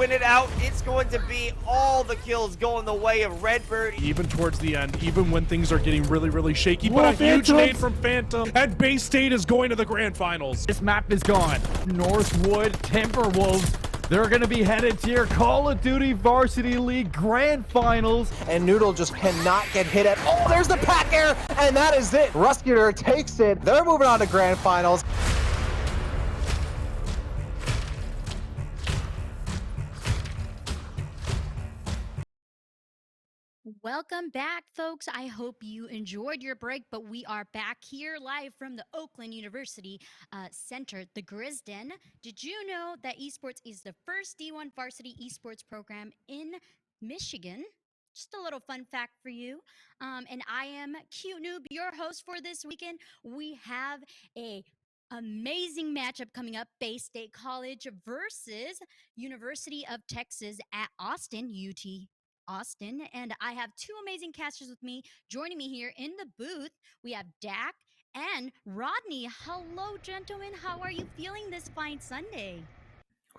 win it out, it's going to be all the kills going the way of Redbird. Even towards the end, even when things are getting really, really shaky, Whoa, but a huge Phantoms! nade from Phantom, and Bay State is going to the grand finals. This map is gone. Northwood Timberwolves. They're going to be headed to your Call of Duty Varsity League Grand Finals. And Noodle just cannot get hit at all. There's the pack air, and that is it. Ruscular takes it. They're moving on to Grand Finals. Welcome back, folks. I hope you enjoyed your break, but we are back here live from the Oakland University Center, the Grisden. Did you know that esports is the first D1 varsity esports program in Michigan? Just a little fun fact for you. And I am Cute Noob, your host for this weekend. We have a amazing matchup coming up, Bay State College versus University of Texas at Austin, UT Austin, and I have two amazing casters with me. Joining me here in the booth, we have Dak and Rodney. Hello, gentlemen. How are you feeling this fine Sunday?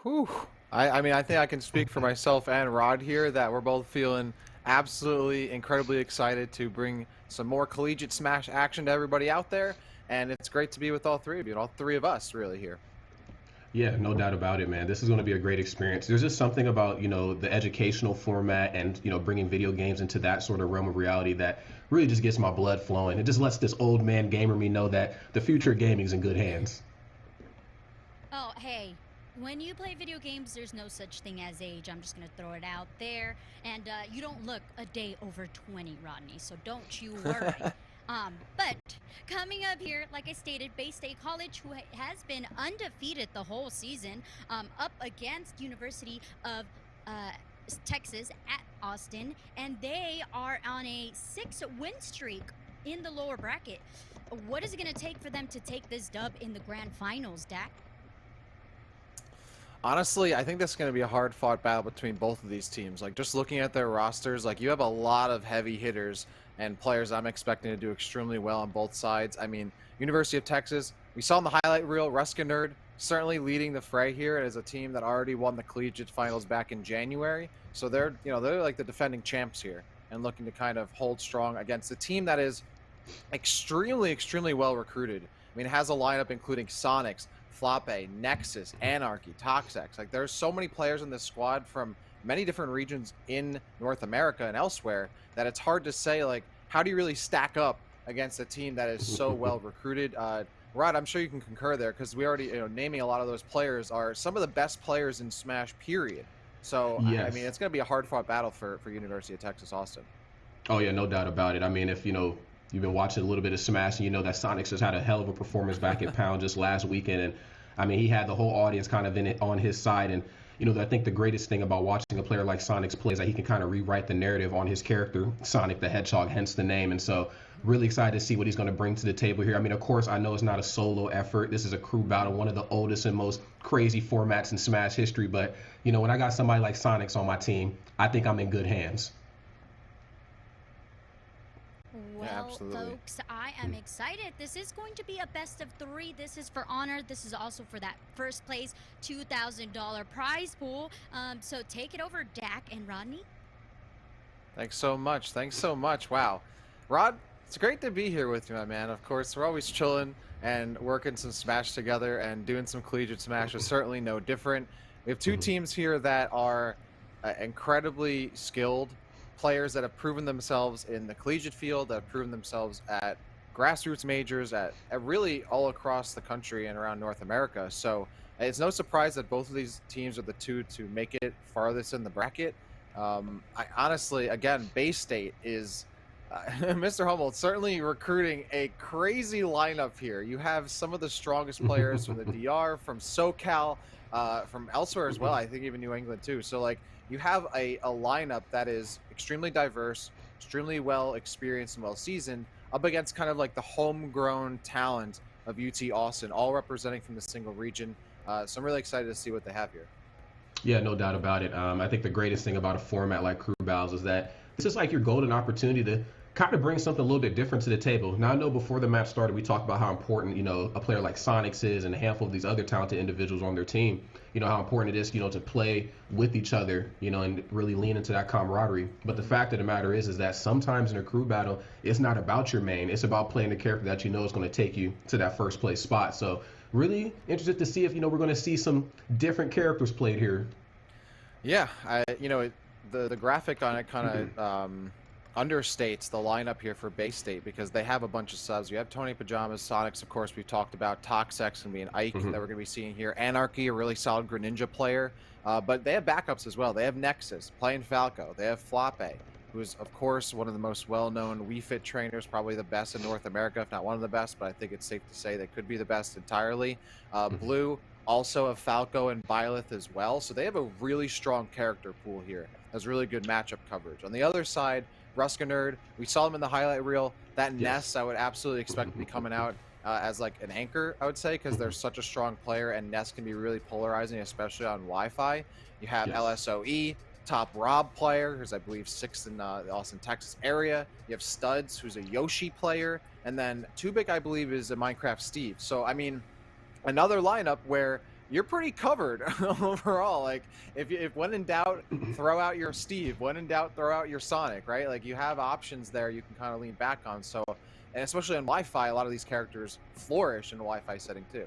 Whew. I mean, I think I can speak for myself and Rod here that we're both feeling absolutely incredibly excited to bring some more collegiate Smash action to everybody out there, and it's great to be with all three of you, and all three of us really here. Yeah, no doubt about it, man. This is going to be a great experience. There's just something about, the educational format and, bringing video games into that sort of realm of reality that really just gets my blood flowing. It just lets this old man gamer me know that the future of gaming is in good hands. Oh, hey. When you play video games, there's no such thing as age. I'm just going to throw it out there. And you don't look a day over 20, Rodney, so don't you worry. But coming up here, like I stated, Bay State College, who has been undefeated the whole season, up against University of Texas at Austin, and they are on a 6-win streak in the lower bracket. What is it going to take for them to take this dub in the grand finals, Dak? Honestly, I think this is going to be a hard-fought battle between both of these teams. Like, just looking at their rosters, like, you have a lot of heavy hitters and players I'm expecting to do extremely well on both sides. I mean, University of Texas, we saw in the highlight reel, Ruska Nerd certainly leading the fray here as a team that already won the collegiate finals back in January. So they're like the defending champs here and looking to kind of hold strong against a team that is extremely, extremely well recruited. I mean, it has a lineup including Sonics, Flappe, Nexus, Anarchy, Toxex. Like, there's so many players in this squad from many different regions in North America and elsewhere that it's hard to say, like, how do you really stack up against a team that is so well recruited? Rod, I'm sure you can concur there, because we already, naming a lot of those players are some of the best players in Smash, period. So, yes. I mean, it's going to be a hard-fought battle for University of Texas Austin. Oh, yeah, no doubt about it. I mean, if, you've been watching a little bit of Smash and you know that Sonics has had a hell of a performance back at Pound just last weekend. And, I mean, he had the whole audience kind of on his side. And, I think the greatest thing about watching a player like Sonics play is that he can kind of rewrite the narrative on his character, Sonic the Hedgehog, hence the name. And so really excited to see what he's going to bring to the table here. I mean, of course, I know it's not a solo effort. This is a crew battle, one of the oldest and most crazy formats in Smash history. But, when I got somebody like Sonics on my team, I think I'm in good hands. Well, absolutely. folks, I am excited. This is going to be a best of 3. This is for honor. This is also for that first place $2,000 prize pool. So take it over, Dak and Rodney. Thanks so much. Thanks so much. Wow. Rod, it's great to be here with you, my man. Of course, we're always chilling and working some Smash together, and doing some collegiate Smash is certainly no different. We have two teams here that are incredibly skilled players that have proven themselves in the collegiate field, that have proven themselves at grassroots majors, at really all across the country and around North America. So it's no surprise that both of these teams are the two to make it farthest in the bracket. I honestly, again, Bay State is Mr. Hummel certainly recruiting a crazy lineup here. You have some of the strongest players from the DR, from SoCal, from elsewhere as well. I think even New England too. So like, you have a lineup that is extremely diverse, extremely well experienced and well seasoned, up against kind of like the homegrown talent of UT Austin, all representing from the single region. So I'm really excited to see what they have here. Yeah, no doubt about it. I think the greatest thing about a format like Crew Battles is that this is like your golden opportunity to kind of brings something a little bit different to the table. Now, I know before the match started, we talked about how important, a player like Sonics is and a handful of these other talented individuals on their team, how important it is, to play with each other, and really lean into that camaraderie. But the fact of the matter is that sometimes in a crew battle, it's not about your main. It's about playing the character that is going to take you to that first place spot. So really interested to see if, we're going to see some different characters played here. Yeah, the graphic on it kind of understates the lineup here for Bay State because they have a bunch of subs. You have Tony Pajamas, Sonics, of course, we've talked about. Toxex going to be an Ike that we're going to be seeing here. Anarchy, a really solid Greninja player. But they have backups as well. They have Nexus, playing Falco. They have Floppe, who is, of course, one of the most well-known Wii Fit trainers, probably the best in North America, if not one of the best, but I think it's safe to say they could be the best entirely. Blue, also of Falco and Byleth as well. So they have a really strong character pool here. That's really good matchup coverage. On the other side, Ruska Nerd, we saw him in the highlight reel. That Ness, I would absolutely expect to be coming out as like an anchor, I would say, because they're such a strong player, and Ness can be really polarizing, especially on Wi-Fi. You have LSOE, top Rob player, who's I believe 6th in the Austin, Texas area. You have Studs, who's a Yoshi player, and then Tubik, I believe, is a Minecraft Steve. So, I mean, another lineup where you're pretty covered overall. Like, if when in doubt, throw out your Steve. When in doubt, throw out your Sonic, right? Like, you have options there you can kind of lean back on. So, and especially on Wi-Fi, a lot of these characters flourish in a Wi-Fi setting too.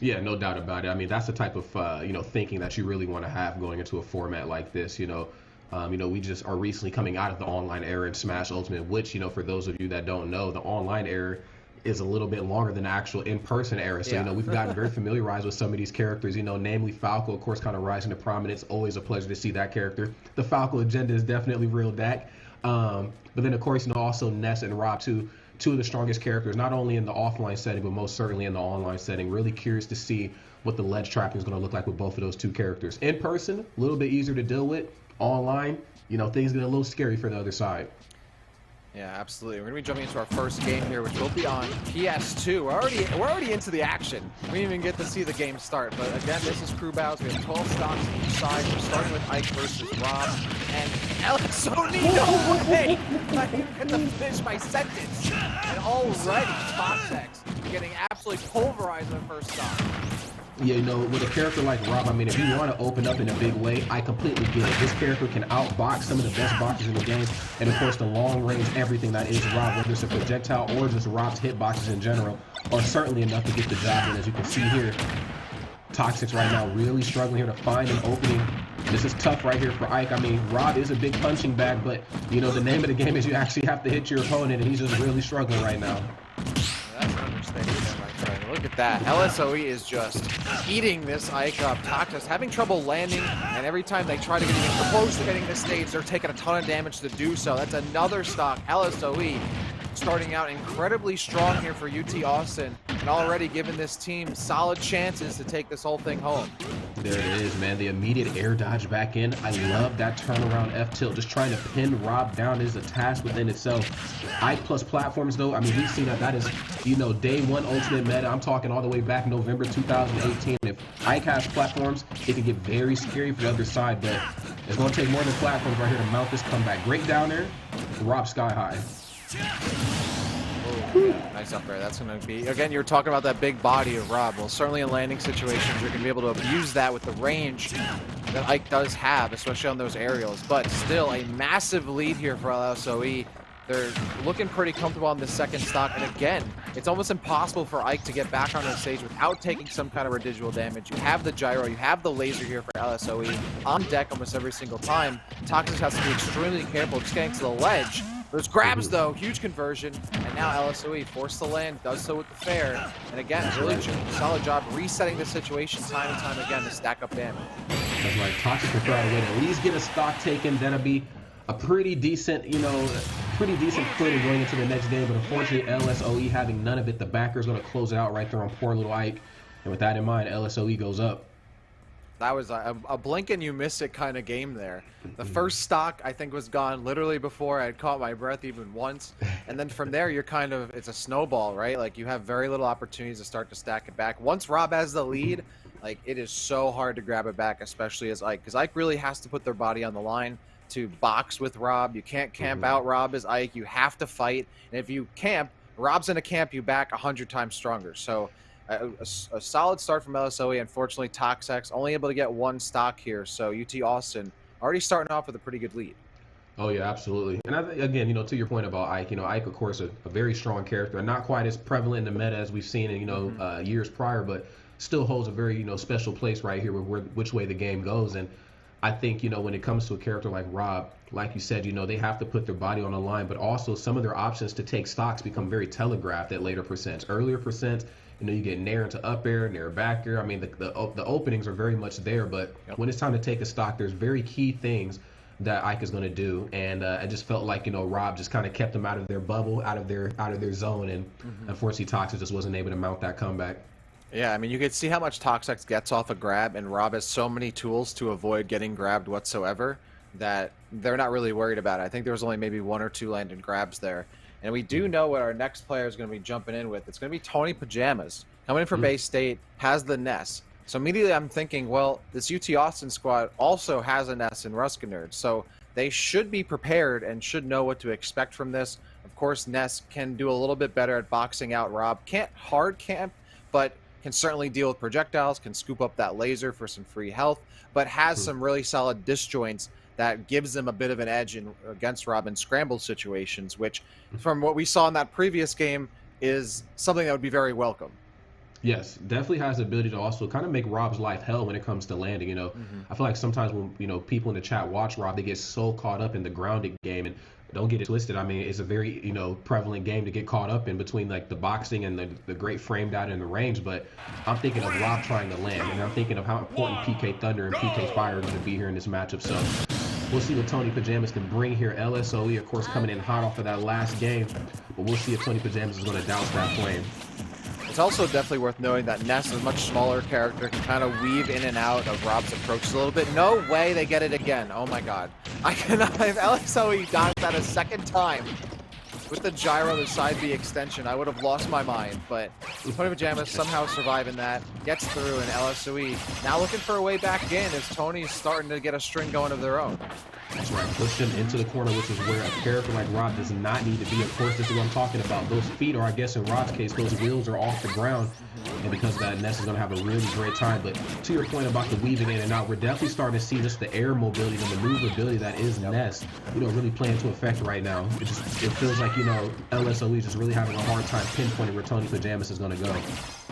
Yeah, no doubt about it. I mean, that's the type of thinking that you really want to have going into a format like this. We just are recently coming out of the online era in Smash Ultimate, which, for those of you that don't know, the online era is a little bit longer than the actual in-person era. So, we've gotten very familiarized with some of these characters, namely Falco, of course, kind of rising to prominence. Always a pleasure to see that character. The Falco agenda is definitely real deck. But then, of course, also Ness and Rob, two of the strongest characters, not only in the offline setting, but most certainly in the online setting. Really curious to see what the ledge trapping is going to look like with both of those two characters. In person, a little bit easier to deal with. Online, things get a little scary for the other side. Yeah, absolutely. We're going to be jumping into our first game here, which will be on PS2. We're already into the action. We didn't even get to see the game start. But again, this is crew battles. We have 12 stocks on each side. We're starting with Ike versus Rob. And LSOE, no way! I didn't get to finish my sentence. And already, Toxex getting absolutely pulverized in the first stock. Yeah, with a character like Rob, I mean, if you want to open up in a big way, I completely get it. This character can outbox some of the best boxers in the game, and of course, the long range, everything that is Rob, whether it's a projectile or just Rob's hitboxes in general, are certainly enough to get the job in. As you can see here, Toxex right now really struggling here to find an opening. This is tough right here for Ike. I mean, Rob is a big punching bag, but, the name of the game is you actually have to hit your opponent, and he's just really struggling right now. That's an understatement, my friend. Look at that. LSOE is just eating this Ike up. Toxex having trouble landing, and every time they try to get even close to getting the stage, they're taking a ton of damage to do so. That's another stock. LSOE starting out incredibly strong here for UT Austin, and already giving this team solid chances to take this whole thing home. There it is, man. The immediate air dodge back in. I love that turnaround F-tilt. Just trying to pin Rob down is a task within itself. Ike plus platforms, though, I mean, we've seen that is, day one ultimate meta. I'm talking all the way back November 2018. If Ike has platforms, it can get very scary for the other side, but it's going to take more than platforms right here to mount this comeback. Great down there. Rob sky high. Ooh, nice up there. That's going to be, again, you were talking about that big body of Rob. Well, certainly in landing situations, you're going to be able to abuse that with the range that Ike does have, especially on those aerials. But still, a massive lead here for LSOE. They're looking pretty comfortable on the second stock. And again, it's almost impossible for Ike to get back on the stage without taking some kind of residual damage. You have the gyro, you have the laser here for LSOE on deck almost every single time. Toxex has to be extremely careful just getting to the ledge. Those grabs, though, huge conversion, and now LSOE forced to land, does so with the fair, and again, really solid job resetting the situation time and time again to stack up damage. That's right. Toxex can try to win, at least get a stock taken. That'll be a pretty decent, footing going into the next game, but unfortunately, LSOE having none of it. The backer is going to close it out right there on poor little Ike, and with that in mind, LSOE goes up. That was a blink and you miss it kind of game there. The first stock, I think, was gone literally before I had caught my breath even once. And then from there, you're kind of, it's a snowball, right? Like, you have very little opportunities to start to stack it back. Once Rob has the lead, like, it is so hard to grab it back, especially as Ike, because Ike really has to put their body on the line. to box with Rob. You can't camp out Rob as Ike. You have to fight. And if you camp, Rob's going to camp you back 100 times stronger. So a solid start from LSOE. Unfortunately, Toxex only able to get one stock here. So UT Austin already starting off with a pretty good lead. Oh, yeah, absolutely. And again, to your point about Ike, Ike, of course, a very strong character, not quite as prevalent in the meta as we've seen in, years prior, but still holds a very, special place right here with which way the game goes. And I think, when it comes to a character like Rob, like you said, they have to put their body on the line, but also some of their options to take stocks become very telegraphed at later percents. Earlier percents, you get Nair into up air, Nair back air. I mean, the openings are very much there, but when it's time to take a stock, there's very key things that Ike is going to do, and I just felt like Rob just kind of kept them out of their bubble, out of their zone, and unfortunately Toxic just wasn't able to mount that comeback. Yeah, I mean, you could see how much Toxex gets off a grab, and Rob has so many tools to avoid getting grabbed whatsoever that they're not really worried about it. I think there was only maybe 1 or 2 landed grabs there. And we do know what our next player is going to be jumping in with. It's going to be Tony Pajamas. Coming in for Bay State, has the NES. So immediately I'm thinking, well, this UT Austin squad also has a NES in Ruskinerd. So they should be prepared and should know what to expect from this. Of course, NES can do a little bit better at boxing out Rob. Can't hard camp, but can certainly deal with projectiles, can scoop up that laser for some free health, but has some really solid disjoints that gives them a bit of an edge against Rob in scramble situations, which from what we saw in that previous game is something that would be very welcome. Yes, definitely has the ability to also kind of make Rob's life hell when it comes to landing. I feel like sometimes when people in the chat watch Rob, they get so caught up in the grounded game, and don't get it twisted. I mean, it's a very prevalent game to get caught up in between like the boxing and the great framed out in the range. But I'm thinking of Rob trying to land, and I'm thinking of how important PK Thunder and PK Fire are going to be here in this matchup. So we'll see what Tony Pajamas can bring here. LSOE, of course, coming in hot off of that last game, but we'll see if Tony Pajamas is going to douse that flame. It's also definitely worth noting that Ness is a much smaller character, can kind of weave in and out of Rob's approaches a little bit. No way they get it again. Oh my god. I cannot. If LSOE dodged that a second time with the gyro, the side B extension, I would have lost my mind. But Tony Pajamas somehow surviving that, gets through, and LSOE now looking for a way back in as Tony's starting to get a string going of their own. That's right. Push him into the corner, which is where a character like Rob does not need to be. Of course, this is what I'm talking about. Those feet, or I guess in Rob's case, those wheels are off the ground. And because of that, Ness is going to have a really great time. But to your point about the weaving in and out, we're definitely starting to see just the air mobility, the maneuverability that is Ness, really playing into effect right now. It feels like, LSOE is just really having a hard time pinpointing where Tony Pajamas is going to go.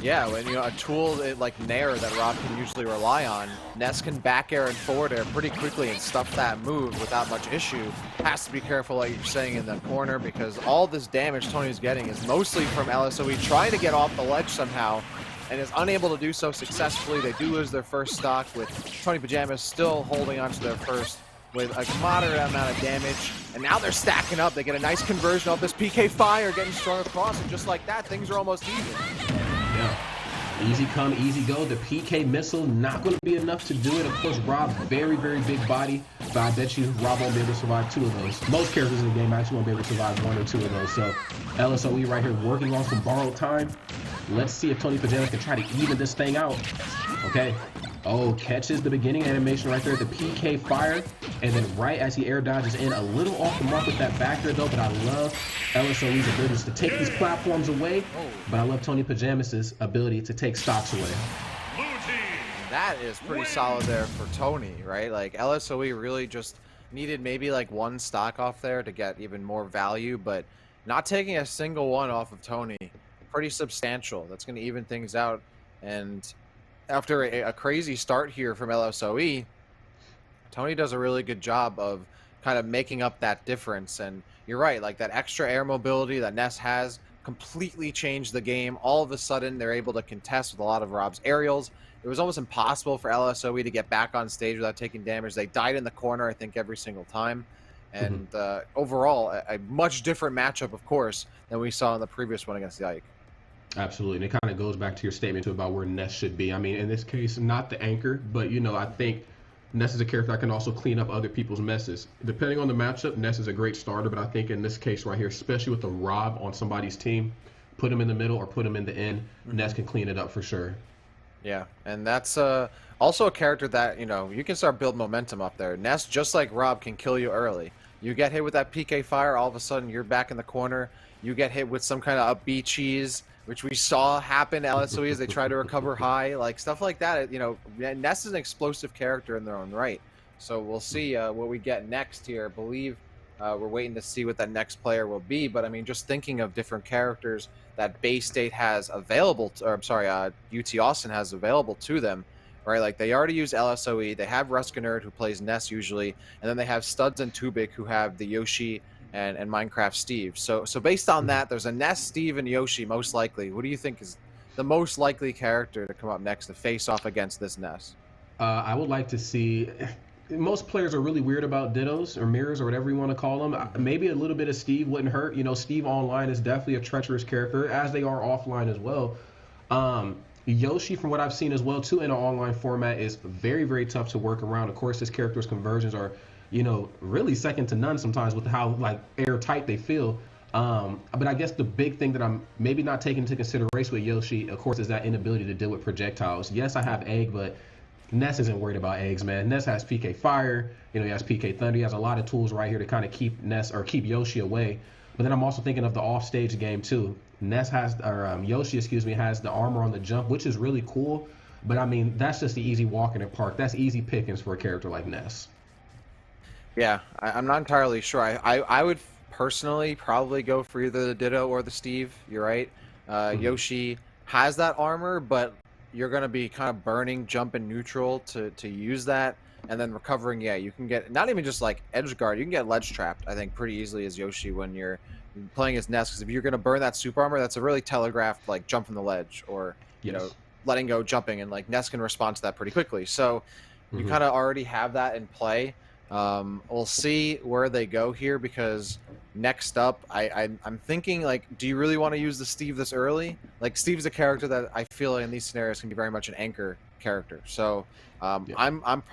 Yeah, when a tool like Nair that Rob can usually rely on, Ness can back air and forward air pretty quickly and stuff that move without much issue. Has to be careful, like you're saying, in the corner, because all this damage Tony's getting is mostly from LSOE trying to get off the ledge somehow, and is unable to do so successfully. They do lose their first stock, with Tony Pajamas still holding on to their first with a moderate amount of damage, and now they're stacking up. They get a nice conversion of this PK Fire getting strung across, and just like that, things are almost even. Yeah. Easy come, easy go. The PK missile not going to be enough to do it. Of course, Rob, very, very big body, but I bet you Rob won't be able to survive 2 of those. Most characters in the game actually won't be able to survive 1 or 2 of those. So LSOE right here working on some borrowed time. Let's see if Tony Pajamas can try to even this thing out. Okay. Oh, catches the beginning animation right there, the PK Fire, and then right as he air dodges in, a little off the mark with that back there though, but I love LSOE's ability to take these platforms away, but I love Tony Pajamas' ability to take stocks away. That is pretty solid there for Tony, right? Like LSOE really just needed maybe like 1 stock off there to get even more value, but not taking a single one off of Tony, pretty substantial. That's going to even things out. And after a crazy start here from LSOE, Tony does a really good job of kind of making up that difference. And you're right, like that extra air mobility that Ness has completely changed the game. All of a sudden, they're able to contest with a lot of Rob's aerials. It was almost impossible for LSOE to get back on stage without taking damage. They died in the corner, I think, every single time. And overall, a much different matchup, of course, than we saw in the previous one against the Ike. Absolutely. And it kind of goes back to your statement too about where Ness should be. I mean, in this case, not the anchor, but, I think Ness is a character that can also clean up other people's messes. Depending on the matchup, Ness is a great starter, but I think in this case right here, especially with a Rob on somebody's team, put him in the middle or put him in the end, Ness can clean it up for sure. Yeah, and that's also a character that, you know, you can start build momentum up there. Ness, just like Rob, can kill you early. You get hit with that PK fire, all of a sudden you're back in the corner. You get hit with some kind of upbeat cheese, which we saw happen to LSOE as they try to recover high, like stuff like that. You know, Ness is an explosive character in their own right. So we'll see what we get next here. I believe we're waiting to see what that next player will be. But I mean, just thinking of different characters that Bay State has available, or I'm sorry, UT Austin has available to them, right? Like they already use LSOE, they have Ruskinerd who plays Ness usually, and then they have Studs and Tubik who have the Yoshi and Minecraft Steve. So based on that, there's a Ness, Steve, and Yoshi most likely. What do you think is the most likely character to come up next to face off against this Ness? I would like to see. Most players are really weird about dittos or mirrors or whatever you want to call them. Maybe a little bit of Steve wouldn't hurt. You know, Steve online is definitely a treacherous character, as they are offline as well. Yoshi, from what I've seen as well too, in an online format, is very, very tough to work around. Of course, his character's conversions are, you know, really second to none sometimes with how like airtight they feel. But I guess the big thing that I'm maybe not taking into consideration with Yoshi, of course, is that inability to deal with projectiles. Yes, I have Egg, but Ness isn't worried about eggs, man. Ness has PK Fire, you know, he has PK Thunder. He has a lot of tools right here to kind of keep Ness or keep Yoshi away. But then I'm also thinking of the off-stage game too. Ness has, or Yoshi, excuse me, has the armor on the jump, which is really cool. But I mean, that's just the easy walk in the park. That's easy pickings for a character like Ness. Yeah, I'm not entirely sure. I would personally probably go for either the Ditto or the Steve. You're right. Yoshi has that armor, but you're going to be kind of burning jump and neutral to use that. And then recovering, yeah, you can get not even just like edge guard, you can get ledge trapped, I think, pretty easily as Yoshi when you're playing as Ness. Because if you're going to burn that super armor, that's a really telegraphed like jump from the ledge or, you know, letting go jumping. And like Ness can respond to that pretty quickly. So you kind of already have that in play. We'll see where they go here because next up, I'm thinking like, do you really want to use the Steve this early? Like Steve's a character that I feel like in these scenarios can be very much an anchor character. So I'm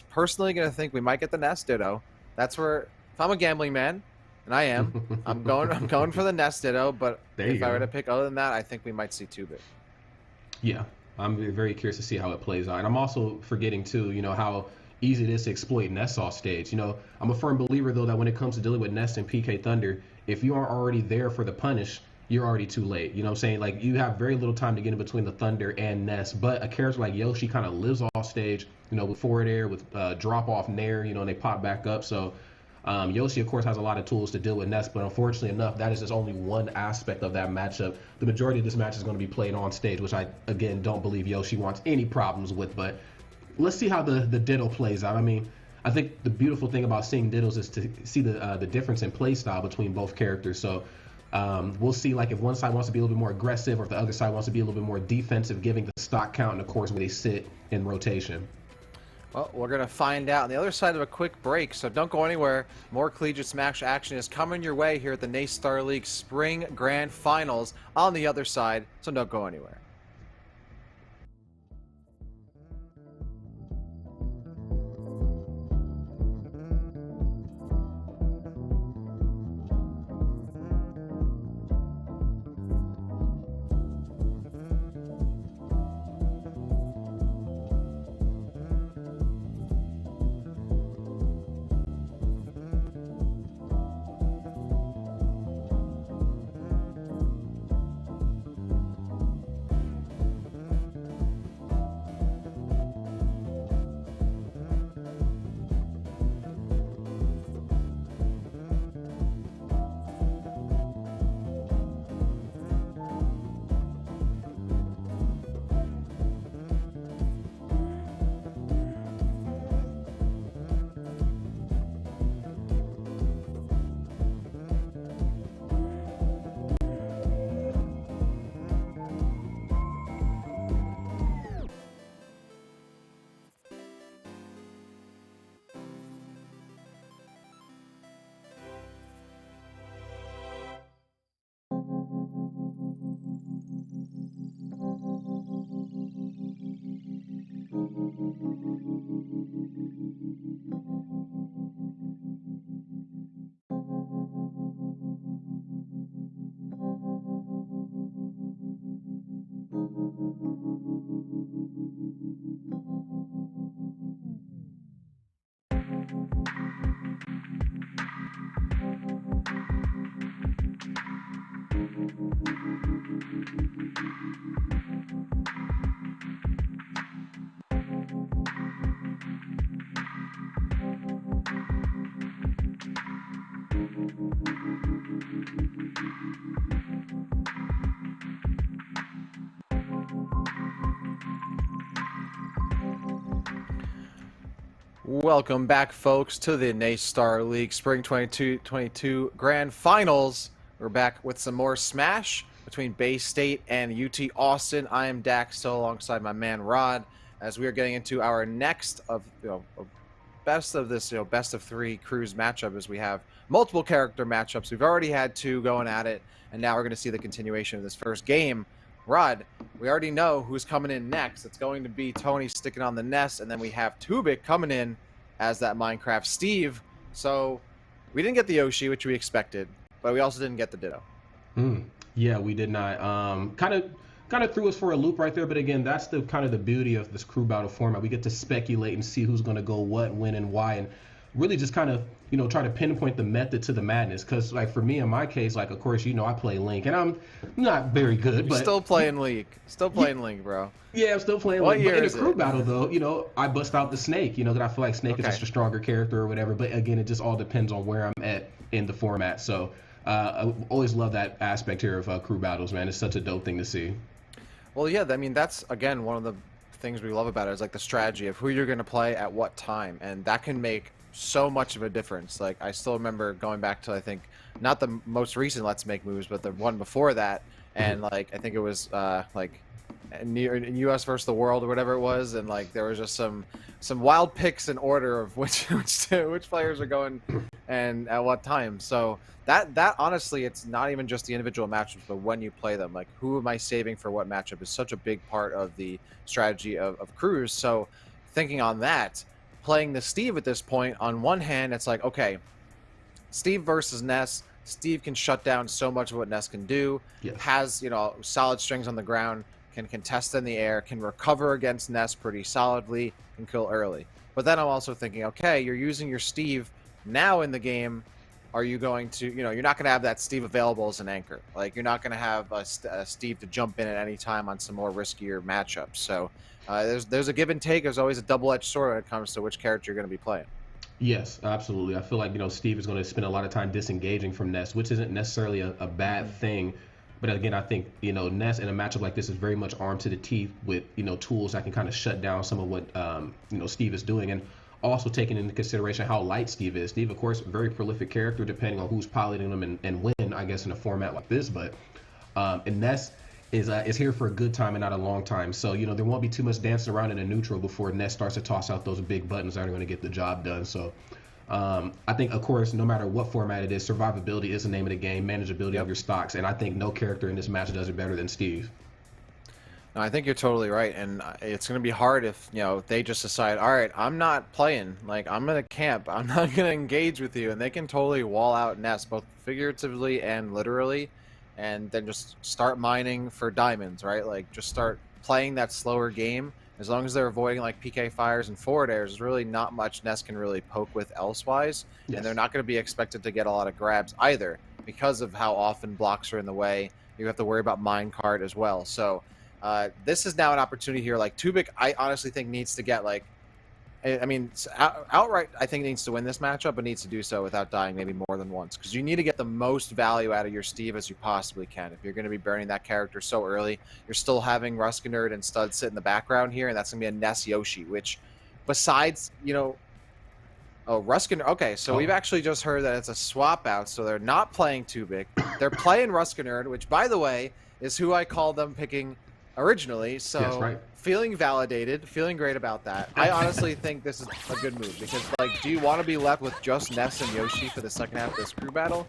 personally gonna think we might get the Nest Ditto. That's where if I'm a gambling man, and I am, I'm going for the Nest Ditto. But if I were to pick other than that, I think we might see Tubik. Yeah, I'm very curious to see how it plays out. And I'm also forgetting too, you know, how easy it is to exploit Ness off stage. You know, I'm a firm believer though that when it comes to dealing with Ness and PK Thunder, if you aren't already there for the punish, you're already too late. You know what I'm saying? Like you have very little time to get in between the Thunder and Ness. But a character like Yoshi kind of lives off stage, you know, with forward air, with drop off nair, you know, and they pop back up. So Yoshi, of course, has a lot of tools to deal with Ness, but unfortunately enough, that is just only one aspect of that matchup. The majority of this match is going to be played on stage, which I, again, don't believe Yoshi wants any problems with. But let's see how the Ditto plays out. I mean, I think the beautiful thing about seeing Dittos is to see the difference in play style between both characters. So we'll see like if one side wants to be a little bit more aggressive or if the other side wants to be a little bit more defensive, giving the stock count and of course where they sit in rotation. Well, we're going to find out on the other side of a quick break, so don't go anywhere. More Collegiate Smash action is coming your way here at the NACE Starleague Spring Grand Finals on the other side, so don't go anywhere. Welcome back, folks, to the NACE Starleague Spring 2022 Grand Finals. We're back with some more Smash between Bay State and UT Austin. I am Dax, still alongside my man Rod, as we are getting into our next of best of this best of 3 cruise matchup, as we have multiple character matchups. We've already had 2 going at it, and now we're going to see the continuation of this first game. Rod, we already know who's coming in next. It's going to be Tony sticking on the nest, and then we have Tubik coming in as that Minecraft Steve. So we didn't get the Yoshi, which we expected, but we also didn't get the Ditto. Yeah, we did not. Kind of threw us for a loop right there, but again, that's the kind of the beauty of this crew battle format. We get to speculate and see who's going to go what, when, and why, and really just kind of try to pinpoint the method to the madness. Because like for me, in my case, like of course I play Link, and I'm not very good, but still playing Link, Link, bro. Yeah, I'm still playing What Link. year But in is a crew it? battle though, I bust out the Snake. That I feel like Snake is just a stronger character or whatever. But again, it just all depends on where I'm at in the format. So I always love that aspect here of crew battles, man. It's such a dope thing to see. Well, yeah, I mean, that's, again, one of the things we love about it is, like, the strategy of who you're going to play at what time, and that can make so much of a difference. Like, I still remember going back to, I think, not the most recent Let's Make Moves, but the one before that, and, like, I think it was, in US versus the World or whatever it was, and, like, there was just some wild picks in order of which players are going and at what time. So that honestly, it's not even just the individual matchups, but when you play them, like who am I saving for what matchup is such a big part of the strategy of crews. So thinking on that, playing the Steve at this point, on one hand, it's like, okay, Steve versus Ness. Steve can shut down so much of what Ness can do. Yes. Has solid strings on the ground, can contest in the air, can recover against Ness pretty solidly, can kill early. But then I'm also thinking, okay, you're using your Steve now in the game. Are you going to, you're not going to have that Steve available as an anchor. Like, you're not going to have a Steve to jump in at any time on some more riskier matchups. So there's a give and take. There's always a double-edged sword when it comes to which character you're going to be playing. Yes, absolutely. I feel like, Steve is going to spend a lot of time disengaging from Ness, which isn't necessarily a bad thing. But again, I think, Ness in a matchup like this is very much armed to the teeth with, tools that can kind of shut down some of what, Steve is doing. And also taking into consideration how light Steve is. Steve, of course, a very prolific character depending on who's piloting him and when, I guess, in a format like this. But and Ness is here for a good time and not a long time. So, there won't be too much dancing around in a neutral before Ness starts to toss out those big buttons that are going to get the job done. So I think, of course, no matter what format it is, survivability is the name of the game, manageability of your stocks. And I think no character in this match does it better than Steve. No, I think you're totally right, and it's going to be hard if they just decide, all right, I'm not playing, like I'm going to camp, I'm not going to engage with you, and they can totally wall out Ness both figuratively and literally, and then just start mining for diamonds, right? Like just start playing that slower game. As long as they're avoiding like PK fires and forward airs, there's really not much Ness can really poke with elsewise, and they're not going to be expected to get a lot of grabs either because of how often blocks are in the way. You have to worry about minecart as well, so. This is now an opportunity here. Like Tubik, I honestly think needs to get outright. I think needs to win this matchup, but needs to do so without dying maybe more than once, because you need to get the most value out of your Steve as you possibly can. If you're going to be burning that character so early, you're still having Ruskinerd and Stud sit in the background here, and that's going to be a Ness Yoshi. Which, besides Ruskinerd. Okay, so we've actually just heard that it's a swap out, so they're not playing Tubik. They're playing Ruskinerd, which, by the way, is who I called them picking originally, so yes, right. Feeling validated, feeling great about that. I honestly think this is a good move, because do you want to be left with just Ness and Yoshi for the second half of this crew battle?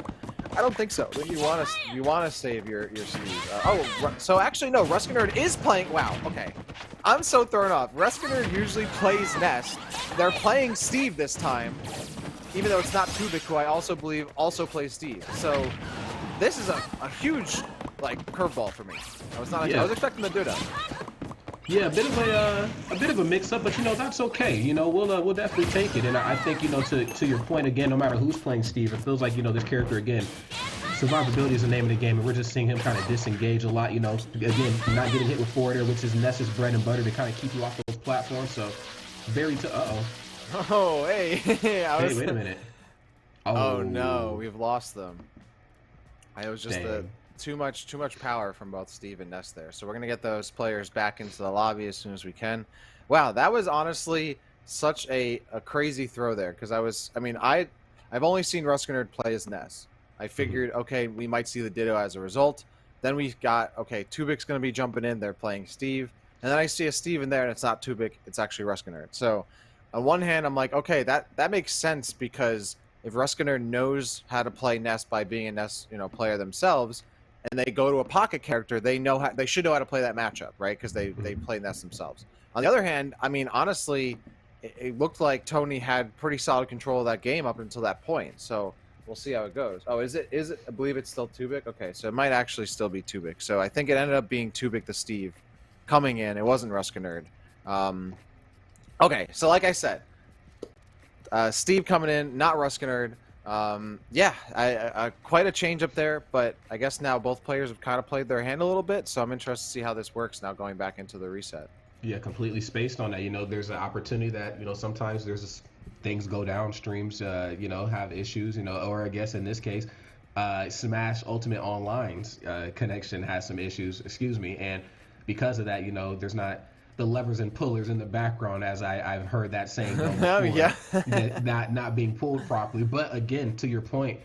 I don't think so. You want to save your Steve. So actually no, Ruskinerd is playing. Wow, okay. I'm so thrown off. Ruskinerd usually plays Ness. They're playing Steve this time, even though it's not Tubik, who I also believe also plays Steve. So this is a huge curveball for me. I was expecting the Duda. Yeah, a bit of a mix-up, but that's okay. We'll definitely take it. And I think to your point again, no matter who's playing Steve, it feels like this character again. Survivability is the name of the game, and we're just seeing him kind of disengage a lot. Again, not getting hit with forward air, which is Ness's bread and butter to kind of keep you off those platforms. So very Oh, hey, wait a minute. Oh no, we've lost them. It was just too much power from both Steve and Ness there. So we're gonna get those players back into the lobby as soon as we can. Wow, that was honestly such a crazy throw there because I've only seen Ruskinerd play as Ness. I figured, okay, we might see the Ditto as a result. Then we got, okay, Tubik's going to be jumping in. They're playing Steve. And then I see a Steve in there, and it's not Tubik. It's actually Ruskinerd. So on one hand, I'm like, okay, that makes sense because if Ruskinerd knows how to play Ness by being a Ness, player themselves, and they go to a pocket character, they should know how to play that matchup, right? Because they play Ness themselves. On the other hand, I mean, honestly, it looked like Tony had pretty solid control of that game up until that point. So we'll see how it goes. Oh, is it? I believe it's still Tubik. Okay, so it might actually still be Tubik. So I think it ended up being Tubik the Steve coming in. It wasn't Ruskinerd. Okay, so like I said, Steve coming in, not Ruskinerd. Yeah, quite a change up there, but I guess now both players have kind of played their hand a little bit, so I'm interested to see how this works now going back into the reset. Yeah, completely spaced on that. There's an opportunity that, sometimes there's things go down, streams, have issues, or I guess in this case, Smash Ultimate Online's connection has some issues, and because of that, there's not the levers and pullers in the background, as I've heard that saying go before, yeah. that not being pulled properly. But again, to your point,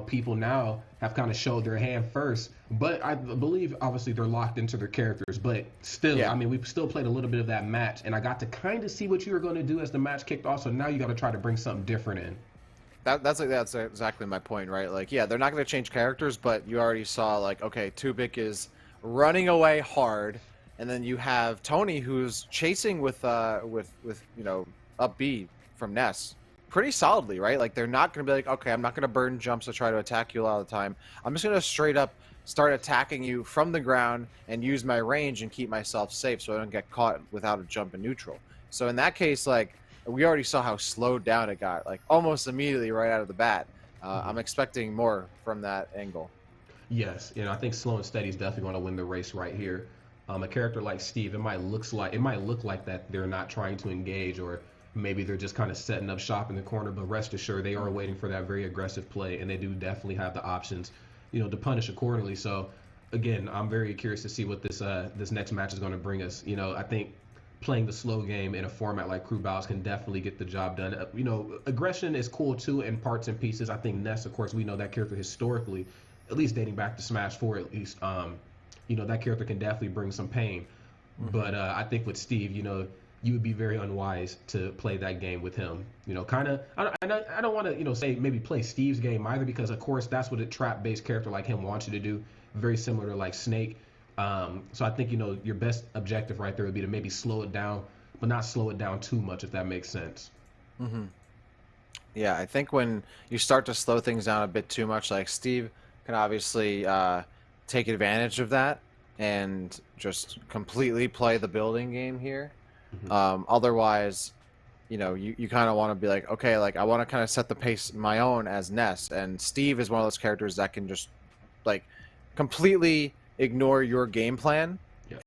people now have kind of showed their hand first, but I believe obviously they're locked into their characters, but still, yeah. I mean, we've still played a little bit of that match, and I got to kind of see what you were going to do as the match kicked off, so now you got to try to bring something different in. That's exactly my point, right? Like, yeah, they're not going to change characters, but you already saw, like, okay, Tubik is running away hard, and then you have Tony who's chasing with up B from Ness pretty solidly, right? Like, they're not going to be like, okay, I'm not going to burn jumps to try to attack you a lot of the time. I'm just going to straight up start attacking you from the ground and use my range and keep myself safe so I don't get caught without a jump in neutral. So in that case, like, we already saw how slowed down it got, like, almost immediately right out of the bat. I'm expecting more from that angle. Yes, I think slow and steady is definitely going to win the race right here. A character like Steve, it might look like that they're not trying to engage, or maybe they're just kind of setting up shop in the corner, but rest assured they are waiting for that very aggressive play, and they do definitely have the options, to punish accordingly. So again, I'm very curious to see what this next match is going to bring us. I think playing the slow game in a format like Crew Battles can definitely get the job done. Aggression is cool too in parts and pieces. I think Ness, of course, we know that character historically, at least dating back to Smash 4 at least, that character can definitely bring some pain. But I think with Steve, you would be very unwise to play that game with him. I don't want to, say maybe play Steve's game either, because of course that's what a trap-based character like him wants you to do, very similar to like Snake. So I think, your best objective right there would be to maybe slow it down, but not slow it down too much, if that makes sense. Yeah, I think when you start to slow things down a bit too much, like Steve can obviously take advantage of that and just completely play the building game here. Otherwise, you kind of want to be like, okay, like I want to kind of set the pace my own as Ness, and Steve is one of those characters that can just like completely ignore your game plan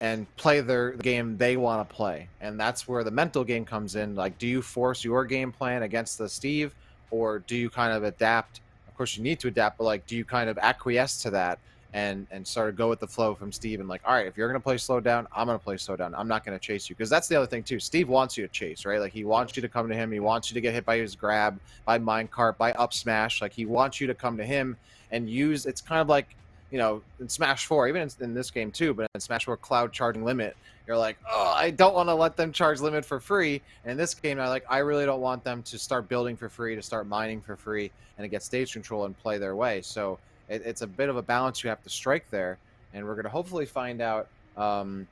and play the game they want to play. And that's where the mental game comes in. Like, do you force your game plan against the Steve, or do you kind of adapt? Of course you need to adapt, but like, do you kind of acquiesce to that and sort of go with the flow from Steve and like, all right, if you're going to play slow down, I'm going to play slow down. I'm not going to chase you. Because that's the other thing too. Steve wants you to chase, right? Like, he wants you to come to him. He wants you to get hit by his grab, by minecart, by up smash. Like, he wants you to come to him and use, it's kind of like, in Smash 4, even in this game too, but in Smash 4 Cloud charging limit, you're like, oh, I don't want to let them charge limit for free. And in this game, I really don't want them to start building for free, to start mining for free, and to get stage control and play their way. So it's a bit of a balance you have to strike there, and we're going to hopefully find out when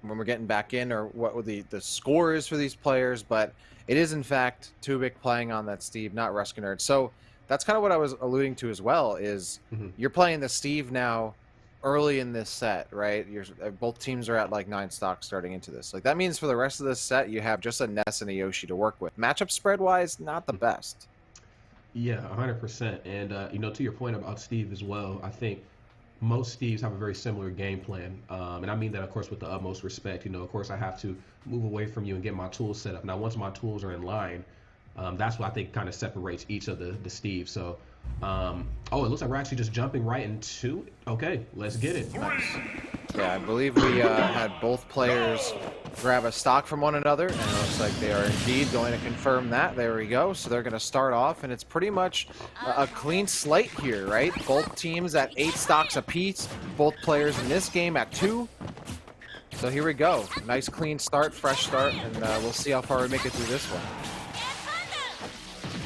we're getting back in, or what the score is for these players. But it is, in fact, Tubik playing on that Steve, not Ruskinerd. So that's kind of what I was alluding to as well, is you're playing the Steve now early in this set, right? Both teams are at like 9 stocks starting into this. Like, that means for the rest of this set, you have just a Ness and a Yoshi to work with. Matchup spread-wise, not the best. Yeah, 100%. And, to your point about Steve as well, I think most Steves have a very similar game plan. And I mean that, of course, with the utmost respect. Of course, I have to move away from you and get my tools set up. Now, once my tools are in line, That's what I think kind of separates each of the Steve. So, oh, it looks like we're actually just jumping right into it. Okay, let's get it. Nice. Yeah, I believe we had both players grab a stock from one another, and it looks like they are indeed going to confirm that. There we go. So they're going to start off, and it's pretty much a clean slate here, right? Both teams at 8 stocks apiece. Both players in this game at 2. So here we go. Nice clean start, fresh start, and we'll see how far we make it through this one.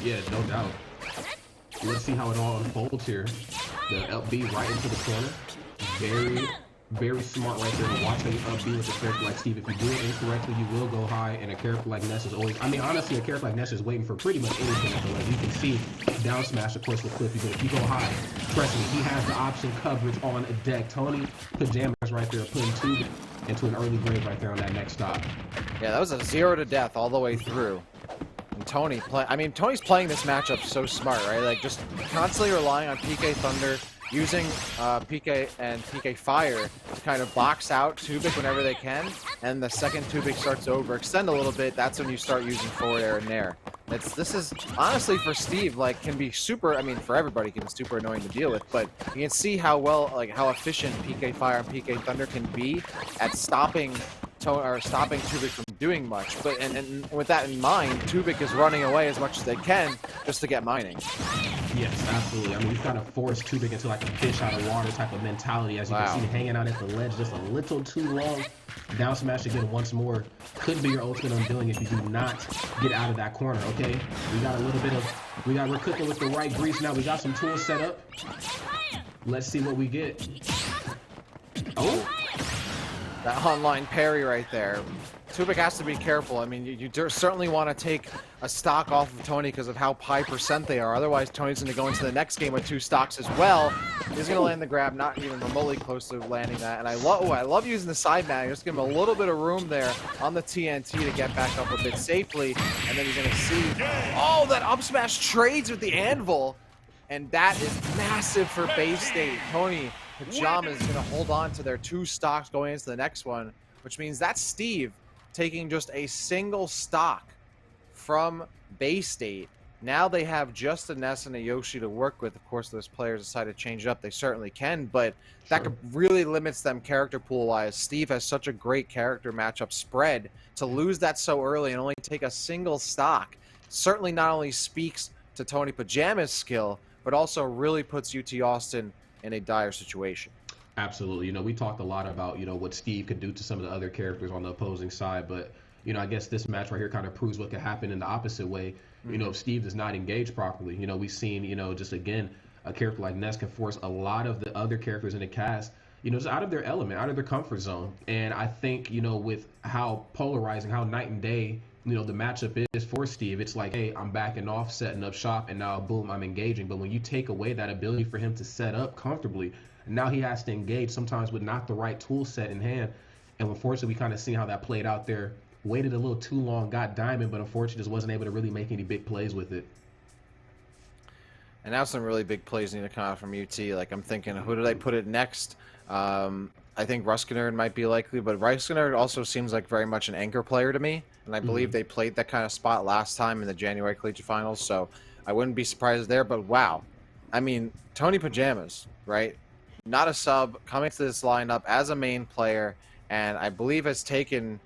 Yeah, no doubt. Let's see how it all unfolds here. The up B right into the corner. Very smart right there to watch how you up B with a character like Steve. If you do it incorrectly, you will go high, and a character like Ness is always, I mean, honestly, a character like Ness is waiting for pretty much anything at the ledge. You can see down smash, of course, with Cliffy, but if you go high, trust me, he has the option coverage on deck. Tony Pajamas right there putting Tube into an early grave right there on that next stop. Yeah, that was a 0 to death all the way through. And Tony Tony's playing this matchup so smart, right? Like, just constantly relying on PK Thunder, using PK and PK Fire to kind of box out Tubik whenever they can, and the second Tubik starts to overextend a little bit, that's when you start using forward air and nair. This is honestly for Steve, like, can be super, I mean, for everybody can be super annoying to deal with, but you can see how well, like, how efficient PK Fire and PK Thunder can be at stopping Tubik from doing much. But and with that in mind, Tubik is running away as much as they can just to get mining. Yes, absolutely. I mean, we've kind of forced Tubik into like a fish out of water type of mentality. As you can see, hanging out at the ledge just a little too long. Down smash again once more. Could be your ultimate undoing if you do not get out of that corner, okay? We got a little bit of, we're cooking with the right grease now. We got some tools set up. Let's see what we get. Oh! That online parry right there. Tubik has to be careful. I mean, you certainly want to take a stock off of Tony because of how high % they are. Otherwise, Tony's going to go into the next game with 2 stocks as well. He's going to land the grab, not even remotely close to landing that. And I love using the side mag. Just give him a little bit of room there on the TNT to get back up a bit safely. And then you're going to see, oh, that up smash trades with the anvil. And that is massive for Bay State. Tony Pajamas is going to hold on to their 2 stocks going into the next one, which means that's Steve taking just a single stock from Bay State. Now they have just a Ness and a Yoshi to work with. Of course, those players decide to change it up. They certainly can, but that could really limits them character pool-wise. Steve has such a great character matchup spread. To lose that so early and only take a single stock certainly not only speaks to Tony Pajamas' skill, but also really puts UT Austin in a dire situation. Absolutely. You know, we talked a lot about, you know, what Steve could do to some of the other characters on the opposing side, but, you know, I guess this match right here kind of proves what could happen in the opposite way. You know, if Steve does not engage properly. You know, we've seen, you know, just again, a character like Ness can force a lot of the other characters in the cast, you know, just out of their element, out of their comfort zone. And I think, you know, with how polarizing, how night and day, you know, the matchup is for Steve, it's like, hey, I'm backing off, setting up shop, and now, boom, I'm engaging. But when you take away that ability for him to set up comfortably, now he has to engage sometimes with not the right tool set in hand. And unfortunately, we kind of see how that played out there. Waited a little too long, got diamond, but unfortunately just wasn't able to really make any big plays with it. And now some really big plays need to come out from UT. Like, I'm thinking, who did I put it next? I think Ruskinerd might be likely, but Ruskinerd also seems like very much an anchor player to me. And I believe they played that kind of spot last time in the January Collegiate Finals, so I wouldn't be surprised there. But wow, I mean, Tony Pajamas, right? Not a sub, coming to this lineup as a main player, and I believe has taken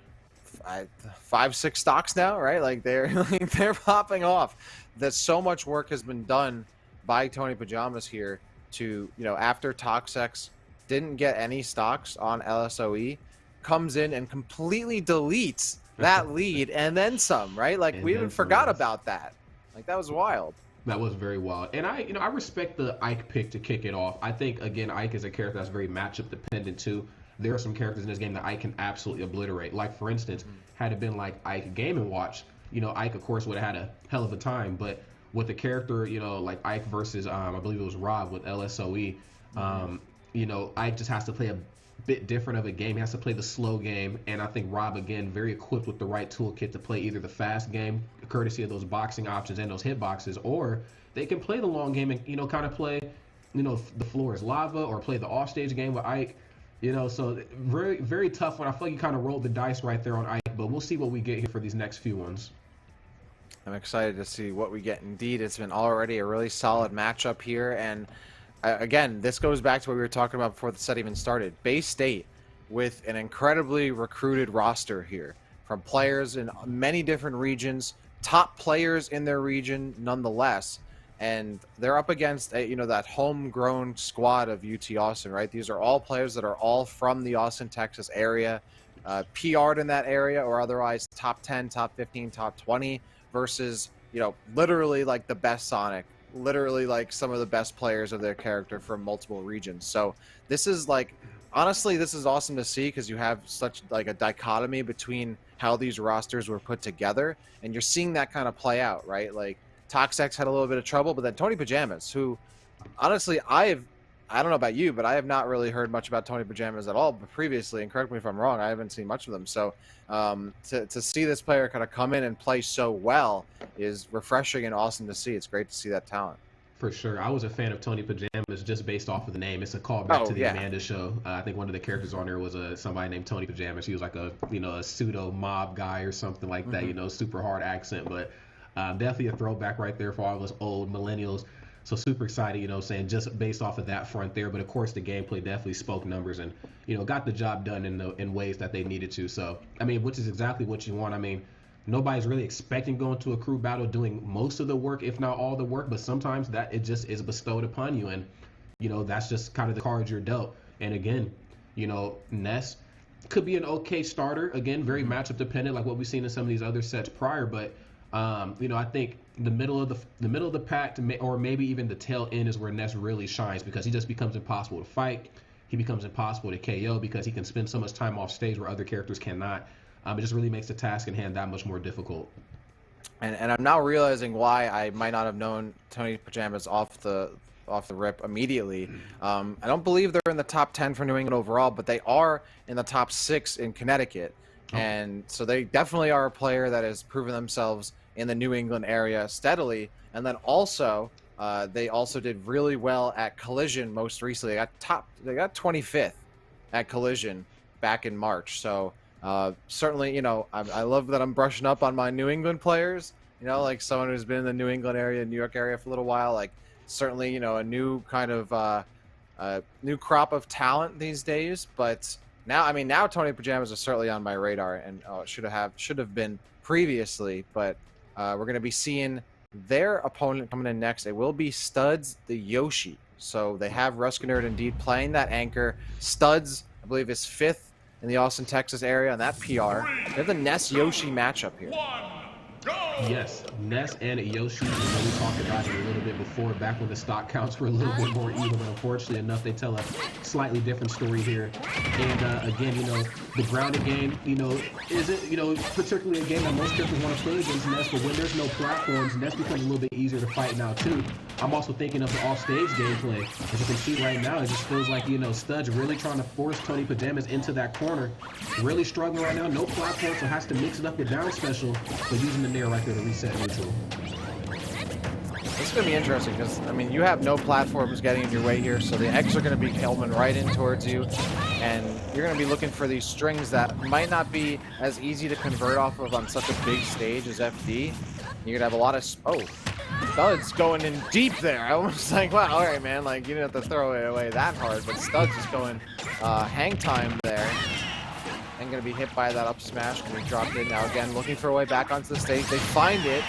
5-6 stocks now, right? Like, they're popping off. That so much work has been done by Tony Pajamas here to, you know, after Toxex didn't get any stocks on LSOE, comes in and completely deletes that lead and then some, right? Like, we even forgot about that. Like, that was wild. That was very wild. And I respect the Ike pick to kick it off. I think, again, Ike is a character that's very matchup dependent too. There are some characters in this game that Ike can absolutely obliterate. Like, for instance, had it been like Ike Game & Watch, you know, Ike, of course, would have had a hell of a time. But with a character, you know, like Ike versus, I believe it was Rob with LSOE, you know, Ike just has to play a bit different of a game. He has to play the slow game. And I think Rob, again, very equipped with the right toolkit to play either the fast game, courtesy of those boxing options and those hitboxes, or they can play the long game and, you know, kind of play, you know, the floor is lava, or play the offstage game with Ike. You know, so very, very tough one. I feel like you kind of rolled the dice right there on Ike, but we'll see what we get here for these next few ones. I'm excited to see what we get. Indeed, it's been already a really solid matchup here. And again, this goes back to what we were talking about before the set even started. Bay State with an incredibly recruited roster here from players in many different regions, top players in their region nonetheless. And they're up against that homegrown squad of UT Austin, right? These are all players that are all from the Austin, Texas area, PR'd in that area, or otherwise top 10, top 15, top 20, versus literally like the best Sonic, literally like some of the best players of their character from multiple regions. So this is like, honestly, this is awesome to see, because you have such like a dichotomy between how these rosters were put together, and you're seeing that kind of play out, right? Like Toxex had a little bit of trouble, but then Tony Pajamas, who honestly I don't know about you, but I have not really heard much about Tony Pajamas at all previously, and correct me if I'm wrong, I haven't seen much of them. So to see this player kind of come in and play so well is refreshing and awesome to see. It's great to see that talent. For sure. I was a fan of Tony Pajamas just based off of the name. It's a callback to the Amanda show. I think one of the characters on there was somebody named Tony Pajamas. He was like a pseudo mob guy or something like that, super hard accent. But definitely a throwback right there for all of us old millennials. So super excited, just based off of that front there. But of course, the gameplay definitely spoke numbers and, got the job done in ways that they needed to. So, I mean, which is exactly what you want. I mean, nobody's really expecting going to a crew battle doing most of the work, if not all the work, but sometimes that it just is bestowed upon you. And, that's just kind of the cards you're dealt. And again, NES could be an okay starter. Again, very matchup dependent, like what we've seen in some of these other sets prior. But, I think the middle of the pack or maybe even the tail end is where NES really shines, because he just becomes impossible to fight. He becomes impossible to KO because he can spend so much time off stage where other characters cannot. It just really makes the task in hand that much more difficult. And I'm now realizing why I might not have known Tony Pajamas off the rip immediately. I don't believe they're in the top 10 for New England overall, but they are in the top 6 in Connecticut. And so they definitely are a player that has proven themselves in the New England area steadily. And then also, they also did really well at Collision most recently. They got 25th at Collision back in March. So certainly, I love that I'm brushing up on my New England players, like someone who's been in the New England area, New York area for a little while. Like certainly, a new kind of new crop of talent these days. But now Tony Pajamas is certainly on my radar, and should have been previously. But we're going to be seeing their opponent coming in next. It will be Studs the Yoshi. So they have Ruskinerd indeed playing that anchor. Studs, I believe, is 5th in the Austin, Texas area on that PR. They have the Ness Yoshi matchup here. Yes, Ness and Yoshi, we talked about it a little bit before, back when the stock counts were a little bit more even, but unfortunately enough, they tell a slightly different story here. And again, the grounded game, isn't, particularly a game that most characters want to play against Ness, but when there's no platforms, Ness becomes a little bit easier to fight now too. I'm also thinking of the off-stage gameplay. As you can see right now, it just feels like, Stud's really trying to force Tony Pajamas into that corner. Really struggling right now, no platform, so has to mix it up with down special, but using the nair right there to reset neutral. It's going to be interesting because, you have no platforms getting in your way here, so the eggs are going to be coming right in towards you, and you're going to be looking for these strings that might not be as easy to convert off of on such a big stage as FD. You're going to have a lot of... Studs going in deep there. I was like, wow, all right, man. Like, you didn't have to throw it away that hard, but Studs is going hang time there. And going to be hit by that up smash. Going to be dropped in now again, looking for a way back onto the stage. They find it,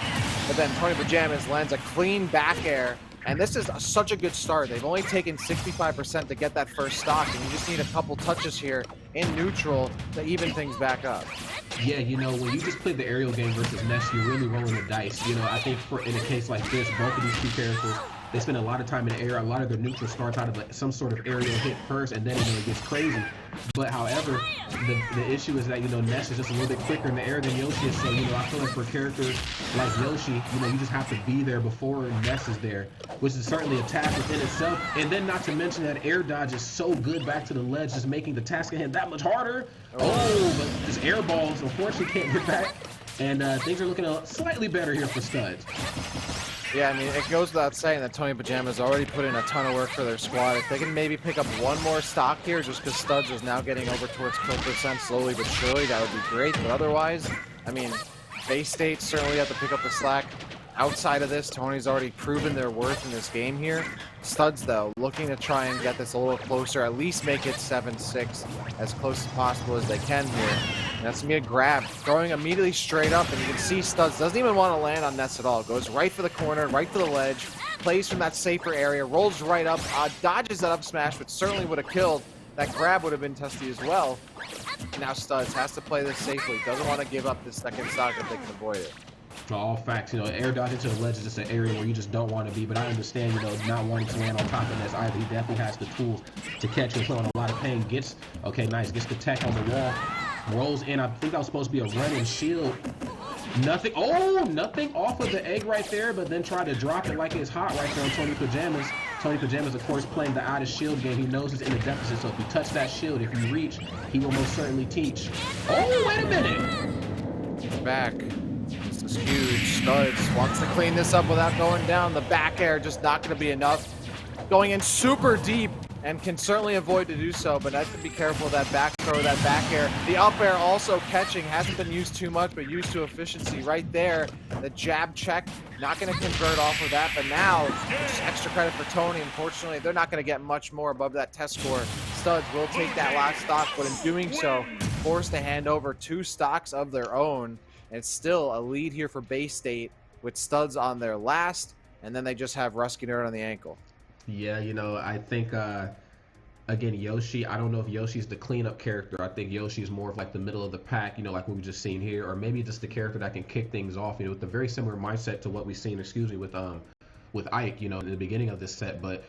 but then Tony Pajamas lands a clean back air. And this is such a good start. They've only taken 65% to get that first stock, and you just need a couple touches here in neutral to even things back up. Yeah, when you just play the aerial game versus Ness, you're really rolling the dice. I think in a case like this, both of these two characters, they spend a lot of time in the air. A lot of their neutral starts out of like some sort of aerial hit first, and then it gets crazy. But however, the issue is that Ness is just a little bit quicker in the air than Yoshi is. So I feel like for characters like Yoshi, you just have to be there before Ness is there, which is certainly a task within itself. And then not to mention that air dodge is so good back to the ledge, just making the task at hand that much harder. Oh, but just air balls unfortunately can't get back, and things are looking slightly better here for Studs. Yeah, it goes without saying that Tony Pajamas already put in a ton of work for their squad. If they can maybe pick up one more stock here, just because Studs is now getting over towards kill percent slowly but surely, that would be great. But otherwise, Bay State certainly have to pick up the slack. Outside of this, Tony's already proven their worth in this game here. Studs, though, looking to try and get this a little closer, at least make it 7-6, as close as possible as they can here. And that's going to be a grab, throwing immediately straight up, and you can see Studs doesn't even want to land on NACE at all. Goes right for the corner, right for the ledge, plays from that safer area, rolls right up, dodges that up smash, which certainly would have killed. That grab would have been testy as well. Now Studs has to play this safely, doesn't want to give up this second stock if they can avoid it. All facts, you know, air dodge into the ledge is just an area where you just don't want to be, but I understand, you know, not wanting to land on top of this either. He definitely has the tools to catch and play on a lot of pain. Gets, okay, nice, gets the tech on the wall, rolls in. I think that was supposed to be a running shield. Nothing, oh, nothing off of the egg right there, but then try to drop it like it's hot right there on Tony Pajamas. Tony Pajamas, of course, playing the out of shield game. He knows he's in a deficit, so if you touch that shield, if you reach, he will most certainly teach. Oh, wait a minute. Back. This is huge. Studs wants to clean this up without going down. The back air just not going to be enough. Going in super deep and can certainly avoid to do so, but I have to be careful of that back throw, that back air. The up air also catching, hasn't been used too much, but used to efficiency right there. The jab check, not going to convert off of that, but now just extra credit for Tony. Unfortunately, they're not going to get much more above that test score. Studs will take that last stock, but in doing so, forced to hand over 2 stocks of their own. And it's still a lead here for Bay State with Studs on their last, and then they just have Rusky Nerd on the ankle. Yeah, you know, I think, again, Yoshi, I don't know if Yoshi's the cleanup character. I think Yoshi's more of like the middle of the pack, you know, like what we've just seen here, or maybe just the character that can kick things off, you know, with a very similar mindset to what we've seen, with Ike, you know, in the beginning of this set. But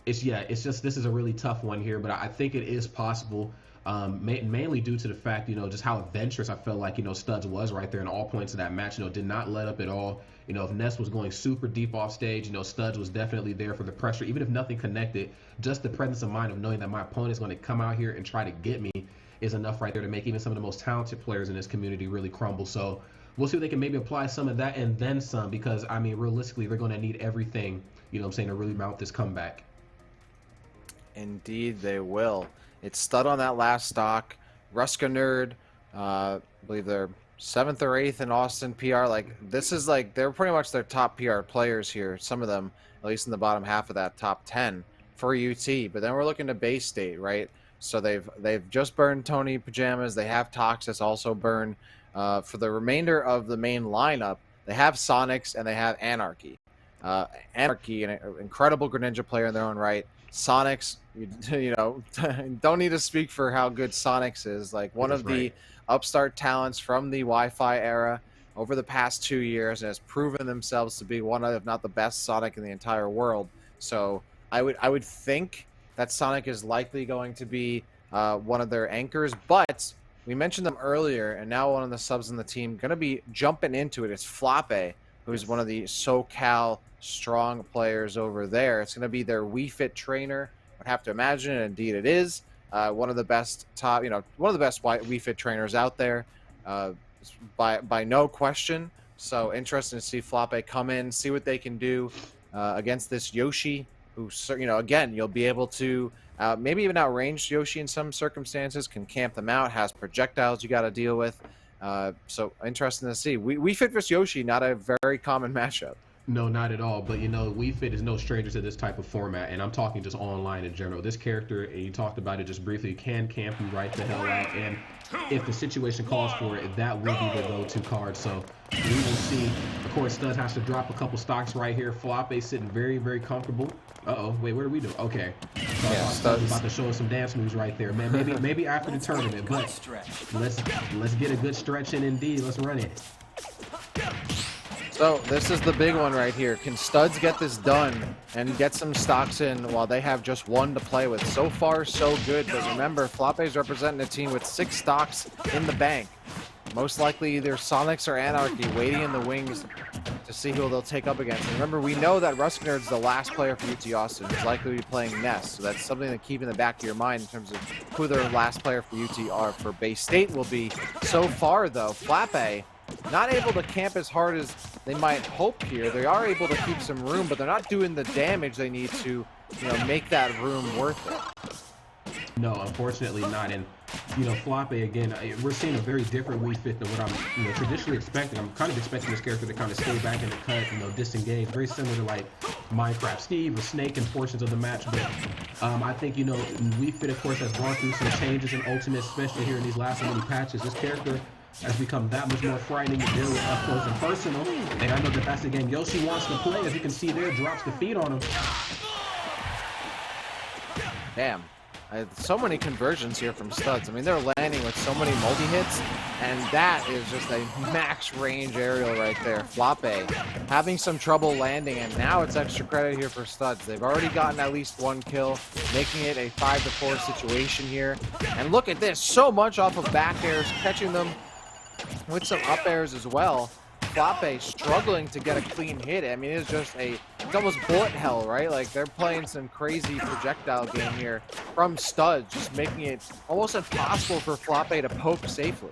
it's just, this is a really tough one here, but I think it is possible. Mainly due to the fact, you know, just how adventurous I felt like, you know, Studs was right there in all points of that match, you know, did not let up at all. You know, if NACE was going super deep off stage, you know, Studs was definitely there for the pressure, even if nothing connected. Just the presence of mind of knowing that my opponent is going to come out here and try to get me is enough right there to make even some of the most talented players in this community really crumble. So we'll see if they can maybe apply some of that and then some, because, I mean, realistically, they're going to need everything, you know what I'm saying, to really mount this comeback. Indeed, they will. It's Stud on that last stock. Ruska Nerd, I believe they're 7th or 8th in Austin PR. Like, this is like, they're pretty much their top PR players here. Some of them, at least in the bottom half of that top 10 for UT. But then we're looking to Bay State, right? So they've just burned Tony Pajamas. They have Toxis also burned. For the remainder of the main lineup, they have Sonics and they have Anarchy. Anarchy, an incredible Greninja player in their own right. Sonics, you know, don't need to speak for how good Sonics is. Like, one of the upstart talents from the Wi-Fi era over the past 2 years, and has proven themselves to be one of, if not the best Sonic in the entire world. So I would think that Sonic is likely going to be one of their anchors, but we mentioned them earlier, and now one of the subs in the team going to be jumping into it. It's Flappe, who's one of the SoCal strong players over there. It's going to be their Wii Fit trainer. I'd have to imagine, and indeed it is. One of the best one of the best Wii Fit trainers out there, by no question. So interesting to see Flappe come in, see what they can do against this Yoshi, who, you know, again, you'll be able to maybe even outrange Yoshi in some circumstances, can camp them out, has projectiles you got to deal with. So interesting to see. Wii Fit versus Yoshi, not a very common matchup. No, not at all. But, you know, Wii Fit is no stranger to this type of format, and I'm talking just online in general. This character, and you talked about it just briefly, can camp you right the hell out, and if the situation calls for it, that will be the go-to card. So we will see. Of course, Studs has to drop a couple stocks right here. Flappe sitting very, very comfortable. Uh-oh, wait, what are we doing? Okay. Yeah, Studs about to show us some dance moves right there, man. Maybe after the tournament, but let's get a good stretch in indeed. Let's run it. So this is the big one right here. Can Studs get this done and get some stocks in while they have just one to play with? So far, so good. But remember, Flappe's representing a team with 6 stocks in the bank. Most likely either Sonics or Anarchy waiting in the wings to see who they'll take up against. And remember, we know that Rusk Nerd's the last player for UT Austin. He's likely to be playing NACE. So that's something to keep in the back of your mind in terms of who their last player for UT are for Bay State will be. So far, though, Flappe not able to camp as hard as they might hope here. They are able to keep some room, but they're not doing the damage they need to, you know, make that room worth it. No, unfortunately not. And, you know, Floppe, again, we're seeing a very different Wii Fit than what I'm, you know, traditionally expecting. I'm kind of expecting this character to kind of stay back in the cut, you know, disengage, very similar to, like, Minecraft Steve or Snake in portions of the match. But I think, you know, Wii Fit, of course, has gone through some changes in Ultimate, especially here in these last so many patches. This character has become that much more frightening to deal with up close and personal. And I know that that's the game Yoshi wants to play. As you can see there, drops the feed on him. Damn. So many conversions here from Studs. I mean, they're landing with so many multi-hits, and that is just a max range aerial right there. Floppe having some trouble landing, and now it's extra credit here for Studs. They've already gotten at least one kill, making it a 5-4 situation here. And look at this, so much off of back airs, catching them with some up airs as well. Floppe struggling to get a clean hit. I mean, it's almost bullet hell, right? Like, they're playing some crazy projectile game here from Studs, just making it almost impossible for Floppe to poke safely.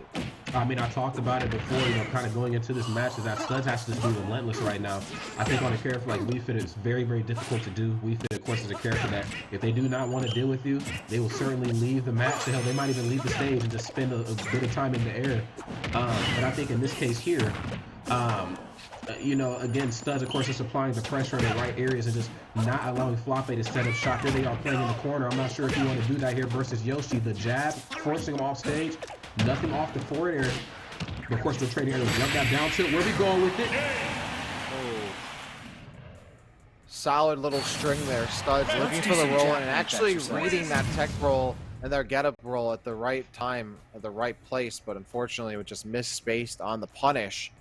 I mean, I talked about it before, you know, kind of going into this match, is that Studs has to just be relentless right now. I think on a character like Wii Fit, it's very, very difficult to do. Wii Fit, of course, is a character that if they do not want to deal with you, they will certainly leave the match. Hell, they might even leave the stage and just spend a bit of time in the air. But I think in this case here, you know, again, Studs, of course, is applying the pressure in the right areas and just not allowing Floppe to set up shot. Here they are playing in the corner. I'm not sure if you want to do that here versus Yoshi. The jab, forcing him off stage. Nothing off the forward air. But of course, the trading area. Jump that down tilt. Where we going with it? Oh. Solid little string there. Studs looking for the roll and actually reading that tech roll and their get-up roll at the right time, at the right place. But unfortunately, it was just misspaced on the punish.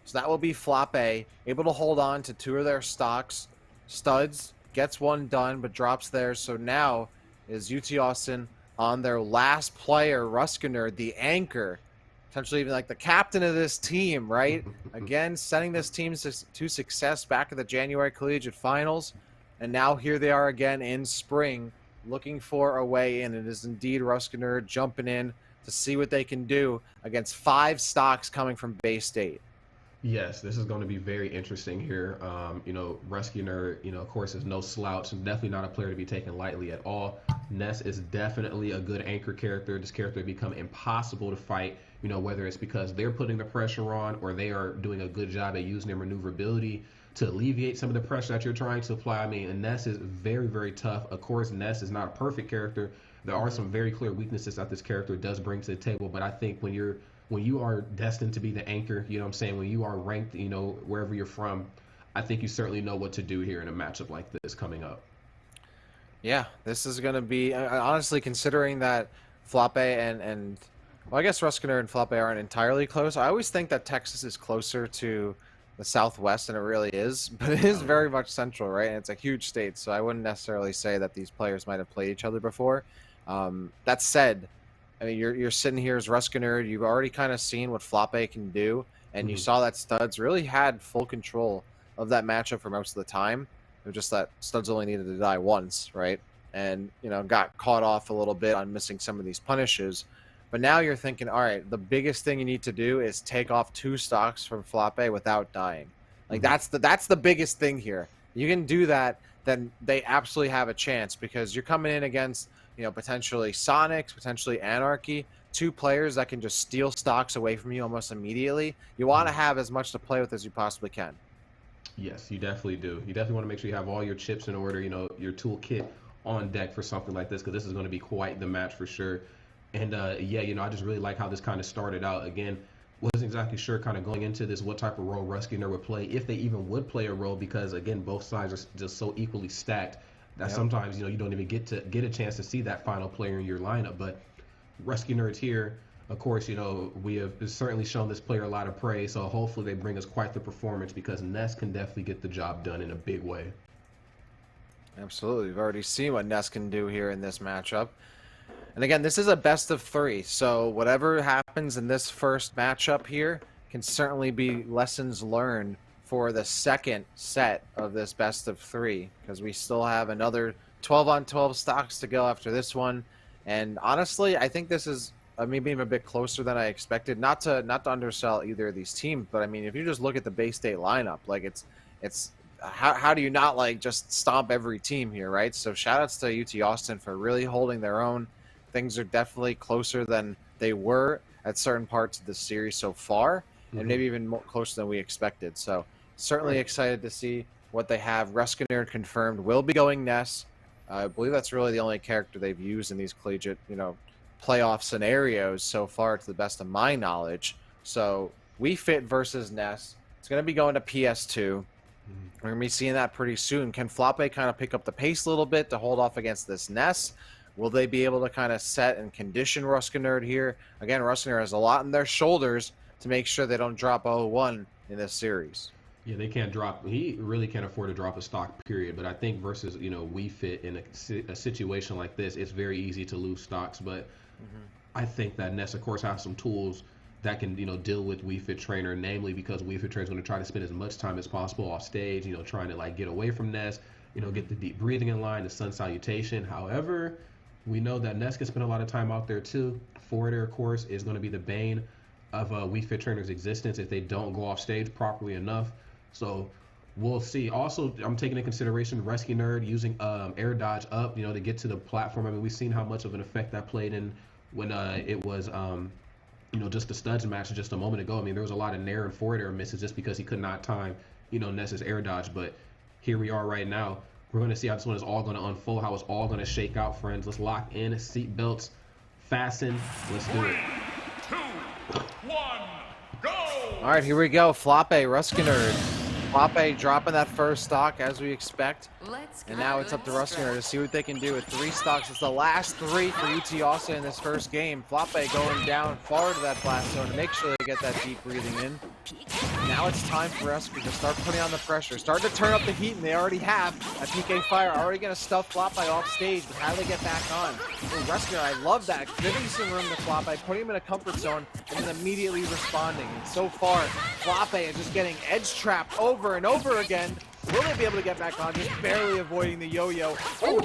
So that will be Floppe, able to hold on to 2 of their stocks. Studs gets one done, but drops theirs. So now is UT Austin on their last player, Ruskiner, the anchor, potentially even like the captain of this team, right? Again, sending this team to success back at the January Collegiate Finals. And now here they are again in spring, looking for a way in. It is indeed Ruskiner jumping in to see what they can do against 5 stocks coming from Bay State. Yes, this is going to be very interesting here. You know, Ruskiner, you know, of course, is no slouch and definitely not a player to be taken lightly at all. NACE is definitely a good anchor character. This character has become impossible to fight, you know, whether it's because they're putting the pressure on or they are doing a good job at using their maneuverability to alleviate some of the pressure that you're trying to apply. I mean, and NACE is very, very tough. Of course, NACE is not a perfect character. There are some very clear weaknesses that this character does bring to the table, but I think when you are destined to be the anchor, you know what I'm saying, when you are ranked, you know, wherever you're from, I think you certainly know what to do here in a matchup like this coming up. Yeah, this is going to be, honestly, considering that Floppe and well, I guess Ruskiner and Floppe aren't entirely close. I always think that Texas is closer to the Southwest than it really is, but it is very much central, right? And it's a huge state, so I wouldn't necessarily say that these players might have played each other before. That said, I mean, you're sitting here as Ruskiner. You've already kind of seen what Floppe can do, and you saw that Studs really had full control of that matchup for most of the time. It was just that Studs only needed to die once, right? And, you know, got caught off a little bit on missing some of these punishes. But now you're thinking, all right, the biggest thing you need to do is take off 2 stocks from Floppe without dying. Like, that's the biggest thing here. You can do that, then they absolutely have a chance, because you're coming in against, you know, potentially Sonics, potentially Anarchy, 2 players that can just steal stocks away from you almost immediately. You want to have as much to play with as you possibly can. Yes, you definitely do. You definitely want to make sure you have all your chips in order, you know, your toolkit on deck for something like this, because this is going to be quite the match for sure. And yeah, you know, I just really like how this kind of started out. Again, wasn't exactly sure kind of going into this what type of role Ruskiner would play, if they even would play a role, because again, both sides are just so equally stacked that sometimes, you know, you don't even get a chance to see that final player in your lineup. But Ruskiner is here. Of course, you know, we have certainly shown this player a lot of praise, so hopefully they bring us quite the performance, because NACE can definitely get the job done in a big way. Absolutely. We've already seen what NACE can do here in this matchup. And again, this is a best of 3, so whatever happens in this first matchup here can certainly be lessons learned for the second set of this best of 3, because we still have another 12-on-12 stocks to go after this one. And honestly, I think this is maybe even a bit closer than I expected. Not to undersell either of these teams, but I mean, if you just look at the Bay State lineup, like it's how do you not like just stomp every team here, right? So shout outs to UT Austin for really holding their own, things are definitely closer than they were at certain parts of the series so far, and maybe even more closer than we expected. So certainly excited to see what they have. Rescuer confirmed will be going NES. I believe that's really the only character they've used in these collegiate, playoff scenarios so far, to the best of my knowledge. So We Fit versus NES. It's going to be going to PS2. We're going to be seeing that pretty soon. Can Floppe kind of pick up the pace a little bit to hold off against this NES? Will they be able to kind of set and condition Ruskinerd here? Again, Ruskinerd has a lot on their shoulders to make sure they don't drop 0-1 in this series. Yeah, they can't drop. He really can't afford to drop a stock, period. But I think versus, We Fit in a situation like this, it's very easy to lose stocks. But I think that NES, of course, has some tools that can, deal with We Fit Trainer, namely because We Fit Trainer is going to try to spend as much time as possible off stage, trying to get away from NES, get the deep breathing in line, the sun salutation. However, we know that NES can spend a lot of time out there too. Forward air, of course, is going to be the bane of We Fit Trainer's existence if they don't go off stage properly enough. So we'll see. Also, I'm taking into consideration Rescuer using air dodge up, to get to the platform. I mean, we've seen how much of an effect that played in when it was, just the studs match just a moment ago. I mean, there was a lot of nair and forward air misses just because he could not time, Ness's air dodge. But here we are right now. We're going to see how this one is all going to unfold, how it's all going to shake out, friends. Let's lock in, seat belts, fasten. Let's do it. 3, 2, 1, go! All right, here we go. Floppe, Ruskinerd. Floppe dropping that first stock as we expect. And now it's up to Ruskinerd to see what they can do with 3 stocks. It's the last 3 for UT Austin in this first game. Floppe going down far to that blast zone to make sure they get that deep breathing in. Now it's time for Rescuer to start putting on the pressure, start to turn up the heat, and they already have. That PK Fire already going to stuff Floppe off stage, but how do they get back on? Ooh, Rescuer, I love that. Giving some room to Floppe, putting him in a comfort zone, and then immediately responding. And so far, Floppe is just getting edge trapped over and over again. Will they be able to get back on? Just barely avoiding the yo-yo. Oh,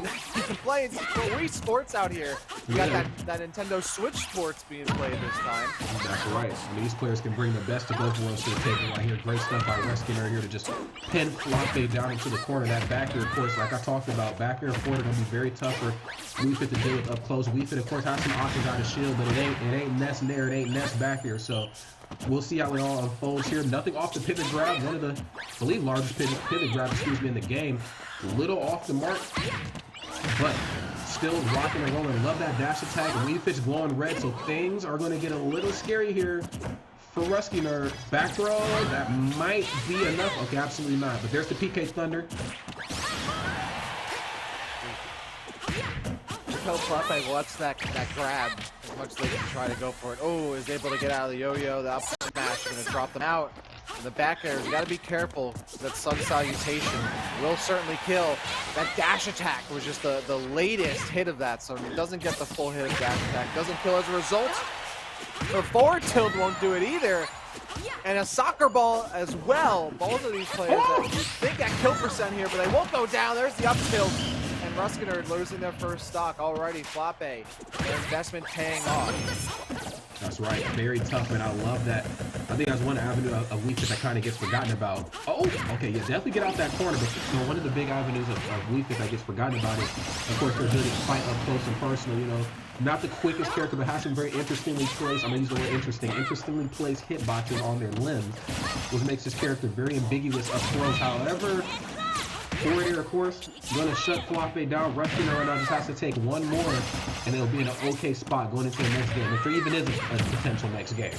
playing some Wii Sports out here. You got that Nintendo Switch Sports being played this time. That's right. I mean, these players can bring the best of both worlds to the table right here. Great stuff by Rescuer here to just pin Floppe down into the corner. That back air, of course, like I talked about, back air forward going to be very tough for We Fit to deal with up close. We Fit, of course, has some options out of shield, but it ain't Ness there, it ain't Ness back here. So we'll see how it all unfolds here. Nothing off the pivot grab. One of the, I believe, largest pivot grabs, in the game. A little off the mark, but still rocking and rolling. Love that dash attack. Wii Fit's glowing red, so things are going to get a little scary here for Rescuer. Back throw, that might be enough. Okay, absolutely not. But there's the PK Thunder. Floppe wants that grab as much as they can try to go for it. Oh, is able to get out of the yo-yo. The up smash is going to drop them out. And the back air, you got to be careful. That sun salutation will certainly kill. That dash attack was just the latest hit of that, so it doesn't get the full hit of dash attack. Doesn't kill as a result. The forward tilt won't do it either. And a soccer ball as well. Both of these players that think got kill percent here, but they won't go down. There's the up tilt. And Ruskinerd losing their first stock already. Floppe, their investment paying off. That's right. Very tough, and I love that. I think that's one avenue of Wii Fit that kind of gets forgotten about. Oh, okay, yeah, definitely get out that corner. But one of the big avenues of Wii Fit that gets forgotten about is, of course, their ability to fight up close and personal. Not the quickest character, but has some very interestingly placed, I'm going to use the word interestingly placed hitboxes on their limbs, which makes this character very ambiguous up close. However, forward air, of course, going to shut Floppe down. Rescuer right now just has to take one more, and it'll be in an okay spot going into the next game, if there even is a potential next game.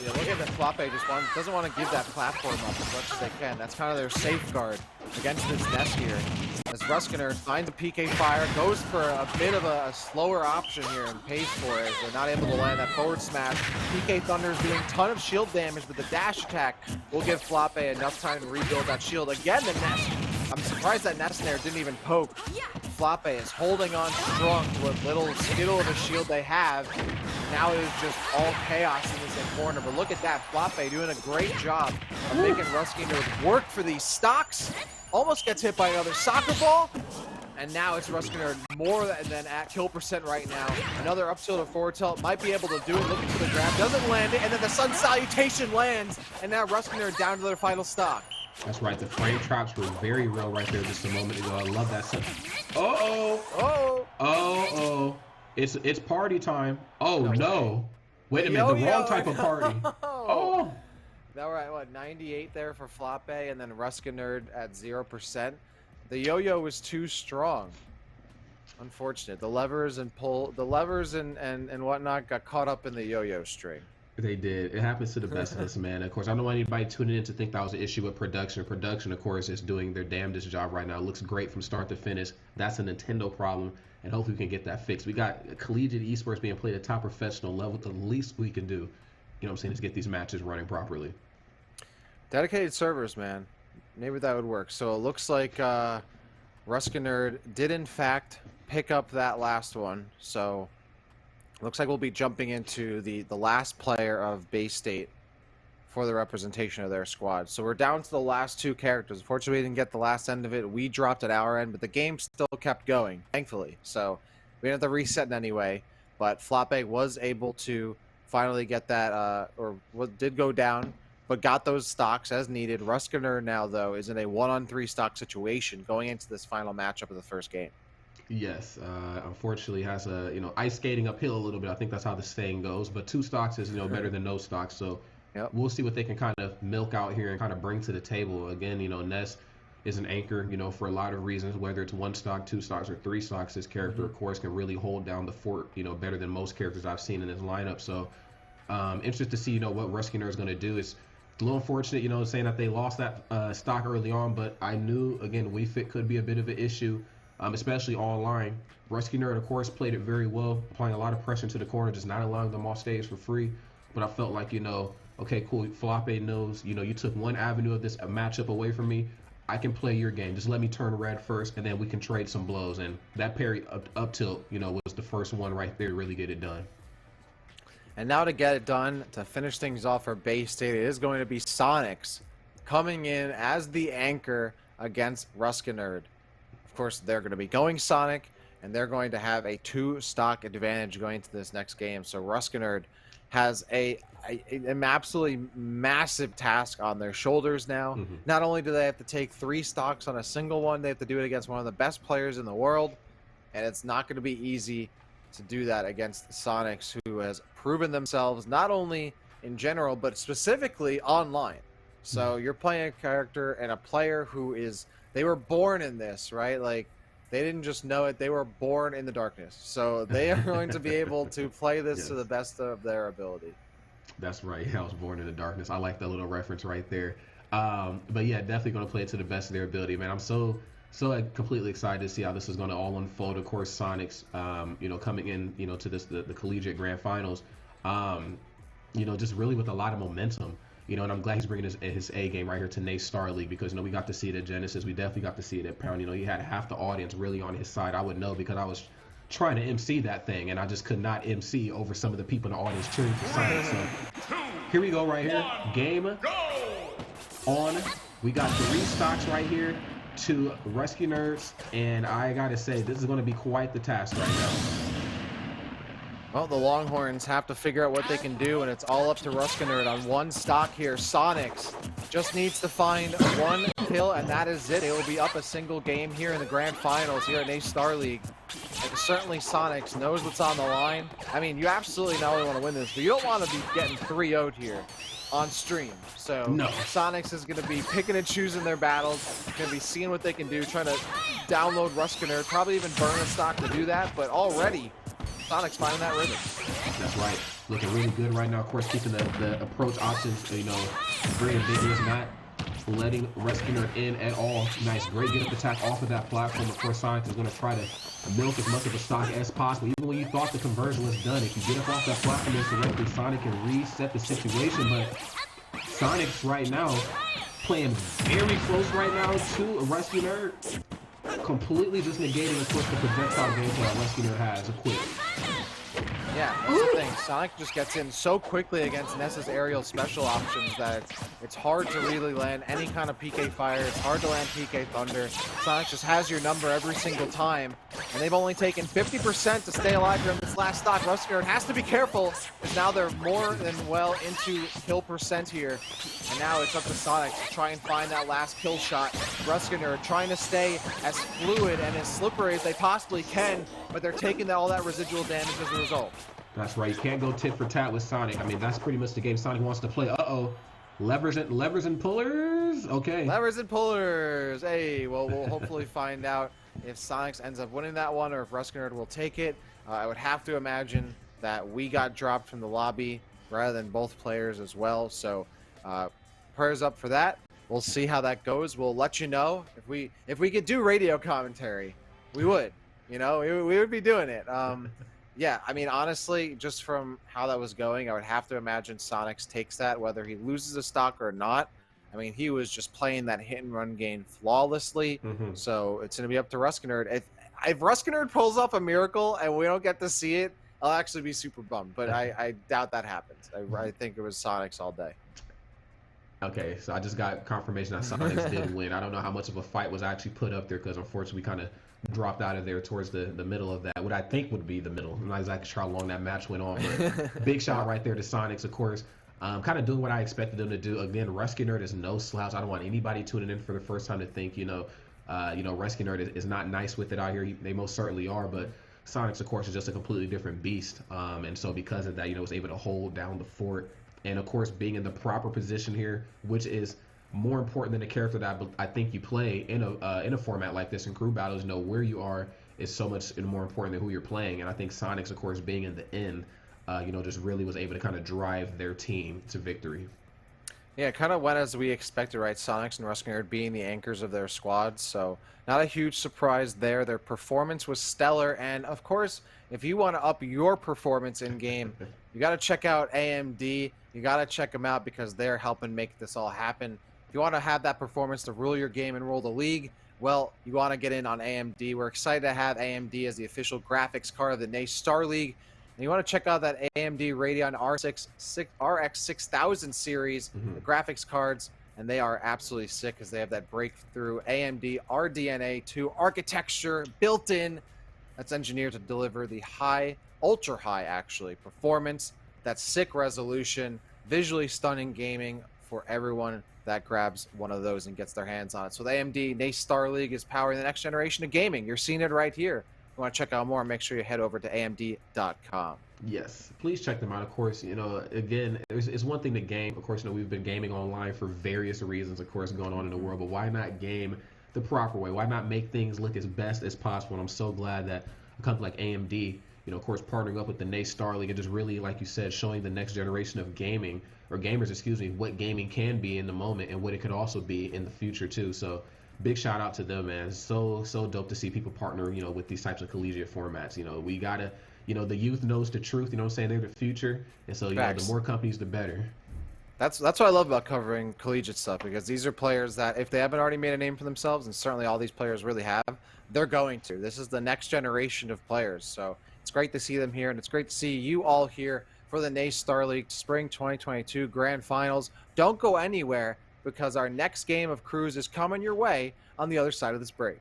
Yeah, look at that. Floppe just doesn't want to give that platform up as much as they can. That's kind of their safeguard against this NES here. As Ruskinerd finds a PK Fire, goes for a bit of a slower option here and pays for it. They're not able to land that forward smash. PK Thunder is doing a ton of shield damage, but the dash attack will give Floppe enough time to rebuild that shield. Again, the Ness. I'm surprised that Ness there didn't even poke. Floppe is holding on strong to what little skittle of a shield they have. Now it is just all chaos in this corner. But look at that, Floppe doing a great job of making Ruskinerd work for these stocks. Almost gets hit by another soccer ball. And now it's Ruskinerd more than at kill percent right now. Another up tilt or forward tilt. Might be able to do it. Looking for the grab. Doesn't land it. And then the sun salutation lands. And now Ruskinerd down to their final stock. That's right. The frame traps were very real right there just a moment ago. I love that stuff. Uh-oh. It's party time. Oh, no. Wait a minute. The wrong type of party. Oh. Now we're at, what, 98 there for Floppe, and then Ruskinerd at 0%. The yo-yo was too strong. Unfortunate. The levers and whatnot got caught up in the yo-yo string. They did. It happens to the best of us, man. Of course, I don't want anybody tuning in to think that was an issue with production. Production, of course, is doing their damnedest job right now. It looks great from start to finish. That's a Nintendo problem, and hopefully we can get that fixed. We got collegiate esports being played at top professional level. The least we can do, you know what I'm saying, is get these matches running properly. Dedicated servers, man. Maybe that would work. So it looks like Ruskinerd did, in fact, pick up that last one. So looks like we'll be jumping into the last player of Bay State for the representation of their squad. So we're down to the last two characters. Unfortunately, we didn't get the last end of it. We dropped at our end, but the game still kept going, thankfully. So we didn't have to reset in any way. But Floppe was able to finally get that, did go down, but got those stocks as needed. Ruskinerd now, though, is in a 1-on-3 stock situation going into this final matchup of the first game. Yes, unfortunately has a, ice skating uphill a little bit. I think that's how the saying goes. But 2 stocks is, better than no stocks. So we'll see what they can kind of milk out here and kind of bring to the table. Again, NACE is an anchor, for a lot of reasons, whether it's 1 stock, 2 stocks, or 3 stocks. This character, of course, can really hold down the fort, better than most characters I've seen in this lineup. So interested to see, what Ruskinerd is going to do. It's a little unfortunate, saying that they lost that stock early on, but I knew, again, Wii Fit could be a bit of an issue. Especially online. Ruskinerd, of course, played it very well, applying a lot of pressure to the corner, just not allowing them off stage for free. But I felt like, okay, cool, Floppe knows, you took one avenue of this matchup away from me. I can play your game. Just let me turn red first, and then we can trade some blows. And that parry up tilt, was the first one right there to really get it done. And now to get it done, to finish things off for Bay State, it is going to be Sonics coming in as the anchor against Ruskinerd. Of course, they're going to be going Sonic, and they're going to have a 2-stock advantage going into this next game. So Ruskinerd has an absolutely massive task on their shoulders now. Not only do they have to take 3 stocks on a single one, they have to do it against one of the best players in the world, and it's not going to be easy to do that against the Sonics, who has proven themselves not only in general, but specifically online. So you're playing a character and a player who is... They were born in this, right? Like, they didn't just know it. They were born in the darkness. So they are going to be able to play this to the best of their ability. That's right. I was born in the darkness. I like that little reference right there. But yeah, definitely going to play it to the best of their ability, man. I'm so completely excited to see how this is going to all unfold. Of course, Sonics, coming in, to this the collegiate grand finals, just really with a lot of momentum. And I'm glad he's bringing his A game right here to NACE Starleague, because, we got to see it at Genesis. We definitely got to see it at Pound. He had half the audience really on his side. I would know, because I was trying to MC that thing, and I just could not MC over some of the people in the audience cheering for Sonic. So here we go right here. Game on. We got 3 stocks right here to Ruskinerd, and I got to say, this is going to be quite the task right now. Well, the Longhorns have to figure out what they can do, and it's all up to Ruskinerd on 1 stock here. Sonics just needs to find 1 kill, and that is it. They will be up a single game here in the grand finals here at NACE Starleague. And certainly Sonics knows what's on the line. I mean, you absolutely not only want to win this, but you don't want to be getting 3-0'd here on stream. So no. Sonics is going to be picking and choosing their battles, going to be seeing what they can do, trying to download Ruskinerd, probably even burn a stock to do that, but already Sonic's finding that rhythm. That's right. Looking really good right now. Of course, keeping the approach options, very ambiguous, not letting Ruskinerd in at all. Nice, great get up attack off of that platform. Of course, Sonic is going to try to milk as much of a stock as possible. Even when you thought the conversion was done, if you get up off that platform incorrectly, Sonic can reset the situation. But Sonic's right now playing very close right now to Ruskinerd, completely just negating, of course, the projectile gameplay that Ruskinerd has. A quick. Yeah, that's the thing. Sonic just gets in so quickly against NES's aerial special options that it's hard to really land any kind of PK fire. It's hard to land PK thunder. Sonic just has your number every single time, and they've only taken 50% to stay alive during this last stock. Ruskard has to be careful, because now they're more than well into kill percent here, and now it's up to Sonic to try and find that last kill shot. Ruskard trying to stay as fluid and as slippery as they possibly can, but they're taking all that residual damage as a result. That's right. You can't go tit for tat with Sonic. I mean, that's pretty much the game Sonic wants to play. Uh-oh. Levers and pullers? Okay. Levers and pullers. Hey, well, we'll hopefully find out if Sonic ends up winning that one or if Ruskinerd will take it. I would have to imagine that we got dropped from the lobby rather than both players as well. So prayers up for that. We'll see how that goes. We'll let you know. If we could do radio commentary, we would. You know, we would be doing it. Yeah, I mean, honestly, just from how that was going, I would have to imagine Sonics takes that, whether he loses a stock or not. I mean, he was just playing that hit and run game flawlessly. So it's going to be up to Ruskinerd. If Ruskinerd pulls off a miracle and we don't get to see it, I'll actually be super bummed. But I doubt that happens. I think it was Sonics all day. Okay, so I just got confirmation that Sonics did win. I don't know how much of a fight was actually put up there because unfortunately we kind of dropped out of there towards the middle of that, what I think would be the middle. I'm not exactly sure how long that match went on, but big shout right there to Sonics, of course. Kind of doing what I expected them to do. Again, Rescue Nerd is no slouch. I don't want anybody tuning in for the first time to think, Rescue Nerd is not nice with it out here. They most certainly are, but Sonics, of course, is just a completely different beast. And so because of that, was able to hold down the fort. And of course, being in the proper position here, which is more important than the character that I think you play in a format like this in crew battles. Where you are is so much more important than who you're playing. And I think Sonics, of course, being in the end, just really was able to kind of drive their team to victory. Yeah, it kind of went as we expected, right? Sonics and Ruskinerd being the anchors of their squads, so not a huge surprise there. Their performance was stellar, and of course, if you want to up your performance in game, you got to check out AMD. You got to check them out because they're helping make this all happen. If you want to have that performance to rule your game and rule the league, well, you want to get in on AMD. We're excited to have AMD as the official graphics card of the NACE Starleague. And you want to check out that AMD Radeon RX 6000 series, the graphics cards, and they are absolutely sick because they have that breakthrough AMD RDNA 2 architecture built in that's engineered to deliver the ultra high actually, performance, that sick resolution, visually stunning gaming for everyone that grabs one of those and gets their hands on it. So the AMD NACE Starleague is powering the next generation of gaming. You're seeing it right here. If you want to check out more, make sure you head over to AMD.com. Yes, please check them out. Of course, again, it's one thing to game. Of course, we've been gaming online for various reasons, of course, going on in the world. But why not game the proper way? Why not make things look as best as possible? And I'm so glad that a company like AMD, of course, partnering up with the NACE Starleague and just really, like you said, showing the next generation of gaming, or gamers, excuse me, what gaming can be in the moment and what it could also be in the future too. So big shout out to them, man. So dope to see people partner, with these types of collegiate formats. We gotta, the youth knows the truth. You know what I'm saying? They're the future, and so the more companies, the better. That's what I love about covering collegiate stuff, because these are players that if they haven't already made a name for themselves, and certainly all these players really have, they're going to. This is the next generation of players, so it's great to see them here, and it's great to see you all here for the NACE Starleague Spring 2022 Grand Finals. Don't go anywhere, because our next game of Cruise is coming your way on the other side of this break.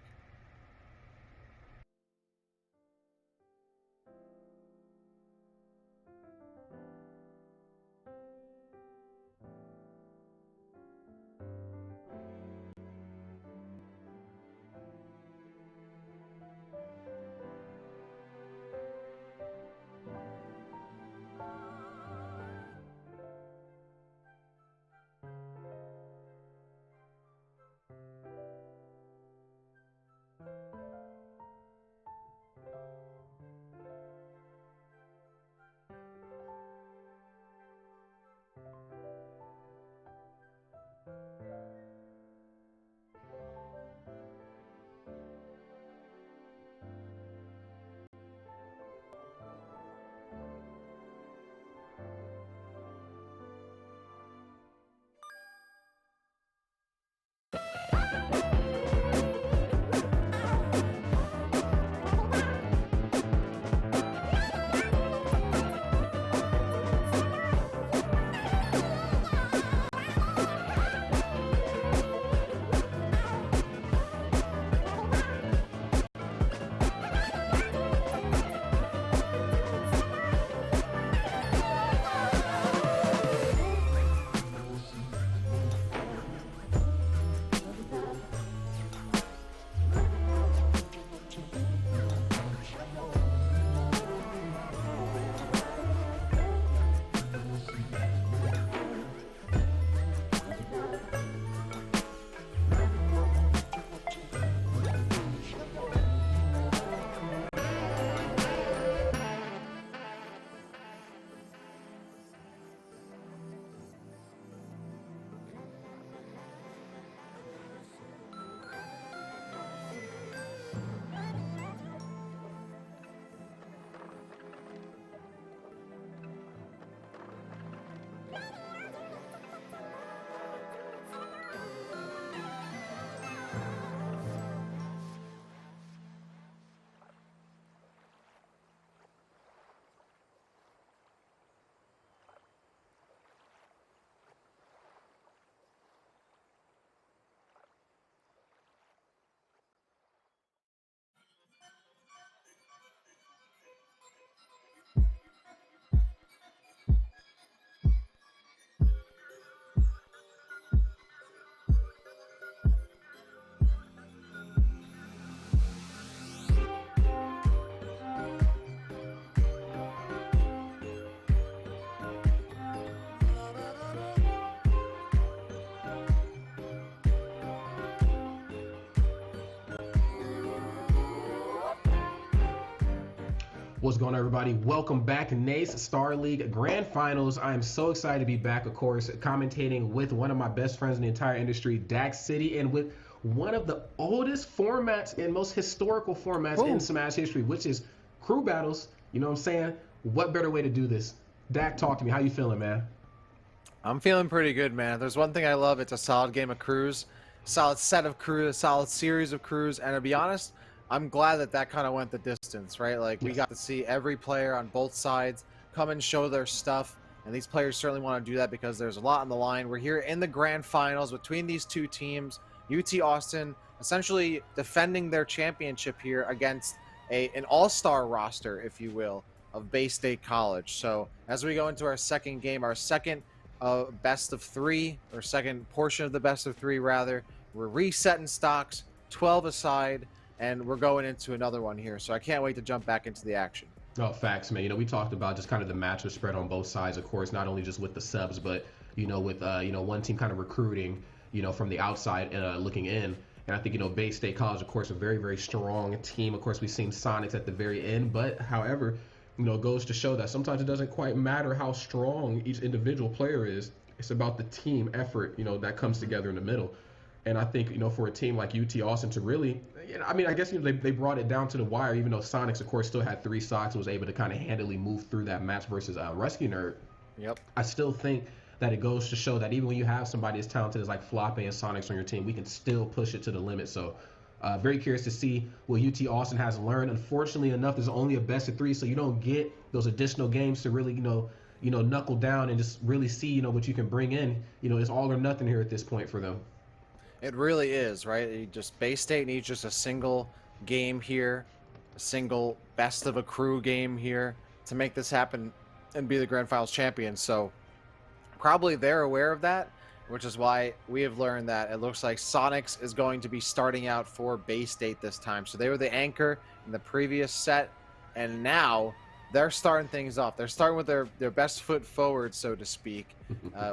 What's going on, everybody? Welcome back. NACE Starleague Grand Finals. I am so excited to be back, of course, commentating with one of my best friends in the entire industry, Dax City, and with one of the oldest formats and most historical formats in Smash history, which is crew battles. You know what I'm saying? What better way to do this? Dak, talk to me. How you feeling, man? I'm feeling pretty good, man. There's one thing I love. It's a solid game of crews, solid set of crews, a solid series of crews, and to be honest, I'm glad that kind of went the distance, right? Like, we got to see every player on both sides come and show their stuff, and these players certainly want to do that because there's a lot on the line. We're here in the grand finals between these two teams, UT Austin essentially defending their championship here against an all-star roster, if you will, of Bay State College. So as we go into our second game, our second best of three, or second portion of the best of three, rather, we're resetting stocks, 12 aside, and we're going into another one here. So I can't wait to jump back into the action. Oh, facts, man. You know, we talked about just kind of the matchup spread on both sides, of course, not only just with the subs, but, you know, with, one team kind of recruiting, you know, from the outside looking in. And I think, you know, Bay State College, of course, a very, very strong team. Of course, we've seen Sonics at the very end, but however, you know, it goes to show that sometimes it doesn't quite matter how strong each individual player is. It's about the team effort, you know, that comes together in the middle. And I think, you know, for a team like UT Austin to really, you know, I mean, I guess, you know, they brought it down to the wire, even though Sonics, of course, still had 3 stocks and was able to kind of handily move through that match versus Rescue Nerd. Yep. I still think that it goes to show that even when you have somebody as talented as like Floppe and Sonics on your team, we can still push it to the limit. So very curious to see what UT Austin has learned. Unfortunately enough, there's only a best of 3, so you don't get those additional games to really, you know, knuckle down and just really see, you know, what you can bring in. You know, it's all or nothing here at this point for them. It really is, right? Bay State needs just a single game here, a single best of a crew game here to make this happen and be the Grand Finals champion. So probably they're aware of that, which is why we have learned that it looks like Sonics is going to be starting out for Bay State this time. So they were the anchor in the previous set, and now they're starting things off. They're starting with their best foot forward, so to speak.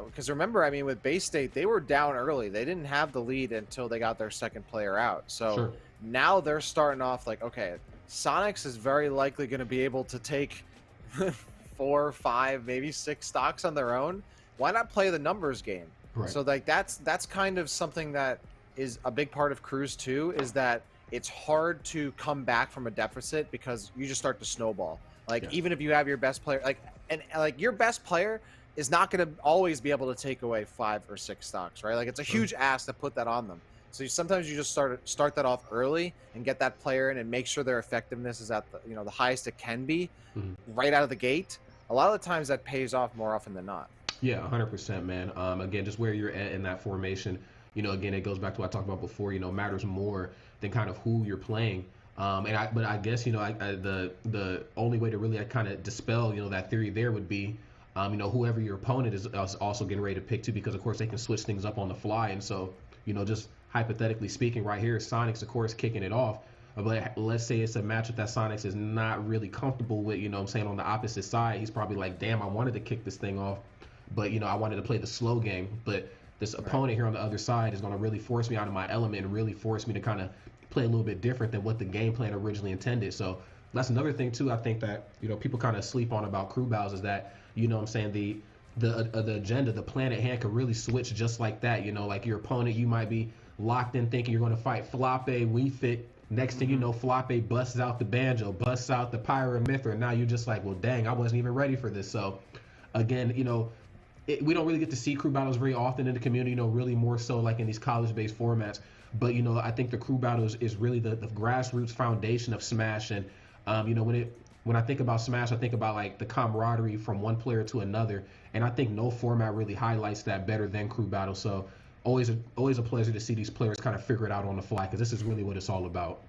Because remember, I mean, with Bay State, they were down early. They didn't have the lead until they got their second player out. So now they're starting off like, okay, Sonics is very likely going to be able to take 4, 5, maybe 6 stocks on their own. Why not play the numbers game? Right. So like that's kind of something that is a big part of crews too, is that it's hard to come back from a deficit because you just start to snowball. Like, even if you have your best player, like your best player is not going to always be able to take away 5 or 6 stocks, right? Like, it's a huge ask to put that on them. So sometimes you just start that off early and get that player in and make sure their effectiveness is at the, you know, the highest it can be right out of the gate. A lot of the times that pays off more often than not. Yeah, 100%, man. Again, just where you're at in that formation, you know, again, it goes back to what I talked about before, you know, matters more than kind of who you're playing. But I guess, you know, the only way to really kind of dispel, you know, that theory there would be, you know, whoever your opponent is also getting ready to pick too, because of course they can switch things up on the fly. And so, you know, just hypothetically speaking, right here, Sonics, of course, kicking it off. But let's say it's a matchup that Sonics is not really comfortable with, you know what I'm saying, on the opposite side. He's probably like, damn, I wanted to kick this thing off, but, you know, I wanted to play the slow game. But this opponent here on the other side is going to really force me out of my element and really force me to kind of play a little bit different than what the game plan originally intended. So that's another thing too, I think, that, you know, people kind of sleep on about crew battles, is that, you know what I'm saying, the agenda, the plan at hand could really switch just like that. You know, like your opponent, you might be locked in thinking you're going to fight Floppe, We Fit. Next thing you know, Floppe busts out the banjo, busts out the Pyramithra, and now you're just like, well, dang, I wasn't even ready for this. So again, you know, we don't really get to see crew battles very often in the community, you know, really more so like in these college-based formats. But, you know, I think the crew battles is really the grassroots foundation of Smash. And, you know, when I think about Smash, I think about like the camaraderie from one player to another. And I think no format really highlights that better than crew battle. So always a pleasure to see these players kind of figure it out on the fly, because this is really what it's all about.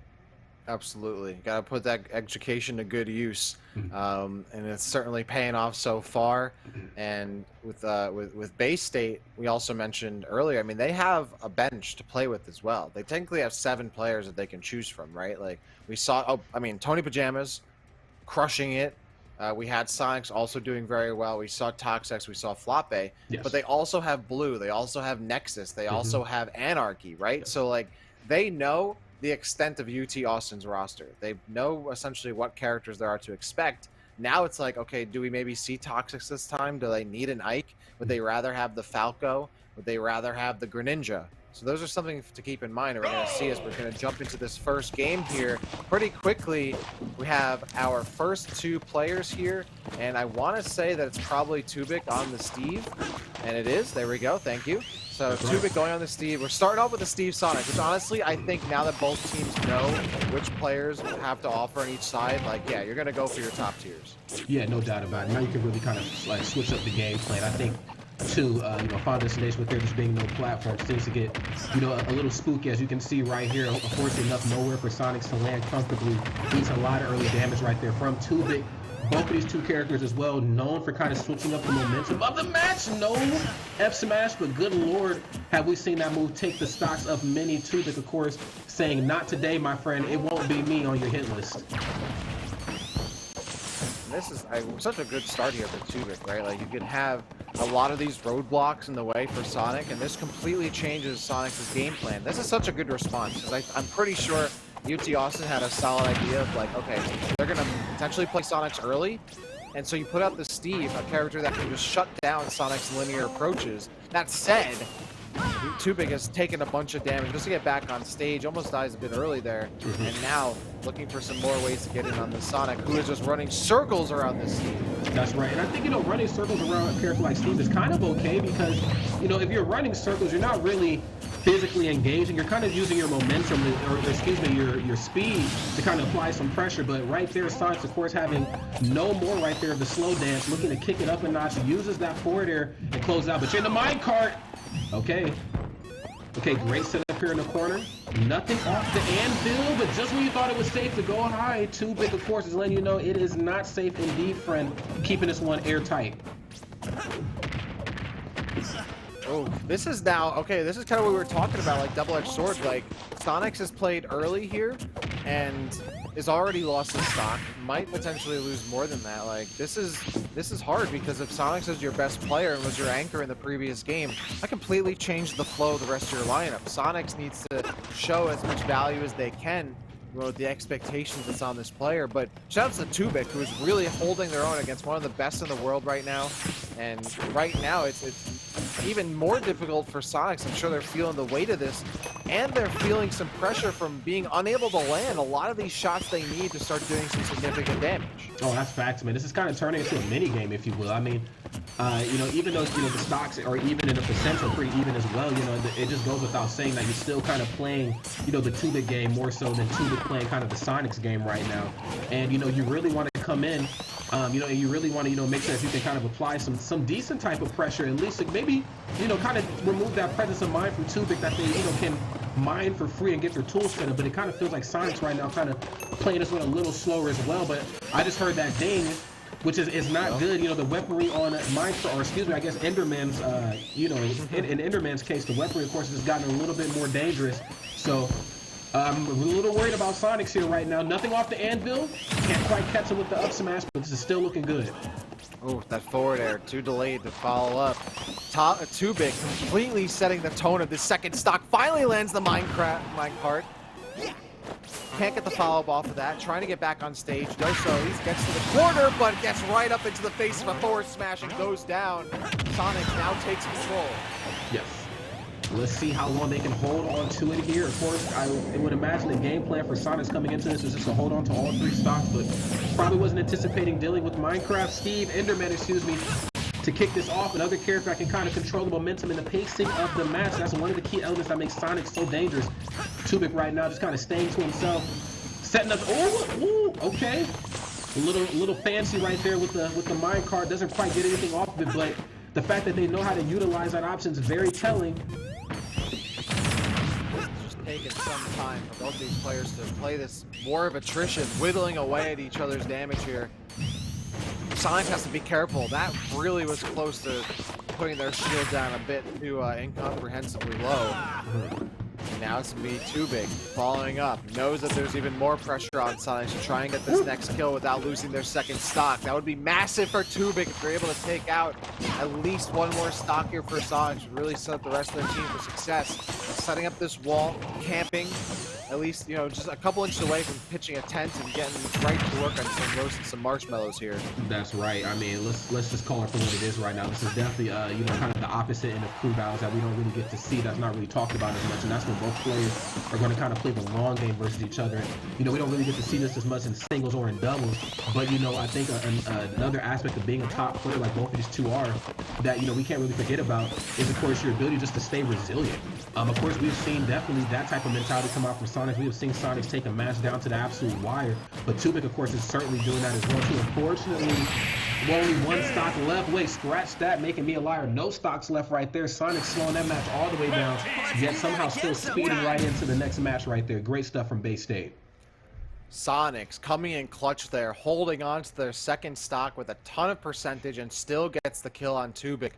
Absolutely. Got to put that education to good use. And it's certainly paying off so far. And with Bay State, we also mentioned earlier, I mean, they have a bench to play with as well. They technically have 7 players that they can choose from, right? Like we saw, Tony Pajamas crushing it. We had Sonics also doing very well. We saw Toxex, we saw Floppe, but they also have Blue. They also have Nexus. They also have Anarchy, right? So like they know the extent of UT Austin's roster. They know essentially what characters there are to expect. Now it's like, okay, do we maybe see Toxics this time? Do they need an Ike? Would they rather have the Falco? Would they rather have the Greninja? So those are something to keep in mind. We're going to see as we're going to jump into this first game here pretty quickly. We have our first 2 players here, and I want to say that it's probably Tubic on the Steve, and it is. There we go. Thank you. So Tubic going on the Steve. We're starting off with the Steve Sonic, which honestly, I think now that both teams know which players have to offer on each side, like, yeah, you're going to go for your top tiers. Yeah, no doubt about it. Now you can really kind of like switch up the game plan. I think too, Final Destination with there just being no platform seems to get, a little spooky, as you can see right here. Unfortunately enough, nowhere for Sonics to land comfortably. Needs a lot of early damage right there from Tubic. Both of these 2 characters as well, known for kind of switching up the momentum of the match. No F smash, but good lord, have we seen that move take the stocks of many. Tubic, of course, saying, not today, my friend. It won't be me on your hit list. This is such a good start here for Tubic, right? Like, you could have a lot of these roadblocks in the way for Sonic, and this completely changes Sonic's game plan. This is such a good response, because I'm pretty sure UT Austin had a solid idea of like, okay, they're going to potentially play Sonics early, and so you put out the Steve, a character that can just shut down Sonic's linear approaches. That said, Tubic has taken a bunch of damage just to get back on stage, almost dies a bit early there, and now looking for some more ways to get in on the Sonic, who is just running circles around this Steve. That's right, and I think, running circles around a character like Steve is kind of okay, because, if you're running circles, you're not really physically engaging. You're kind of using your momentum, your speed to kind of apply some pressure. But right there, Sonic's, of course, having no more right there of the slow dance, looking to kick it up a notch, uses that forward air and close out. But you're in the minecart. Okay, great setup here in the corner. Nothing off the anvil, but just when you thought it was safe to go high, Tubic, of course, is letting you know it is not safe indeed, friend. Keeping this one airtight. Oh, this is now, okay, this is kind of what we were talking about, like double-edged sword. Like, Sonics has played early here and is already lost his stock. Might potentially lose more than that. Like, this is hard, because if Sonics is your best player and was your anchor in the previous game, that completely changed the flow of the rest of your lineup. Sonics needs to show as much value as they can with the expectations that's on this player. But shout out to Tubic, who is really holding their own against one of the best in the world right now. And right now, it's even more difficult for Sonics. I'm sure they're feeling the weight of this, and they're feeling some pressure from being unable to land a lot of these shots they need to start doing some significant damage. Oh, that's facts, man. This is kind of turning into a mini game, if you will. I mean, even though the stocks are even in the percents are pretty even as well, it just goes without saying that you're still kind of playing, the Tubic game more so than Tubic playing kind of the Sonics game right now. And you really want to come in, and you really want to make sure that you can kind of apply some decent type of pressure, at least like maybe kind of remove that presence of mind from Tubic that they can mine for free and get their tools set up. But it kind of feels like Sonics right now kind of playing this one a little slower as well. But I just heard that ding, which is not good. The weaponry on Minecraft, or excuse me, I guess Enderman's, in Enderman's case, the weaponry, of course, has gotten a little bit more dangerous. So I'm a little worried about Sonics here right now. Nothing off the anvil. Can't quite catch him with the up smash, but this is still looking good. Oh, that forward air, too delayed to follow up. Tubic completely setting the tone of this second stock. Finally lands the minecart. Can't get the follow-up off of that. Trying to get back on stage. Does so. He gets to the corner, but gets right up into the face of a forward smash and goes down. Sonic now takes control. Yes. Let's see how long they can hold on to it here. Of course, I would imagine the game plan for Sonics coming into this is just to hold on to all 3 stocks, but probably wasn't anticipating dealing with Minecraft Steve, Enderman, excuse me, to kick this off. Another character that can kind of control the momentum and the pacing of the match. That's one of the key elements that makes Sonic so dangerous. Tubic right now just kind of staying to himself, setting up. Ooh, okay. A little fancy right there with the minecart. Doesn't quite get anything off of it, but the fact that they know how to utilize that option is very telling. Taken some time for both these players to play this war of attrition, whittling away at each other's damage here. Sonic has to be careful. That really was close to putting their shield down a bit too incomprehensibly low. Now it's going to be Tubic following up. Knows that there's even more pressure on Sonic to try and get this next kill without losing their second stock. That would be massive for Tubic if they're able to take out at least one more stock here for Sonic to really set up the rest of their team for success. Setting up this wall, camping, at least, you know, just a couple inches away from pitching a tent and getting right to work on some roasting some marshmallows here. That's right. I mean, let's just call it for what it is right now. This is definitely, you know, kind of the opposite end of crew battles that we don't really get to see. That's not really talked about as much, and that's when both players are going to kind of play the long game versus each other. You know, we don't really get to see this as much in singles or in doubles, but, you know, I think another aspect of being a top player like both of these two are that, you know, we can't really forget about is, of course, your ability just to stay resilient. Of course, we've seen definitely that type of mentality come out from Sonic. We have seen Sonic take a match down to the absolute wire, but Tubik, of course, is certainly doing that as well, too. Unfortunately, only one stock left. Wait, scratch that, making me a liar. No stocks left right there. Sonic slowing that match all the way down, yet somehow still speeding right into the next match right there. Great stuff from Bay State. Sonics coming in clutch there, holding on to their second stock with a ton of percentage and still gets the kill on Tubik.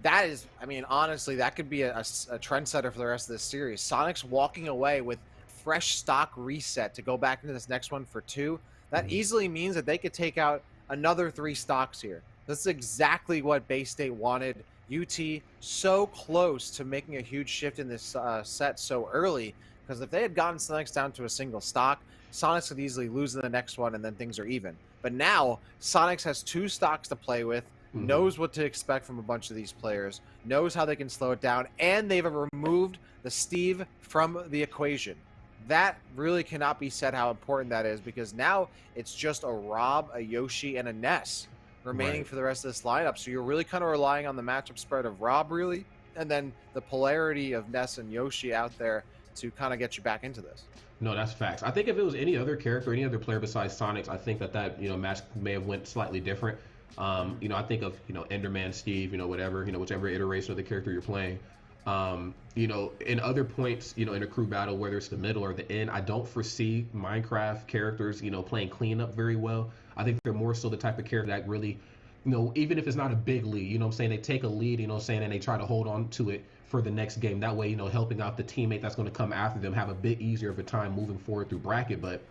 That is, I mean, honestly, that could be a trendsetter for the rest of this series. Sonics walking away with fresh stock reset to go back into this next one for 2. That easily means that they could take out another 3 stocks here. This is exactly what Bay State wanted. UT so close to making a huge shift in this set so early, because if they had gotten Sonics down to a single stock, Sonics could easily lose in the next one and then things are even. But now, Sonics has 2 stocks to play with, knows what to expect from a bunch of these players, knows how they can slow it down, and they've removed the Steve from the equation. That really cannot be said how important that is, because now it's just a Rob, a Yoshi, and a Ness remaining for the rest of this lineup. So you're really kind of relying on the matchup spread of Rob, really, and then the polarity of Ness and Yoshi out there to kind of get you back into this. No, that's facts. I think if it was any other character, any other player besides Sonic, I think that you know, match may have went slightly different. You know, I think of, you know, Enderman, Steve, you know, whatever, you know, whichever iteration of the character you're playing. You know, in other points, you know, in a crew battle, whether it's the middle or the end, I don't foresee Minecraft characters, you know, playing cleanup very well. I think they're more so the type of character that really, you know, even if it's not a big lead, you know what I'm saying, they take a lead, you know what I'm saying, and they try to hold on to it for the next game. That way, you know, helping out the teammate that's going to come after them have a bit easier of a time moving forward through bracket. But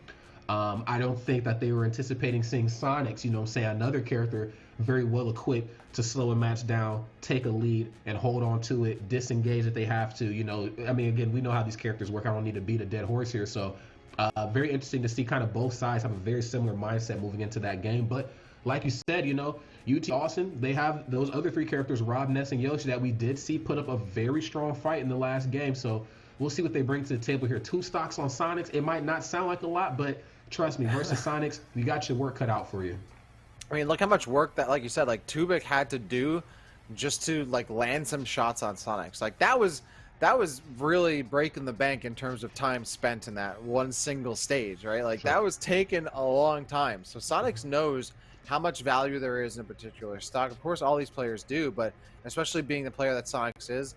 I don't think that they were anticipating seeing Sonics, you know what I'm saying, another character very well equipped to slow a match down, take a lead, and hold on to it, disengage if they have to. You know, I mean, again, we know how these characters work. I don't need to beat a dead horse here. So very interesting to see kind of both sides have a very similar mindset moving into that game. But like you said, you know, UT Austin, they have those other 3 characters, Rob, Ness, and Yoshi, that we did see put up a very strong fight in the last game. So we'll see what they bring to the table here. 2 stocks on Sonics. It might not sound like a lot, but trust me, versus Sonics, you got your work cut out for you. I mean, look how much work that, like you said, like Tubik had to do just to like land some shots on Sonics. Like that was really breaking the bank in terms of time spent in that one single stage, right? Like that was taking a long time. So Sonics knows how much value there is in a particular stock. Of course, all these players do, but especially being the player that Sonics is,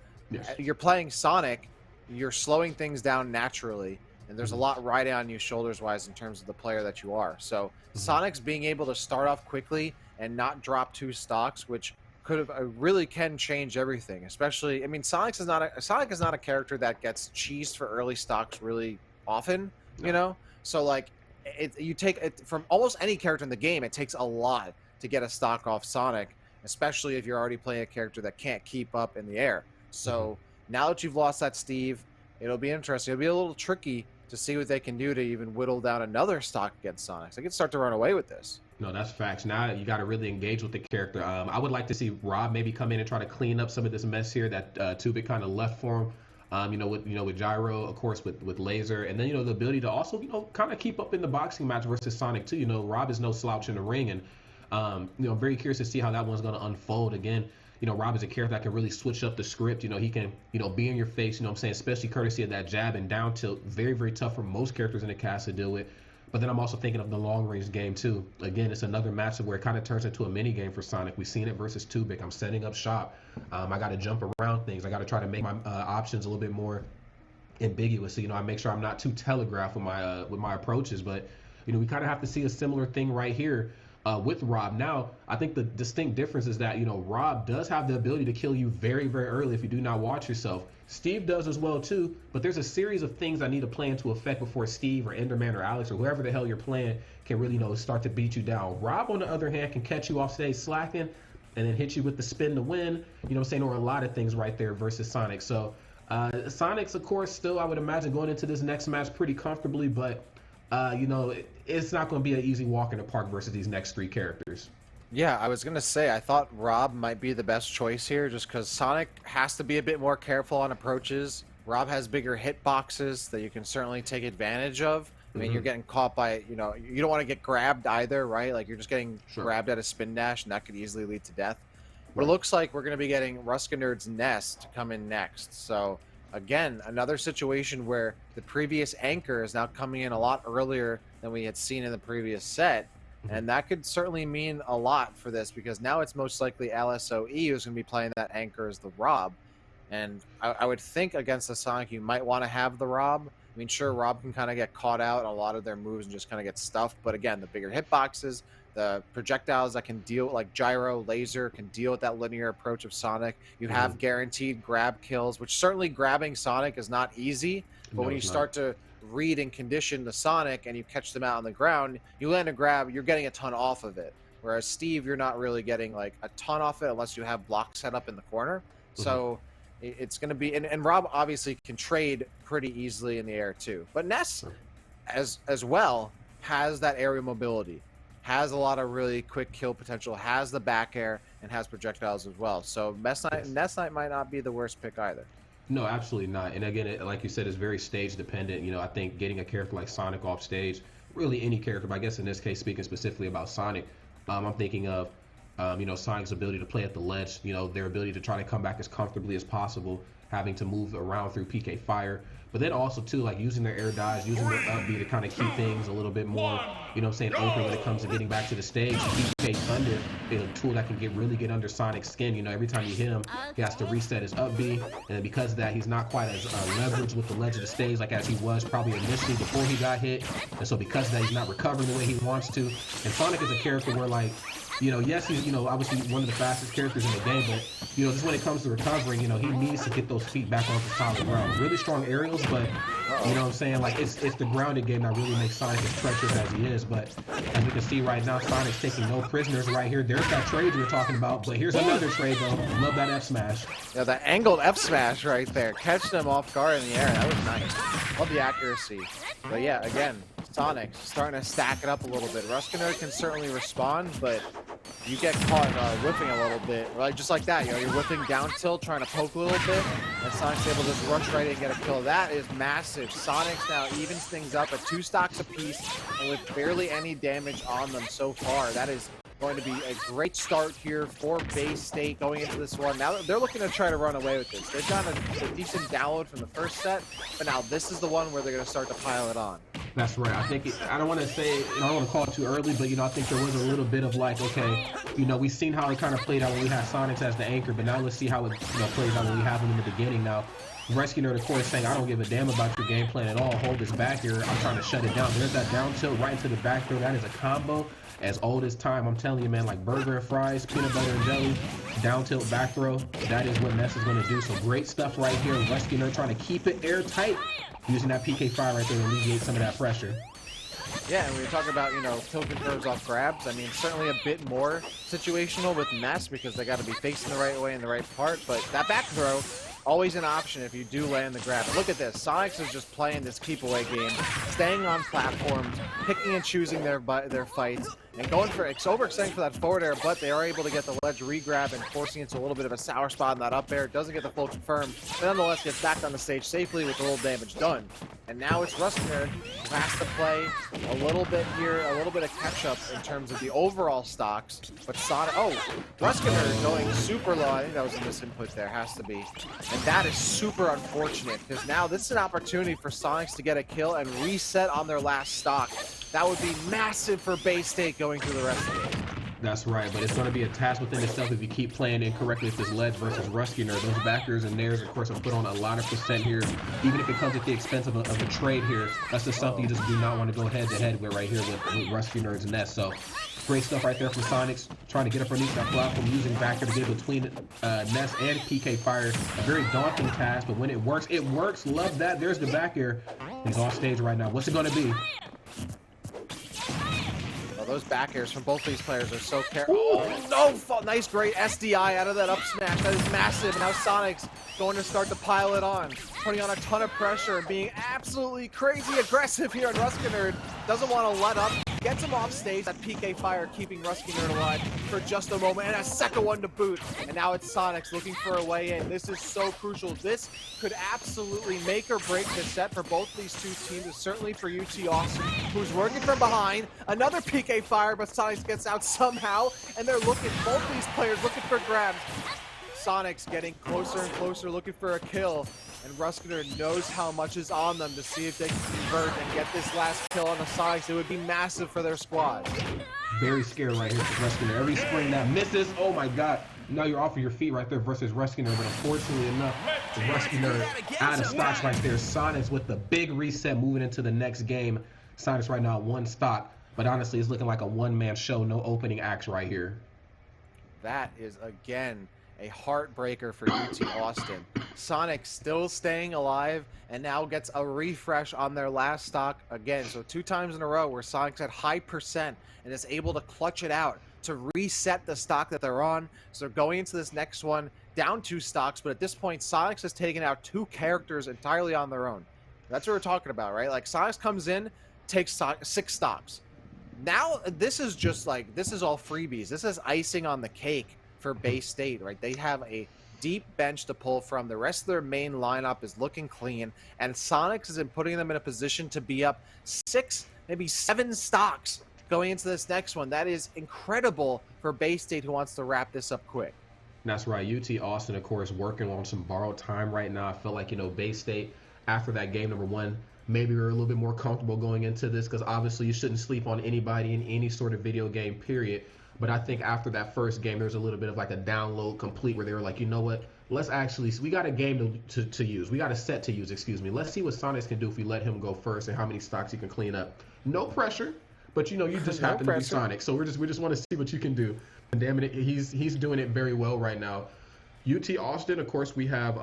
you're playing Sonic, you're slowing things down naturally. And there's a lot riding on you shoulders-wise in terms of the player that you are. So Sonics being able to start off quickly and not drop 2 stocks, which could have really can change everything. Especially, I mean, Sonic is not a character that gets cheesed for early stocks really often. You know, so like you take it from almost any character in the game. It takes a lot to get a stock off Sonic, especially if you're already playing a character that can't keep up in the air. So now that you've lost that Steve, it'll be interesting. It'll be a little tricky to see what they can do to even whittle down another stock against Sonics. They can start to run away with this. No, that's facts. Now you got to really engage with the character. I would like to see Rob maybe come in and try to clean up some of this mess here that Tubik kind of left for him. With Gyro, of course, with Laser, and then, you know, the ability to also, you know, kind of keep up in the boxing match versus Sonic too. You know, Rob is no slouch in the ring, and you know, I'm very curious to see how that one's going to unfold. Again, you know, Rob is a character that can really switch up the script. You know, he can, you know, be in your face, you know what I'm saying, especially courtesy of that jab and down tilt. Very, very tough for most characters in the cast to deal with. But then I'm also thinking of the long range game too. Again, it's another matchup where it kind of turns into a mini game for Sonic. We've seen it versus Tubik. I'm setting up shop. I got to jump around things. I got to try to make my options a little bit more ambiguous. So, you know, I make sure I'm not too telegraphed with my approaches. But, you know, we kind of have to see a similar thing right here. With Rob. Now, I think the distinct difference is that, you know, Rob does have the ability to kill you very, very early if you do not watch yourself. Steve does as well too, but there's a series of things that need to play into effect before Steve or Enderman or Alex or whoever the hell you're playing can really, you know, start to beat you down. Rob, on the other hand, can catch you off stage slacking and then hit you with the spin to win, you know what I'm saying, or a lot of things right there versus Sonic. So Sonic's, of course, still, I would imagine, going into this next match pretty comfortably, but, you know, it's not going to be an easy walk in the park versus these next 3 characters. Yeah, I was going to say, I thought Rob might be the best choice here just because Sonic has to be a bit more careful on approaches. Rob has bigger hitboxes that you can certainly take advantage of. I mean, you're getting caught by, you know, you don't want to get grabbed either, right? Like, you're just getting grabbed at a spin dash, and that could easily lead to death. But it looks like we're going to be getting Ruskinerd's Nest to come in next. So, again, another situation where the previous anchor is now coming in a lot earlier than we had seen in the previous set. And that could certainly mean a lot for this because now it's most likely LSOE who's going to be playing that anchor as the Rob. And I would think against the Sonic, you might want to have the Rob. I mean, sure, Rob can kind of get caught out in a lot of their moves and just kind of get stuffed. But again, the bigger hitboxes, the projectiles that can deal, like gyro, laser, can deal with that linear approach of Sonic. You have guaranteed grab kills, which certainly grabbing Sonic is not easy. But when you start to read and condition the Sonic and you catch them out on the ground, you land a grab, you're getting a ton off of it. Whereas Steve, you're not really getting like a ton off it unless you have blocks set up in the corner. So it's going to be, and Rob obviously can trade pretty easily in the air too. But Ness, as well, has that aerial mobility, has a lot of really quick kill potential, has the back air, and has projectiles as well. So Ness Knight might not be the worst pick either. No, absolutely not. And again, like you said, it's very stage dependent. You know, I think getting a character like Sonic off stage, really any character, but I guess in this case, speaking specifically about Sonic, I'm thinking of, you know, Sonic's ability to play at the ledge, you know, their ability to try to come back as comfortably as possible, having to move around through PK Fire. But then also, too, like using their air dodge, using their up B to kind of keep things a little bit more, you know what I'm saying, open when it comes to getting back to the stage. PK Thunder is a tool that can really get under Sonic's skin. You know, every time you hit him, he has to reset his up B. And because of that, he's not quite as leveraged with the ledge of the stage like as he was probably initially before he got hit. And so because of that, he's not recovering the way he wants to. And Sonic is a character where, like, you know, yes, he's, you know, obviously one of the fastest characters in the game, but, you know, just when it comes to recovering, you know, he needs to get those feet back onto solid ground. Really strong aerials, but, you know what I'm saying, like, it's the grounded game that really makes Sonic as treacherous as he is. But as we can see right now, Sonic's taking no prisoners right here. There's that trade we were talking about, but here's another trade, though. Love that F smash. Yeah, the angled F smash right there. Catch them off guard in the air. That was nice. Love the accuracy. But yeah, again, Sonic starting to stack it up a little bit. Ruskinerd can certainly respond, but you get caught whipping a little bit, like just like that. You know, you're whipping down tilt, trying to poke a little bit, and Sonic's able to just rush right in and get a kill. That is massive. Sonic's now evens things up at 2 stocks apiece, and with barely any damage on them so far. That is going to be a great start here for Bay State going into this one. Now they're looking to try to run away with this. They've got a decent download from the first set, but now this is the one where they're going to start to pile it on. That's right. I think I don't want to say, I don't want to call it too early, but, you know, I think there was a little bit of like, okay, you know, we've seen how it kind of played out when we had Sonic as the anchor, but now let's see how it, you know, plays out when we have him in the beginning. Now, Rescuer, of course, saying, I don't give a damn about your game plan at all. Hold this back here. I'm trying to shut it down. There's that down tilt right into the back throw. That is a combo as old as time. I'm telling you, man, like burger and fries, peanut butter and jelly, down tilt back throw. That is what Ness is going to do. So great stuff right here. Rescuer trying to keep it airtight, using that PK fire right there to alleviate some of that pressure. Yeah, and we were talking about, you know, tilt confirms off grabs. I mean, certainly a bit more situational with Ness because they got to be facing the right way in the right part. But that back throw, always an option if you do land the grab. Look at this. Sonics is just playing this keep away game, staying on platforms, picking and choosing their fights, and going for overextending for that forward air, but they are able to get the ledge re-grab and forcing it to a little bit of a sour spot in that up air. Doesn't get the full confirm, but nonetheless gets back on the stage safely with a little damage done. And now it's Ruskinerd who has to play a little bit here, a little bit of catch-up in terms of the overall stocks. But Sonic, Ruskinerd going super low. I think that was a misinput there, has to be. And that is super unfortunate because now this is an opportunity for Sonics to get a kill and reset on their last stock. That would be massive for Bay State going through the rest of it. That's right, but it's going to be a task within itself if you keep playing incorrectly with this ledge versus Rescuer. Those backers and nairs, of course, have put on a lot of percent here, even if it comes at the expense of a trade here. That's just something you just do not want to go head-to-head with right here with Rescuer's Ness. So great stuff right there from Sonics, trying to get up underneath that platform, using backer to get between Ness and PK Fire. A very daunting task, but when it works, it works. Love that. There's the back air. He's on stage right now. What's it going to be? Oh, those back airs from both these players are so Oh, no! Nice, great SDI out of that up smash. That is massive. And now Sonic's going to start to pile it on, putting on a ton of pressure and being absolutely crazy aggressive here. And Ruskinerd doesn't want to let up. Gets him off stage. That PK fire keeping Ruskinerd alive for just a moment. And a second one to boot. And now it's Sonic's looking for a way in. This is so crucial. This could absolutely make or break the set for both these two teams. It's certainly for UT Austin, who's working from behind. Another PK fire, but Sonics gets out somehow. And they're looking, both these players looking for grabs. Sonic's getting closer and closer, looking for a kill. And Ruskinerd knows how much is on them to see if they can convert and get this last kill on the Sonics. It would be massive for their squad. Very scared right here for Ruskinerd. Every spring that misses, oh my god. Now you're off of your feet right there versus Ruskinerd, but unfortunately enough, Ruskinerd out of stocks right there. Sonics with the big reset moving into the next game. Sonics right now at 1 stock, but honestly it's looking like a one-man show, no opening acts right here. That is, again, a heartbreaker for UT Austin. Sonic still staying alive and now gets a refresh on their last stock again. So 2 times in a row where Sonic's at high percent and is able to clutch it out to reset the stock that they're on. So they're going into this next one down 2 stocks, but at this point Sonics has taken out 2 characters entirely on their own. That's what we're talking about, right? Like Sonics comes in, takes 6 stocks. Now this is just like, this is all freebies. This is icing on the cake for Bay State, right? They have a deep bench to pull from. The rest of their main lineup is looking clean, and Sonics is putting them in a position to be up 6, maybe 7 stocks going into this next one. That is incredible for Bay State, who wants to wrap this up quick. That's right. UT Austin, of course, working on some borrowed time right now. I feel like, you know, Bay State, after that game number 1, maybe we're a little bit more comfortable going into this, because obviously you shouldn't sleep on anybody in any sort of video game, period. But I think after that first game, there's a little bit of like a download complete where they were like, you know what, let's actually, we got a game to use. We got a set to use, excuse me. Let's see what Sonics can do if we let him go first and how many stocks he can clean up. No pressure, but you know, you just happen to be Sonic. So we just want to see what you can do. And damn it, he's doing it very well right now. UT Austin, of course, we have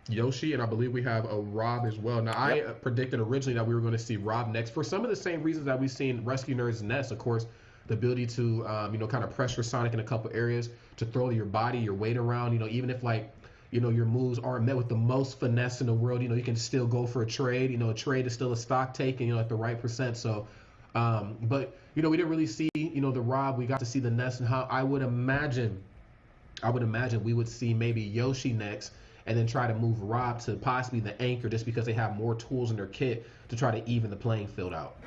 Yoshi, and I believe we have a Rob as well. Now, I predicted originally that we were going to see Rob next for some of the same reasons that we've seen Ruskinerd's NACE, of course. The ability to, you know, kind of pressure Sonic in a couple areas, to throw your body, your weight around, you know, even if like, you know, your moves aren't met with the most finesse in the world, you know, you can still go for a trade. You know, a trade is still a stock take, and, you know, at the right percent. So, but, you know, we didn't really see, you know, the Rob. We got to see the NACE, and how I would imagine we would see maybe Yoshi next, and then try to move Rob to possibly the anchor, just because they have more tools in their kit to try to even the playing field out.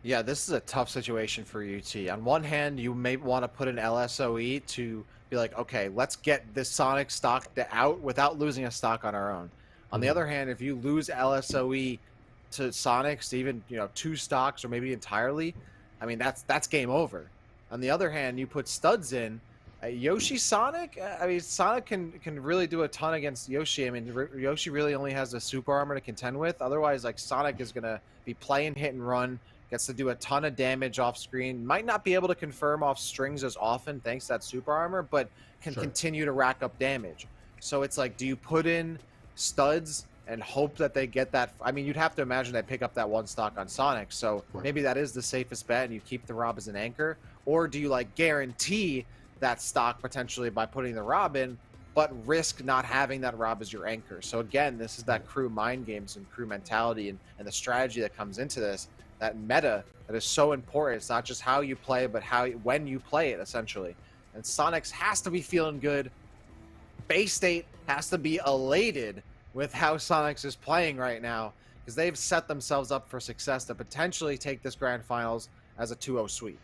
Yeah, this is a tough situation for UT. On one hand, you may want to put an LSOE to be like, okay, let's get this Sonic stock out without losing a stock on our own. On the other hand, if you lose LSOE to Sonics, even, you know, 2 stocks or maybe entirely, I mean, that's game over. On the other hand, you put studs in, Yoshi Sonic, I mean, Sonic can really do a ton against Yoshi. I mean, Yoshi really only has the super armor to contend with. Otherwise, like, Sonic is going to be playing hit and run, gets to do a ton of damage off screen, might not be able to confirm off strings as often thanks to that super armor, but can continue to rack up damage. So it's like, do you put in studs and hope that they get that? I mean, you'd have to imagine they pick up that 1 stock on Sonic, so maybe that is the safest bet and you keep the Rob as an anchor. Or do you like guarantee that stock potentially by putting the Rob in, but risk not having that Rob as your anchor? So again, this is that crew mind games and crew mentality and the strategy that comes into this. That meta that is so important. It's not just how you play, but when you play it, essentially. And Sonics has to be feeling good. Bay State has to be elated with how Sonics is playing right now, because they've set themselves up for success to potentially take this grand finals as a 2-0 sweep.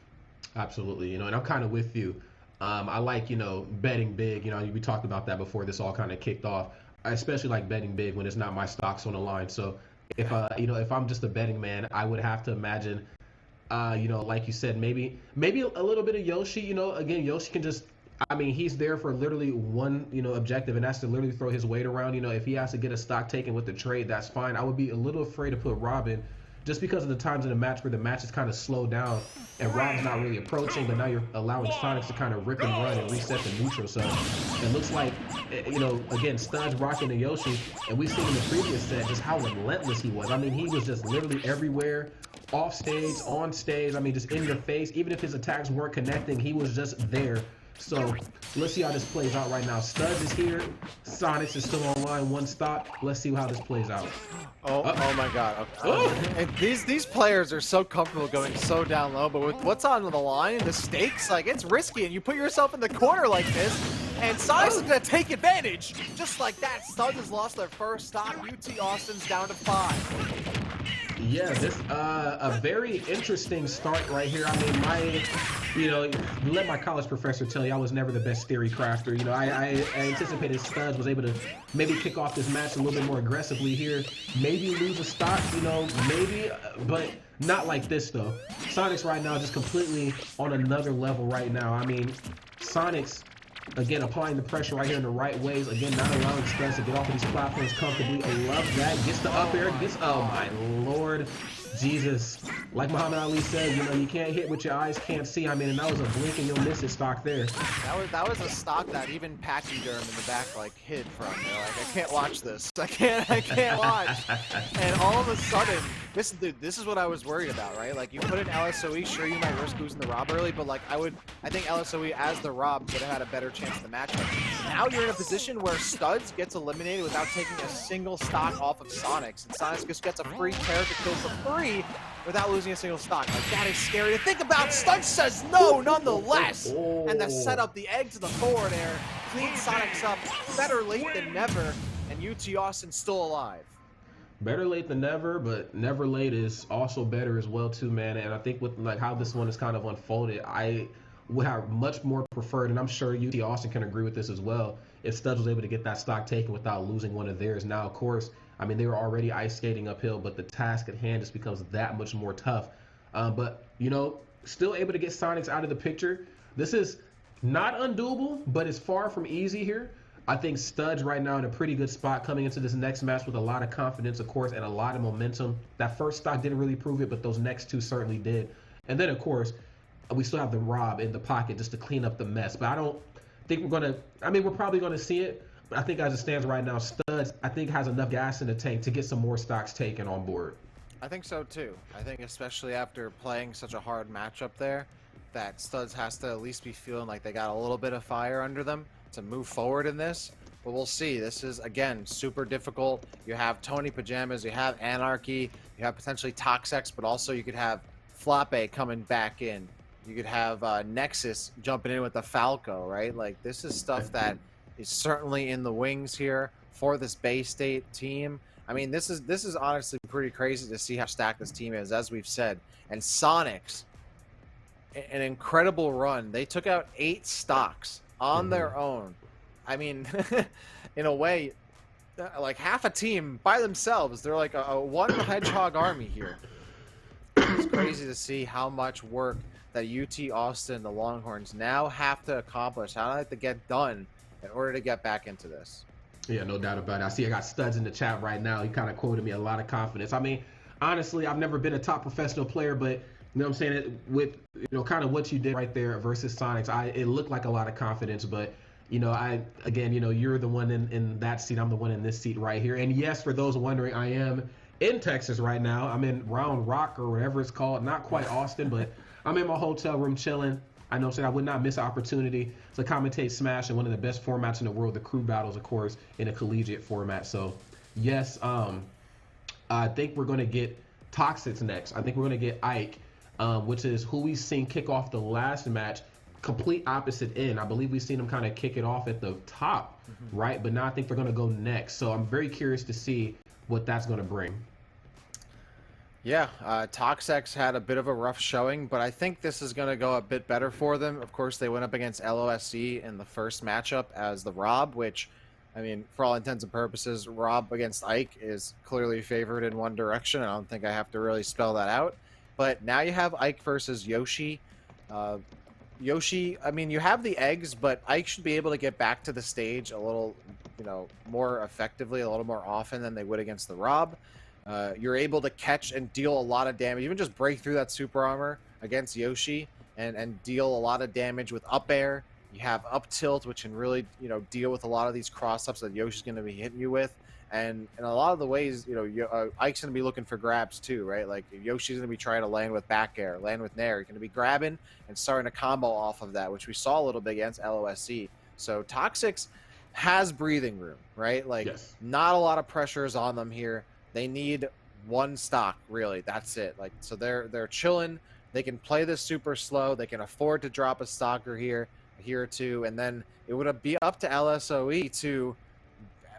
Absolutely, you know, and I'm kind of with you. I like, you know, betting big. You know, we talked about that before this all kind of kicked off. I especially like betting big when it's not my stocks on the line. So if you know, if I'm just a betting man, I would have to imagine, you know, like you said, maybe a little bit of Yoshi. You know, again, Yoshi can just, I mean, he's there for literally one, you know, objective, and that's to literally throw his weight around. You know, if he has to get a stock taken with the trade, that's fine. I would be a little afraid to put Robin, just because of the times in the match where the match is kind of slowed down and Rob's not really approaching, but now you're allowing Sonics to kind of rip and run and reset the neutral. So it looks like you know, again, Studs rocking the Yoshi, and we've seen in the previous set just how relentless he was. I mean, he was just literally everywhere, off stage, on stage. I mean, just in your face. Even if his attacks weren't connecting, he was just there. So let's see how this plays out right now. Studs is here. Sonics is still online, one stop. Let's see how this plays out. Oh my God. Okay. And these players are so comfortable going so down low, but with what's on the line, the stakes, like, it's risky, and you put yourself in the corner like this, and Sonics is gonna take advantage. Just like that, Studs has lost their first stock. UT Austin's down to 5. Yeah, this a very interesting start right here. I mean, you know, let my college professor tell you I was never the best theory crafter. You know, I anticipated Studs was able to maybe kick off this match a little bit more aggressively here, maybe lose a stock, you know, maybe, but not like this though. Sonics right now just completely on another level right now. I mean, Sonics, again, applying the pressure right here in the right ways. Again, not allowing Studs to get off of these platforms comfortably. I love that. Gets the up air. Gets, oh my Lord. Jesus. Like Muhammad Ali said, you know, you can't hit what your eyes can't see. I mean, and that was a blink and you'll miss it stock there. That was a stock that even Pachyderm in the back, like, hid from. They're like, I can't watch this. I can't watch. And all of a sudden, this is what I was worried about, right? Like, you put in LSOE, sure, you might risk losing the Rob early, but, like, I think LSOE as the Rob would have had a better chance of the matchup. Now you're in a position where Studs gets eliminated without taking a single stock off of Sonics, and Sonics just gets a free character kill for free without losing a single stock. Like, that is scary to think about. Studs says no, nonetheless. And the setup, the egg to the forward air, cleans Sonics up. Better late than never, and UT Austin still alive. Better late than never, but never late is also better as well too, man. And I think with like how this one is kind of unfolded, I would have much more preferred, and I'm sure UT Austin can agree with this as well, if Studs was able to get that stock taken without losing one of theirs. Now, of course, I mean, they were already ice skating uphill, but the task at hand just becomes that much more tough. But, you know, still able to get Sonics out of the picture. This is not undoable, but it's far from easy here. I think Studs right now in a pretty good spot coming into this next match with a lot of confidence, of course, and a lot of momentum. That first stock didn't really prove it, but those next two certainly did. And then, of course, we still have the Rob in the pocket just to clean up the mess. But I don't think we're going to, I mean, we're probably going to see it. But I think as it stands right now, Studs, I think, has enough gas in the tank to get some more stocks taken on board. I think so, too. I think especially after playing such a hard matchup there, that Studs has to at least be feeling like they got a little bit of fire under them to move forward in this. But we'll see. This is, again, super difficult. You have Tony Pajamas, you have Anarchy, you have potentially Toxex, but also you could have Floppe coming back in. You could have Nexus jumping in with the Falco, right? Like, this is stuff that is certainly in the wings here for this Bay State team. I mean, this is honestly pretty crazy to see how stacked this team is, as we've said. And Sonics, an incredible run. They took out 8 stocks on their own. I mean, in a way, like half a team by themselves. They're like a one hedgehog army here. It's crazy to see how much work that UT Austin, the Longhorns, now have to accomplish, how they have to get done in order to get back into this. Yeah, no doubt about it. I see I got Studs in the chat right now. He kind of quoted me a lot of confidence. I mean, honestly, I've never been a top professional player, but you know what I'm saying? With, you know, kind of what you did right there versus Sonics, it looked like a lot of confidence, but you know, again, you know, you're the one in that seat. I'm the one in this seat right here. And yes, for those wondering, I am in Texas right now. I'm in Round Rock or whatever it's called. Not quite Austin, but I'm in my hotel room chilling. I know, I would not miss an opportunity to commentate Smash in one of the best formats in the world, the crew battles, of course, in a collegiate format. So, yes, I think we're going to get Toxics next. I think we're going to get Ike, which is who we've seen kick off the last match, complete opposite end. I believe we've seen him kind of kick it off at the top, right? But now I think they're going to go next. So I'm very curious to see what that's going to bring. Yeah, Toxex had a bit of a rough showing, but I think this is going to go a bit better for them. Of course, they went up against LOSC in the first matchup as the Rob, which, I mean, for all intents and purposes, Rob against Ike is clearly favored in one direction. I don't think I have to really spell that out. But now you have Ike versus Yoshi. Yoshi, I mean, you have the eggs, but Ike should be able to get back to the stage a little, you know, more effectively, a little more often than they would against the Rob. You're able to catch and deal a lot of damage, even just break through that super armor against Yoshi and deal a lot of damage with up air. You have up tilt, which can really, deal with a lot of these cross-ups that Yoshi's going to be hitting you with. And in a lot of the ways, Ike's going to be looking for grabs too, right? Like Yoshi's going to be trying to land with back air, land with nair. You're going to be grabbing and starting a combo off of that, which we saw a little bit against LOSC. So Toxics has breathing room, right? Like not a lot of pressure is on them here. They need one stock, really. That's it. Like, so they're chilling. They can play this super slow. They can afford to drop a stalker here or two, and then it would be up to LSOE to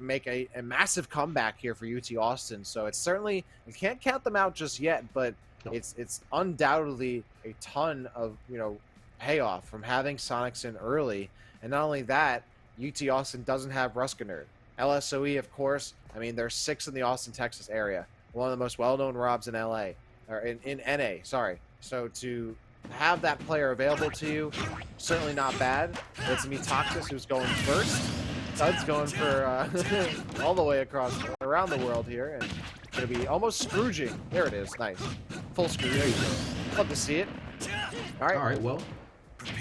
make a massive comeback here for UT Austin. So it's certainly, you can't count them out just yet, but it's undoubtedly a ton of payoff from having Sonics in early. And not only that, UT Austin doesn't have Ruskinerd. LSOE, of course, I mean, they're 6th in the Austin, Texas area, one of the most well-known Robs in LA, or in NA, sorry. So to have that player available to you, certainly not bad. It's me Toxis who's going first. Stud's going for all the way around the world here, and gonna be almost Scrooging. There it is, nice. Full Scrooge, there you go. Love to see it. All right, well,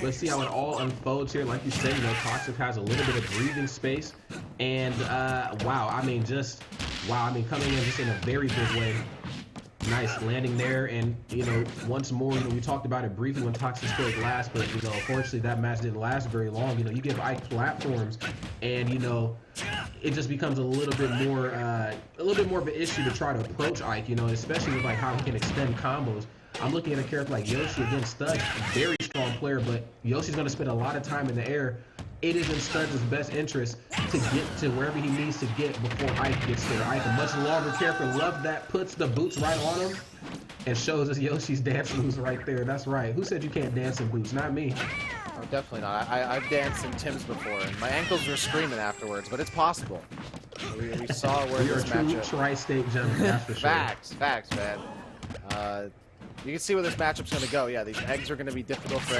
let's see how it all unfolds here. Like you said, Toxic has a little bit of breathing space, and wow, I mean, coming in just in a very big way. Nice landing there, and once more, we talked about it briefly when Toxic spoke last, but unfortunately that match didn't last very long. You give Ike platforms, and it just becomes a little bit more of an issue to try to approach Ike. Especially with like how he can extend combos. I'm looking at a character like Yoshi against Stud, very strong player, but Yoshi's going to spend a lot of time in the air. It is in Stud's best interest to get to wherever he needs to get before Ike gets there. Ike, a much longer character, love that, puts the boots right on him and shows us Yoshi's dance moves right there. That's right. Who said you can't dance in boots? Not me. Oh, definitely not. I've danced in Tim's before, and my ankles were screaming afterwards, but it's possible. We saw where this matchup... You're a true tri-state gentleman, that's for sure. Facts, man. You can see where this matchup's going to go. Yeah, these eggs are going to be difficult for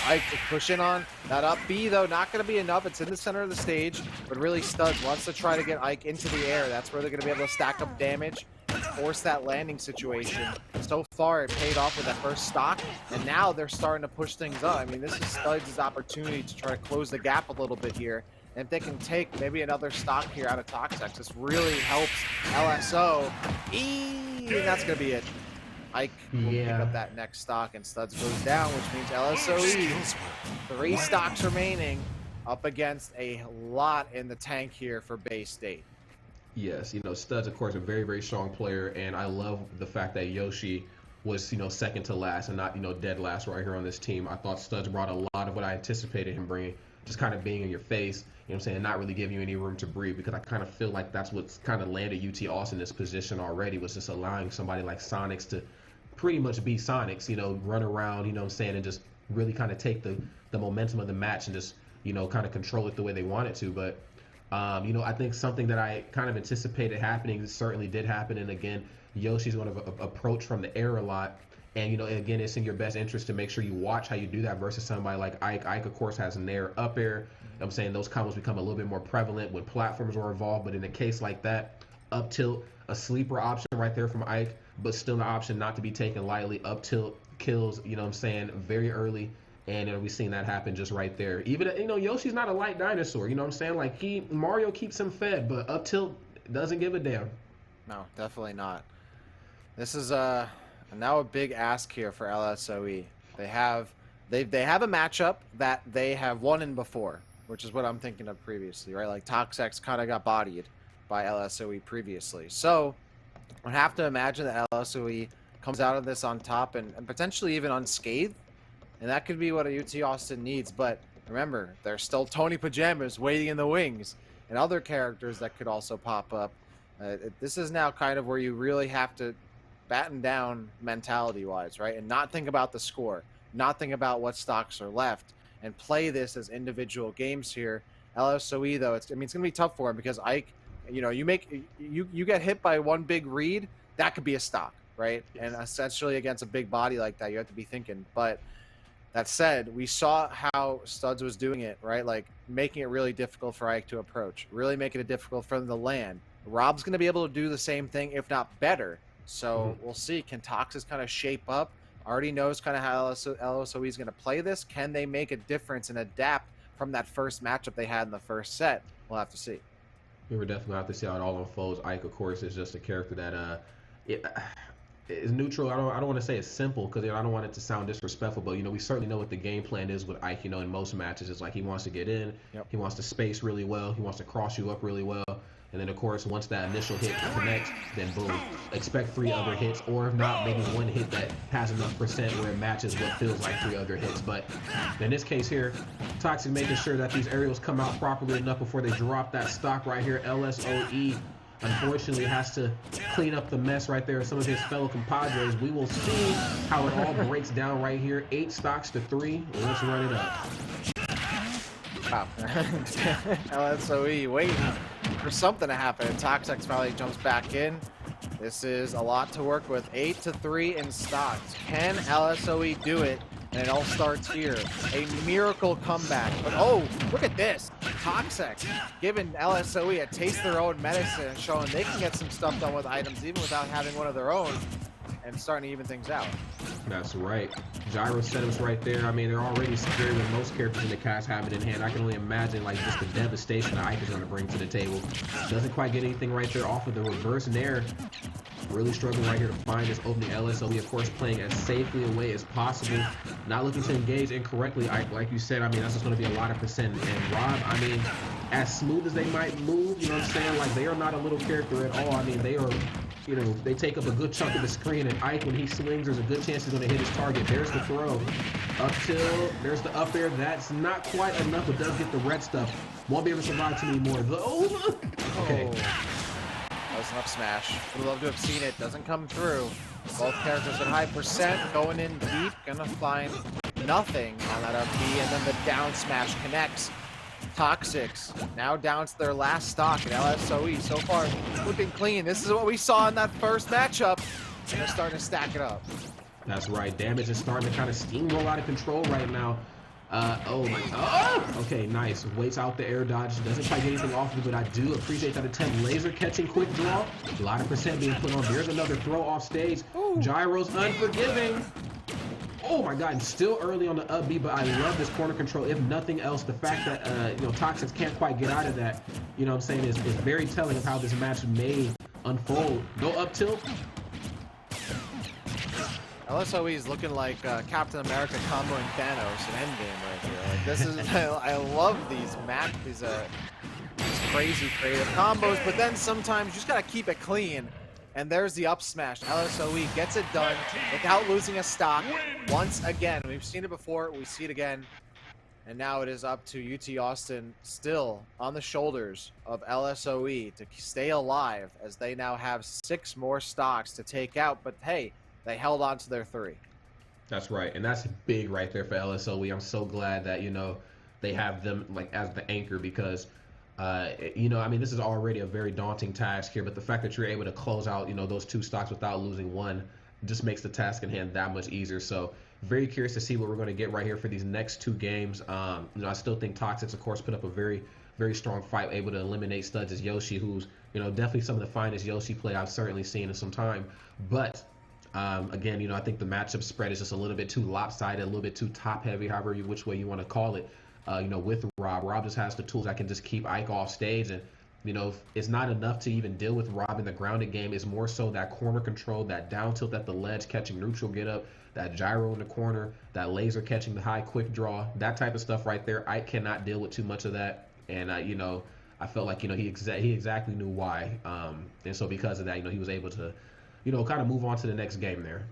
Ike to push in on. That up B, though, not going to be enough. It's in the center of the stage, but really Studs wants to try to get Ike into the air. That's where they're going to be able to stack up damage and force that landing situation. So far, it paid off with that first stock, and now they're starting to push things up. I mean, this is Studs' opportunity to try to close the gap a little bit here. And if they can take maybe another stock here out of Toxex, this really helps LSO. And that's going to be it. Ike will pick up that next stock, and Studs goes down, which means LSOE, 3 stocks remaining, up against a lot in the tank here for Bay State. Yes, Studs, of course, a very, very strong player, and I love the fact that Yoshi was, second to last and not, dead last right here on this team. I thought Studs brought a lot of what I anticipated him bringing, just kind of being in your face, not really giving you any room to breathe, because I kind of feel like that's what's kind of landed UT Austin in this position already, was just allowing somebody like Sonics to pretty much be Sonics, run around, and just really kind of take the momentum of the match and just, kind of control it the way they want it to. But, I think something that I kind of anticipated happening certainly did happen. And again, Yoshi's going to approach from the air a lot. And, again, it's in your best interest to make sure you watch how you do that versus somebody like Ike. Ike, of course, has nair, up air. Those combos become a little bit more prevalent when platforms are involved. But in a case like that, up tilt, a sleeper option right there from Ike, but still an option not to be taken lightly. Up tilt kills, very early. And we've seen that happen just right there. Even, Yoshi's not a light dinosaur, Like, Mario keeps him fed, but up tilt doesn't give a damn. No, definitely not. This is now a big ask here for LSOE. They have a matchup that they have won in before, which is what I'm thinking of previously, right? Like Toxex kind of got bodied by LSOE previously. So I have to imagine that LSOE comes out of this on top and potentially even unscathed. And that could be what a UT Austin needs. But remember, there's still Tony Pajamas waiting in the wings and other characters that could also pop up. This is now kind of where you really have to batten down mentality-wise, right? And not think about the score, not think about what stocks are left, and play this as individual games here. LSOE, though, it's going to be tough for him because Ike, you get hit by one big read, that could be a stock, right? Yes. And essentially against a big body like that, you have to be thinking. But that said, we saw how Studs was doing it, right? Like making it really difficult for Ike to approach, really making it difficult for them to land. Rob's going to be able to do the same thing, if not better. So we'll see. Can Toxis kind of shape up already knows kind of how LSOE is going to play this. Can they make a difference and adapt from that first matchup they had in the first set? We'll have to see. We were definitely have to see how it all unfolds. Ike, of course, is just a character that is neutral. I don't want to say it's simple because I don't want it to sound disrespectful, but we certainly know what the game plan is with Ike. In most matches, it's like he wants to get in, he wants to space really well, he wants to cross you up really well, and then of course once that initial hit connects, then boom, expect 3 other hits, or if not, maybe 1 hit that has enough percent where it matches what feels like 3 other hits. But in this case here, Toxic making sure that these aerials come out properly enough before they drop that stock right here. LSOE unfortunately has to clean up the mess right there of some of his fellow compadres. We will see how it all breaks down right here. 8 stocks to 3. Let's run it up. Wow. LSOE waiting for something to happen. Toxic finally jumps back in. This is a lot to work with. 8 to 3 in stocks. Can LSOE do it? And it all starts here. A miracle comeback. But oh, look at this. Toxic giving LSOE a taste of their own medicine and showing they can get some stuff done with items even without having one of their own, and starting to even things out. That's right. Gyro setups right there. I mean, they're already scary when most characters in the cast have it in hand. I can only imagine like just the devastation that Ike is going to bring to the table. Doesn't quite get anything right there off of the reverse nair. Really struggling right here to find this opening. LSOE, of course, playing as safely away as possible. Not looking to engage incorrectly, Ike. Like you said, I mean, that's just going to be a lot of percent. And Rob, I mean, as smooth as they might move, you know what I'm saying? Like, they are not a little character at all. I mean, they are, they take up a good chunk of the screen. And Ike, when he slings, there's a good chance he's going to hit his target. There's the throw. Up till, there's the up air. That's not quite enough, but does get the red stuff. Won't be able to survive too many more, though. Okay. That was an up smash. Would love to have seen it. Doesn't come through. Both characters at high percent, going in deep, gonna find nothing on that up B, and then the down smash connects. Toxics now down to their last stock, and LSOE so far looking clean. This is what we saw in that first matchup, and they're starting to stack it up. That's right. Damage is starting to kind of steamroll out of control right now. Oh my god. Okay, nice. Waits out the air dodge. Doesn't quite get anything off of it, but I do appreciate that attempt. Laser catching quick draw. A lot of percent being put on. There's another throw off stage. Ooh. Gyro's unforgiving. Oh my god, and still early on the up B, but I love this corner control. If nothing else, the fact that Toxics can't quite get out of that, what I'm saying, is very telling of how this match may unfold. Go up tilt. LSOE is looking like Captain America comboing Thanos in Endgame right here. Like, this is, I love these these crazy creative combos, but then sometimes you just gotta keep it clean. And there's the up smash. LSOE gets it done without losing a stock. Once again, we've seen it before, we see it again. And now it is up to UT Austin, still on the shoulders of LSOE to stay alive, as they now have 6 more stocks to take out. But hey, they held on to their 3. That's right, and that's big right there for LSOE. I'm so glad that they have them like as the anchor, because I mean, this is already a very daunting task here, but the fact that you're able to close out those 2 stocks without losing one just makes the task in hand that much easier. So very curious to see what we're going to get right here for these next 2 games. I still think Toxics, of course, put up a very, very strong fight, able to eliminate studs as Yoshi, who's definitely some of the finest Yoshi play I've certainly seen in some time. But again, I think the matchup spread is just a little bit too lopsided, a little bit too top heavy, which way you want to call it. With Rob. Rob just has the tools that can just keep Ike off stage, and it's not enough to even deal with Rob in the grounded game. It's more so that corner control, that down tilt at the ledge, catching neutral get up, that gyro in the corner, that laser catching the high quick draw, that type of stuff right there. Ike cannot deal with too much of that, and I felt like he exactly knew why, and so because of that, he was able to kind of move on to the next game there.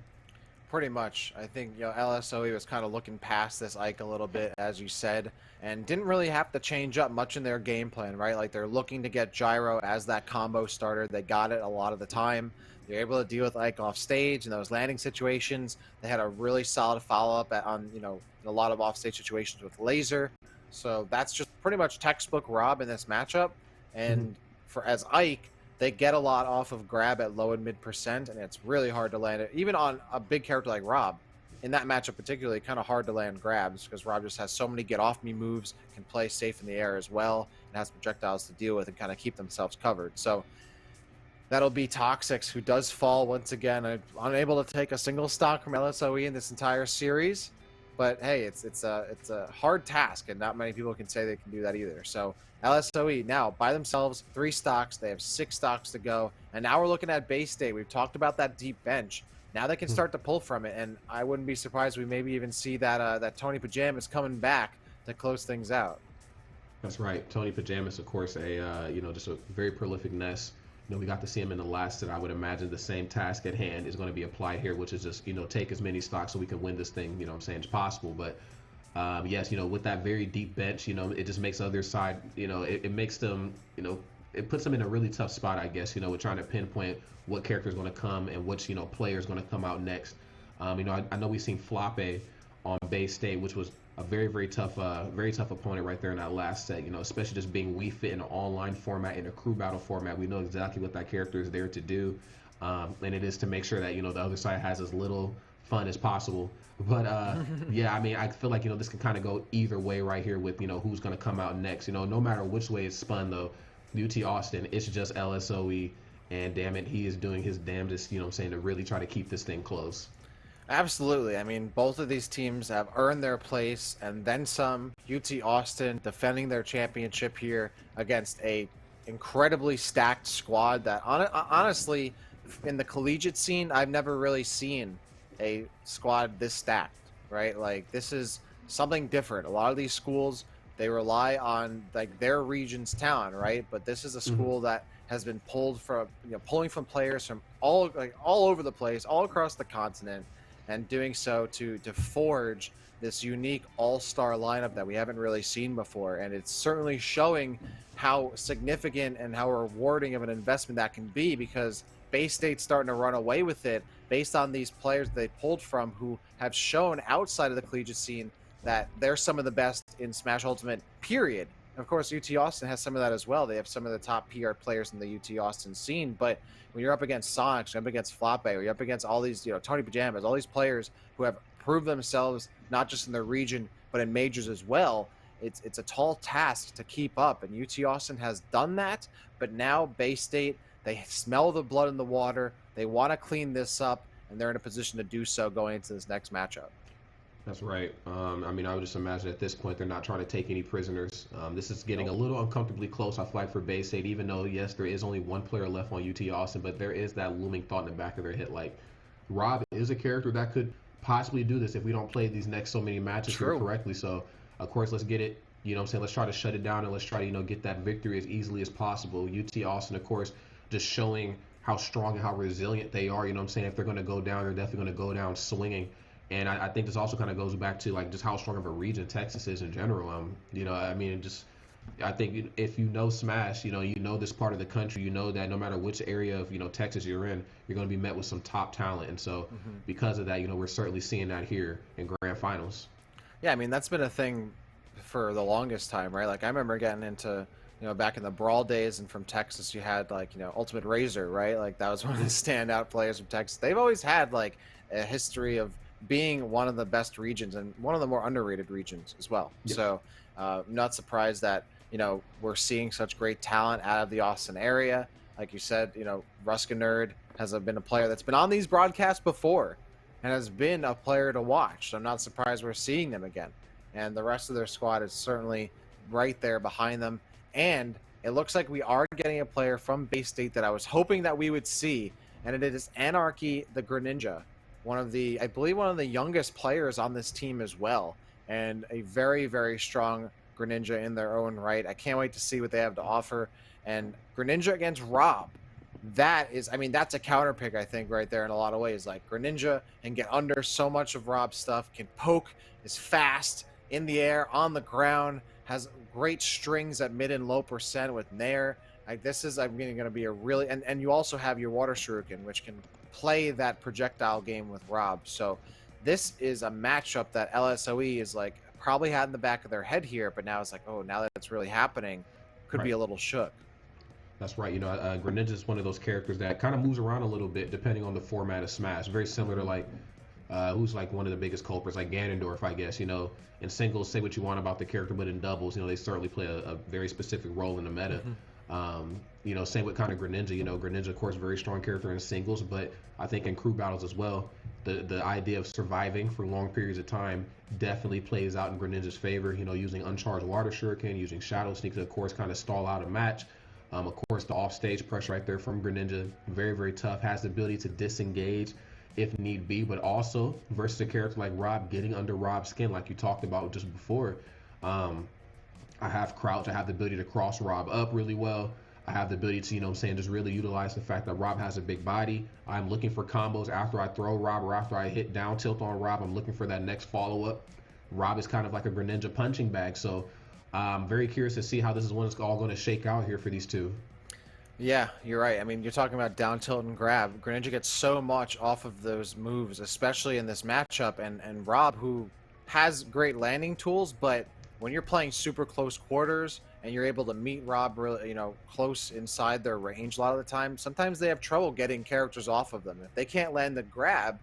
Pretty much. I think LSOE was kind of looking past this Ike a little bit, as you said, and didn't really have to change up much in their game plan, right? Like, they're looking to get gyro as that combo starter. They got it a lot of the time. They're able to deal with Ike off stage in those landing situations. They had a really solid follow-up on a lot of offstage situations with laser. So that's just pretty much textbook Rob in this matchup. And as Ike, they get a lot off of grab at low and mid percent, and it's really hard to land it. Even on a big character like Rob, in that matchup particularly, kind of hard to land grabs, because Rob just has so many get off me moves, can play safe in the air as well, and has projectiles to deal with and kind of keep themselves covered. So that'll be Toxics, who does fall once again, unable to take a single stock from LSOE in this entire series. But hey, it's a hard task, and not many people can say they can do that either. So LSOE now by themselves, 3 stocks. They have 6 stocks to go, and now we're looking at Bay State. We've talked about that deep bench. Now they can start to pull from it, and I wouldn't be surprised we maybe even see that that Tony Pajamas coming back to close things out. That's right. Tony Pajamas, of course, just a very prolific NES. We got to see him in the last set. I would imagine the same task at hand is going to be applied here, which is just, take as many stocks so we can win this thing, as possible. But yes, with that very deep bench, it just makes the other side, it makes them, it puts them in a really tough spot, I guess, with trying to pinpoint what character is going to come and which, player is going to come out next. I know we've seen Floppe on Bay State, which was a very tough opponent right there in that last set, especially just being Wii Fit in an online format, in a crew battle format. We know exactly what that character is there to do, and it is to make sure that, the other side has as little fun as possible. But yeah, I feel like, this can kind of go either way right here with, who's going to come out next. No matter which way it's spun, though, UT Austin, it's just LSOE, and damn it, he is doing his damnedest, to really try to keep this thing close. Absolutely. Both of these teams have earned their place and then some. UT Austin defending their championship here against a incredibly stacked squad that honestly, in the collegiate scene, I've never really seen a squad this stacked, right? Like, this is something different. A lot of these schools, they rely on their region's talent, right? But this is a school that has been pulling from players from all over the place, all across the continent, and doing so to forge this unique all-star lineup that we haven't really seen before. And it's certainly showing how significant and how rewarding of an investment that can be, because Bay State's starting to run away with it based on these players they pulled from who have shown outside of the collegiate scene that they're some of the best in Smash Ultimate, period. Of course, UT Austin has some of that as well. They have some of the top PR players in the UT Austin scene. But when you're up against Sonics, you're up against Floppe, or you're up against all these, Tony Pajamas, all these players who have proved themselves not just in their region, but in majors as well, it's a tall task to keep up. And UT Austin has done that. But now Bay State, they smell the blood in the water. They want to clean this up, and they're in a position to do so going into this next matchup. That's right. I would just imagine at this point they're not trying to take any prisoners. This is getting a little uncomfortably close, I feel like, for Bay State, even though, yes, there is only one player left on UT Austin, but there is that looming thought in the back of their head, like, Rob is a character that could possibly do this if we don't play these next so many matches here correctly. So, of course, let's get it, let's try to shut it down, and let's try to, get that victory as easily as possible. UT Austin, of course, just showing how strong and how resilient they are. If they're going to go down, they're definitely going to go down swinging. And I think this also kind of goes back to just how strong of a region Texas is in general. I think if you know Smash, you know this part of the country, that no matter which area of Texas you're in, you're going to be met with some top talent. And so because of that, we're certainly seeing that here in grand finals. Yeah, that's been a thing for the longest time, right? Like, I remember getting into back in the Brawl days, and from Texas you had Ultimate Razor, right? Like, that was one of the standout players from Texas. They've always had a history of being one of the best regions and one of the more underrated regions as well. Yes. So I'm not surprised that, we're seeing such great talent out of the Austin area. Like you said, Ruska Nerd has been a player that's been on these broadcasts before and has been a player to watch. So I'm not surprised we're seeing them again. And the rest of their squad is certainly right there behind them. And it looks like we are getting a player from Bay State that I was hoping that we would see, and it is Anarchy the Greninja. I believe one of the youngest players on this team as well, and a very, very strong Greninja in their own right. I can't wait to see what they have to offer. And Greninja against Rob, that's a counter pick, I think, right there in a lot of ways. Like, Greninja can get under so much of Rob's stuff, can poke, is fast, in the air, on the ground, has great strings at mid and low percent with Nair. This is going to be a really... And you also have your Water Shuriken, which can play that projectile game with Rob. So this is a matchup that LSOE is probably had in the back of their head here, but now it's now that it's really happening, could be a little shook. That's right. Greninja is one of those characters that kind of moves around a little bit depending on the format of Smash. Very similar to who's one of the biggest culprits, like Ganondorf, I guess. In singles, say what you want about the character, but in doubles, they certainly play a very specific role in the meta. You know, same with kind of Greninja. You know, Greninja, of course, very strong character in singles, but I think in crew battles as well, the idea of surviving for long periods of time definitely plays out in Greninja's favor. You know, using uncharged water shuriken, using shadow sneak to, of course, kind of stall out a match. Of course, the off-stage pressure right there from Greninja, very, very tough. Has the ability to disengage if need be, but also versus a character like Rob, getting under Rob's skin, like you talked about just before. I have crouch. I have the ability to cross Rob up really well. I have the ability to, you know what I'm saying, just really utilize the fact that Rob has a big body. I'm looking for combos after I throw Rob or after I hit down tilt on Rob. I'm looking for that next follow-up. Rob is kind of like a Greninja punching bag, so I'm very curious to see how this is when it's all going to shake out here for these two. Yeah, you're right. I mean, you're talking about down tilt and grab. Greninja gets so much off of those moves, especially in this matchup. And Rob, who has great landing tools, but when you're playing super close quarters and you're able to meet Rob really, you know, close inside their range a lot of the time, sometimes they have trouble getting characters off of them. If they can't land the grab,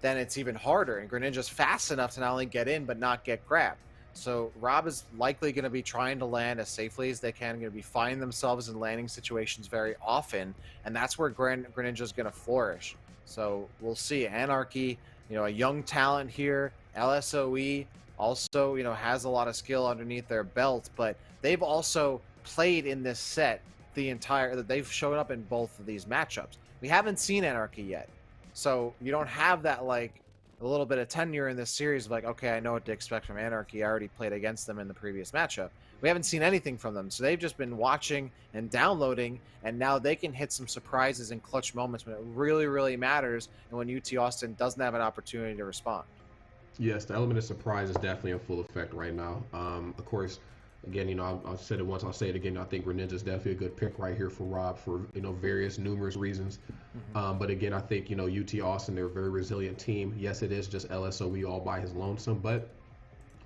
then it's even harder. And Greninja's fast enough to not only get in, but not get grabbed. So Rob is likely going to be trying to land as safely as they can, going to be finding themselves in landing situations very often, and that's where Greninja is going to flourish. So we'll see. Anarchy, you know, a young talent here. LSOE also, you know, has a lot of skill underneath their belt, but they've also played in this set they've shown up in both of these matchups. We haven't seen Anarchy yet, so you don't have that, like, a little bit of tenure in this series of like, okay, I know what to expect from Anarchy. I already played against them in the previous matchup. We haven't seen anything from them, so they've just been watching and downloading, and now they can hit some surprises and clutch moments when it really, really matters, and when UT Austin doesn't have an opportunity to respond. Yes, the element of surprise is definitely in full effect right now. Of course, again, you know, I've said it once, I'll say it again. I think Greninja is definitely a good pick right here for Rob for, you know, numerous reasons. But again, I think, you know, UT Austin, they're a very resilient team. Yes, it is just LSOE all by his lonesome, but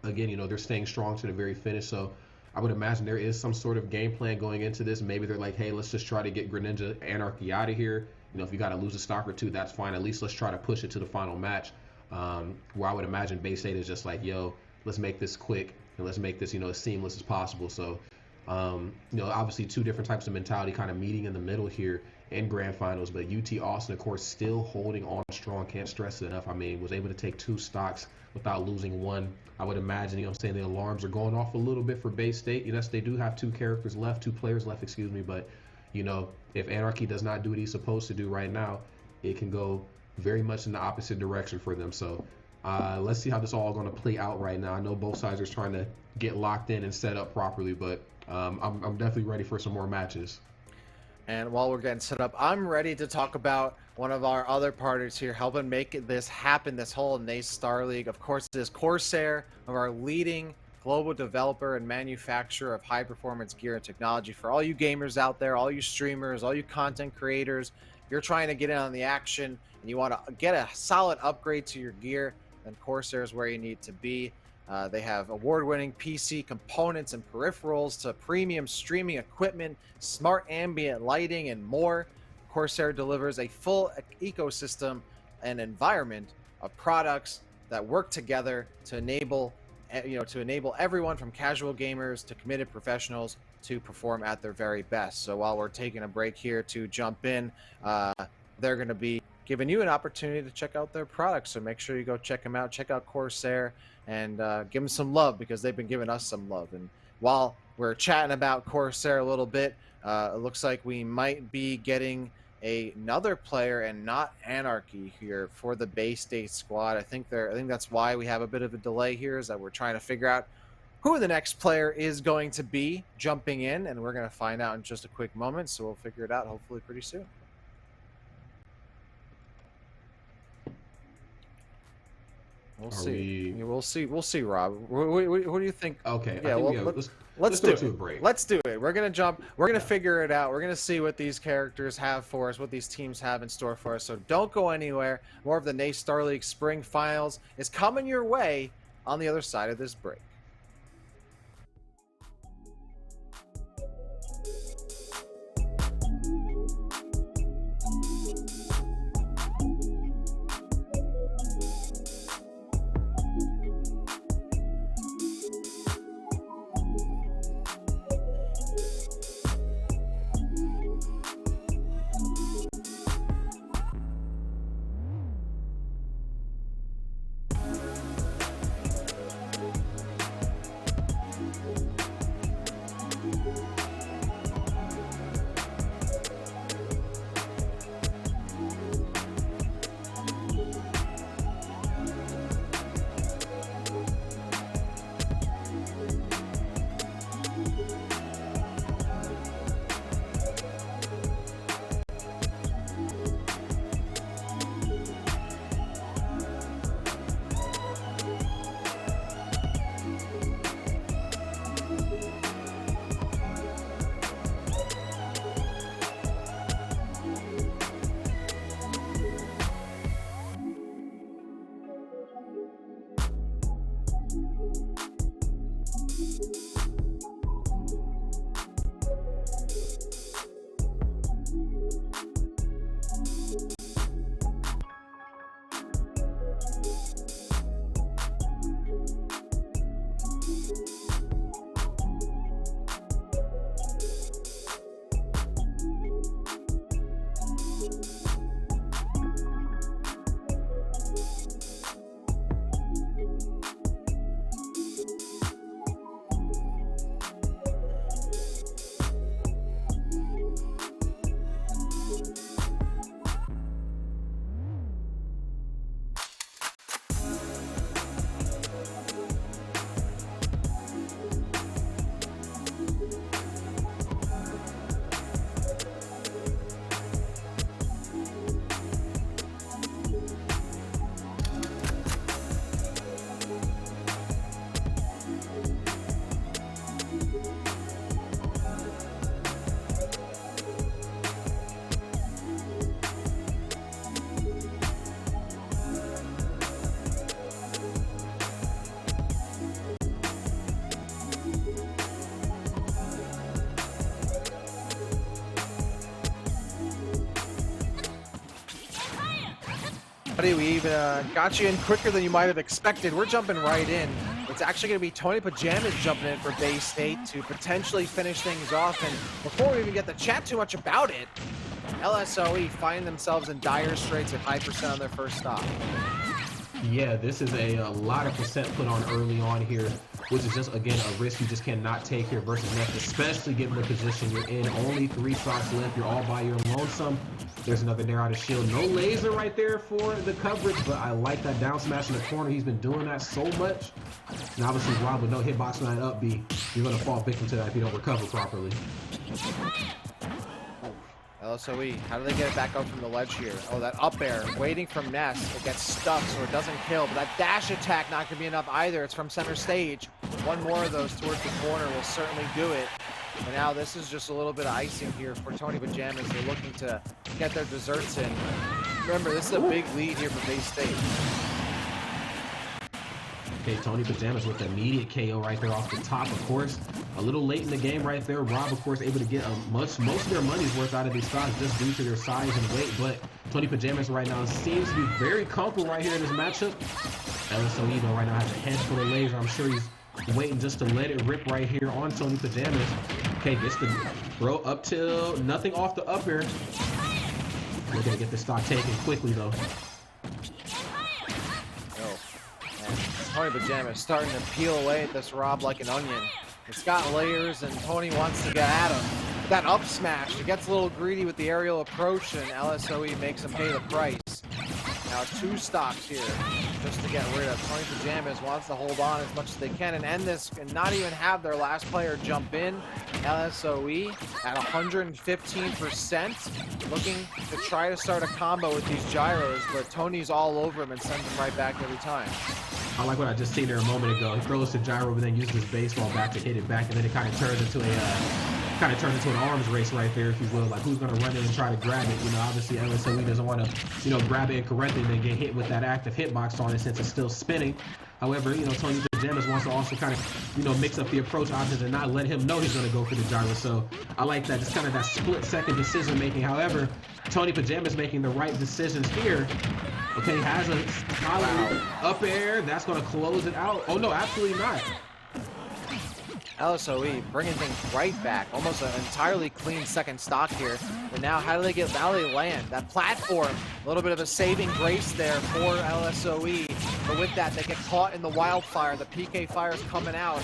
again, you know, they're staying strong to the very finish. So I would imagine there is some sort of game plan going into this. Maybe they're like, hey, let's just try to get Greninja Anarchy out of here. You know, if you got to lose a stock or two, that's fine. At least let's try to push it to the final match. Where I would imagine Bay State is just like, yo, let's make this quick and let's make this, you know, as seamless as possible. So, you know, obviously two different types of mentality kind of meeting in the middle here in grand finals, but UT Austin, of course, still holding on strong. Can't stress it enough. I mean, was able to take 2 stocks without losing one. I would imagine, you know what I'm saying, the alarms are going off a little bit for Bay State. Yes, they do have 2 players left, excuse me, but, you know, if Anarchy does not do what he's supposed to do right now, it can go very much in the opposite direction for them. So let's see how this all going to play out right now. I know both sides are trying to get locked in and set up properly, but I'm definitely ready for some more matches. And while we're getting set up, I'm ready to talk about one of our other partners here helping make this happen, this whole NACE Star League. Of course, it is Corsair, of our leading global developer and manufacturer of high-performance gear and technology. For all you gamers out there, all you streamers, all you content creators, if you're trying to get in on the action and you want to get a solid upgrade to your gear, then Corsair is where you need to be. They have award-winning PC components and peripherals to premium streaming equipment, smart ambient lighting, and more. Corsair delivers a full ecosystem and environment of products that work together to enable everyone from casual gamers to committed professionals to perform at their very best. So while we're taking a break here to jump in, they're going to be giving you an opportunity to check out their products. So make sure you go check them out. Check out Corsair and give them some love, because they've been giving us some love. And while we're chatting about Corsair a little bit, it looks like we might be getting another player and not Anarchy here for the Bay State squad. I think that's why we have a bit of a delay here, is that we're trying to figure out who the next player is going to be jumping in, and we're going to find out in just a quick moment. So we'll figure it out hopefully pretty soon. We'll see. We'll see, Rob. What do you think? Okay. Yeah. Let's do it. Let's do it. We're gonna jump. We're gonna figure it out. We're gonna see what these characters have for us, what these teams have in store for us. So don't go anywhere. More of the NACE Star League Spring Finals is coming your way on the other side of this break. Buddy, we even got you in quicker than you might have expected. We're jumping right in. It's actually going to be Tony Pajamas jumping in for Bay State to potentially finish things off. And before we even get to chat too much about it, LSOE find themselves in dire straits at 5% on their first stop. Yeah, this is a lot of percent put on early on here, which is just, again, a risk you just cannot take here versus next, especially given the position you're in. Only 3 stocks left. You're all by your lonesome. There's another nair out of shield. No laser right there for the coverage, but I like that down smash in the corner. He's been doing that so much. And obviously, Rob, with no hitbox line up B, you're going to fall victim to that if you don't recover properly. LSOE, how do they get it back up from the ledge here? Oh, that up air, waiting from NACE. It gets stuck, so it doesn't kill. But that dash attack not going to be enough either. It's from center stage. One more of those towards the corner will certainly do it. And now this is just a little bit of icing here for Tony Pajamas. They're looking to get their desserts in. Remember, this is a big lead here for Bay State. Okay, Tony Pajamas with immediate KO right there off the top, of course. A little late in the game right there. Rob, of course, able to get most of their money's worth out of these stocks just due to their size and weight. But Tony Pajamas right now seems to be very comfortable right here in this matchup. LSOE, though, right now has a handful of laser. I'm sure he's waiting just to let it rip right here on Tony Pajamas. Okay, gets the throw up till nothing off the up air. We're going to get this stock taken quickly, though. Tony Pajamas starting to peel away at this Rob like an onion. It's got layers, and Tony wants to get at him. That up smash, he gets a little greedy with the aerial approach, and LSOE makes him pay the price. Now it's 2 stocks here just to get rid of. Tony Pajamas wants to hold on as much as they can and end this and not even have their last player jump in. LSOE at 115%, looking to try to start a combo with these gyros, but Tony's all over him and sends him right back every time. I like what I just seen there a moment ago. He throws the gyro, but then uses his baseball bat to hit it back, and then it kind of turns into an arms race right there, if you will. Like, who's going to run in and try to grab it? You know, obviously LSOE doesn't want to, grab it incorrectly and then get hit with that active hitbox on it since it's still spinning. However, Tony Pajamas wants to also kind of, mix up the approach options and not let him know he's going to go for the gyro. So I like that. It's kind of that split-second decision making. However, Tony Pajamas making the right decisions here. Okay, has a solid up air. That's going to close it out. Oh, no, absolutely not. LSOE bringing things right back. Almost an entirely clean second stock here. And now how do they land? That platform, a little bit of a saving grace there for LSOE. But with that, they get caught in the wildfire. The PK fire's coming out.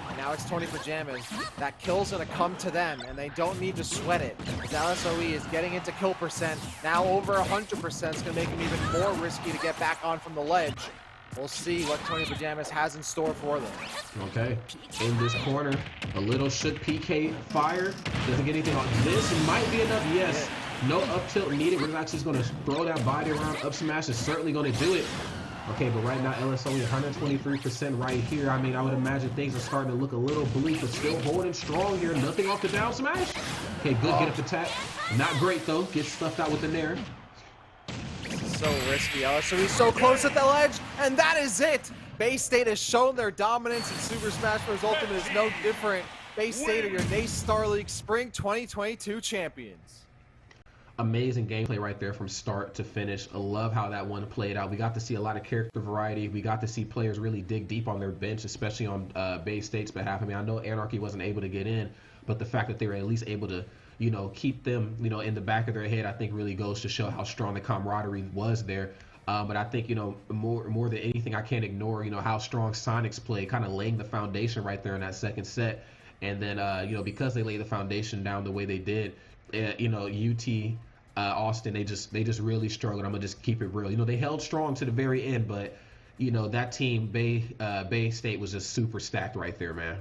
And now it's Tony Pajamas. That kill's going to come to them, and they don't need to sweat it. As LSOE is getting into kill percent. Now over 100%. It's going to make him even more risky to get back on from the ledge. We'll see what Tony Pajamas has in store for them. Okay, in this corner, a little should PK fire. Doesn't get anything on. This might be enough. Yes, no up tilt needed. We're actually just going to throw that body around. Up smash is certainly going to do it. Okay, but right now, LSOE 123% right here. I mean, I would imagine things are starting to look a little bleak, but still holding strong here. Nothing off the down smash. Okay, good get up attack. Not great, though. Gets stuffed out with the nair. So risky. LSOE so close at the ledge, and that is it. Bay State has shown their dominance, and Super Smash Bros. Ultimate is no different. Bay State are your NACE Starleague Spring 2022 champions. Amazing gameplay right there from start to finish. I love how that one played out. We got to see a lot of character variety. We got to see players really dig deep on their bench, especially on Bay State's behalf. I mean, I know Anarchy wasn't able to get in, but the fact that they were at least able to keep them, in the back of their head, I think really goes to show how strong the camaraderie was there. But I think, more than anything, I can't ignore, how strong Sonics played, kind of laying the foundation right there in that second set. And then, because they laid the foundation down the way they did, UT, Austin, they just really struggled. I'm gonna just keep it real. They held strong to the very end, but, that team, Bay State was just super stacked right there, man.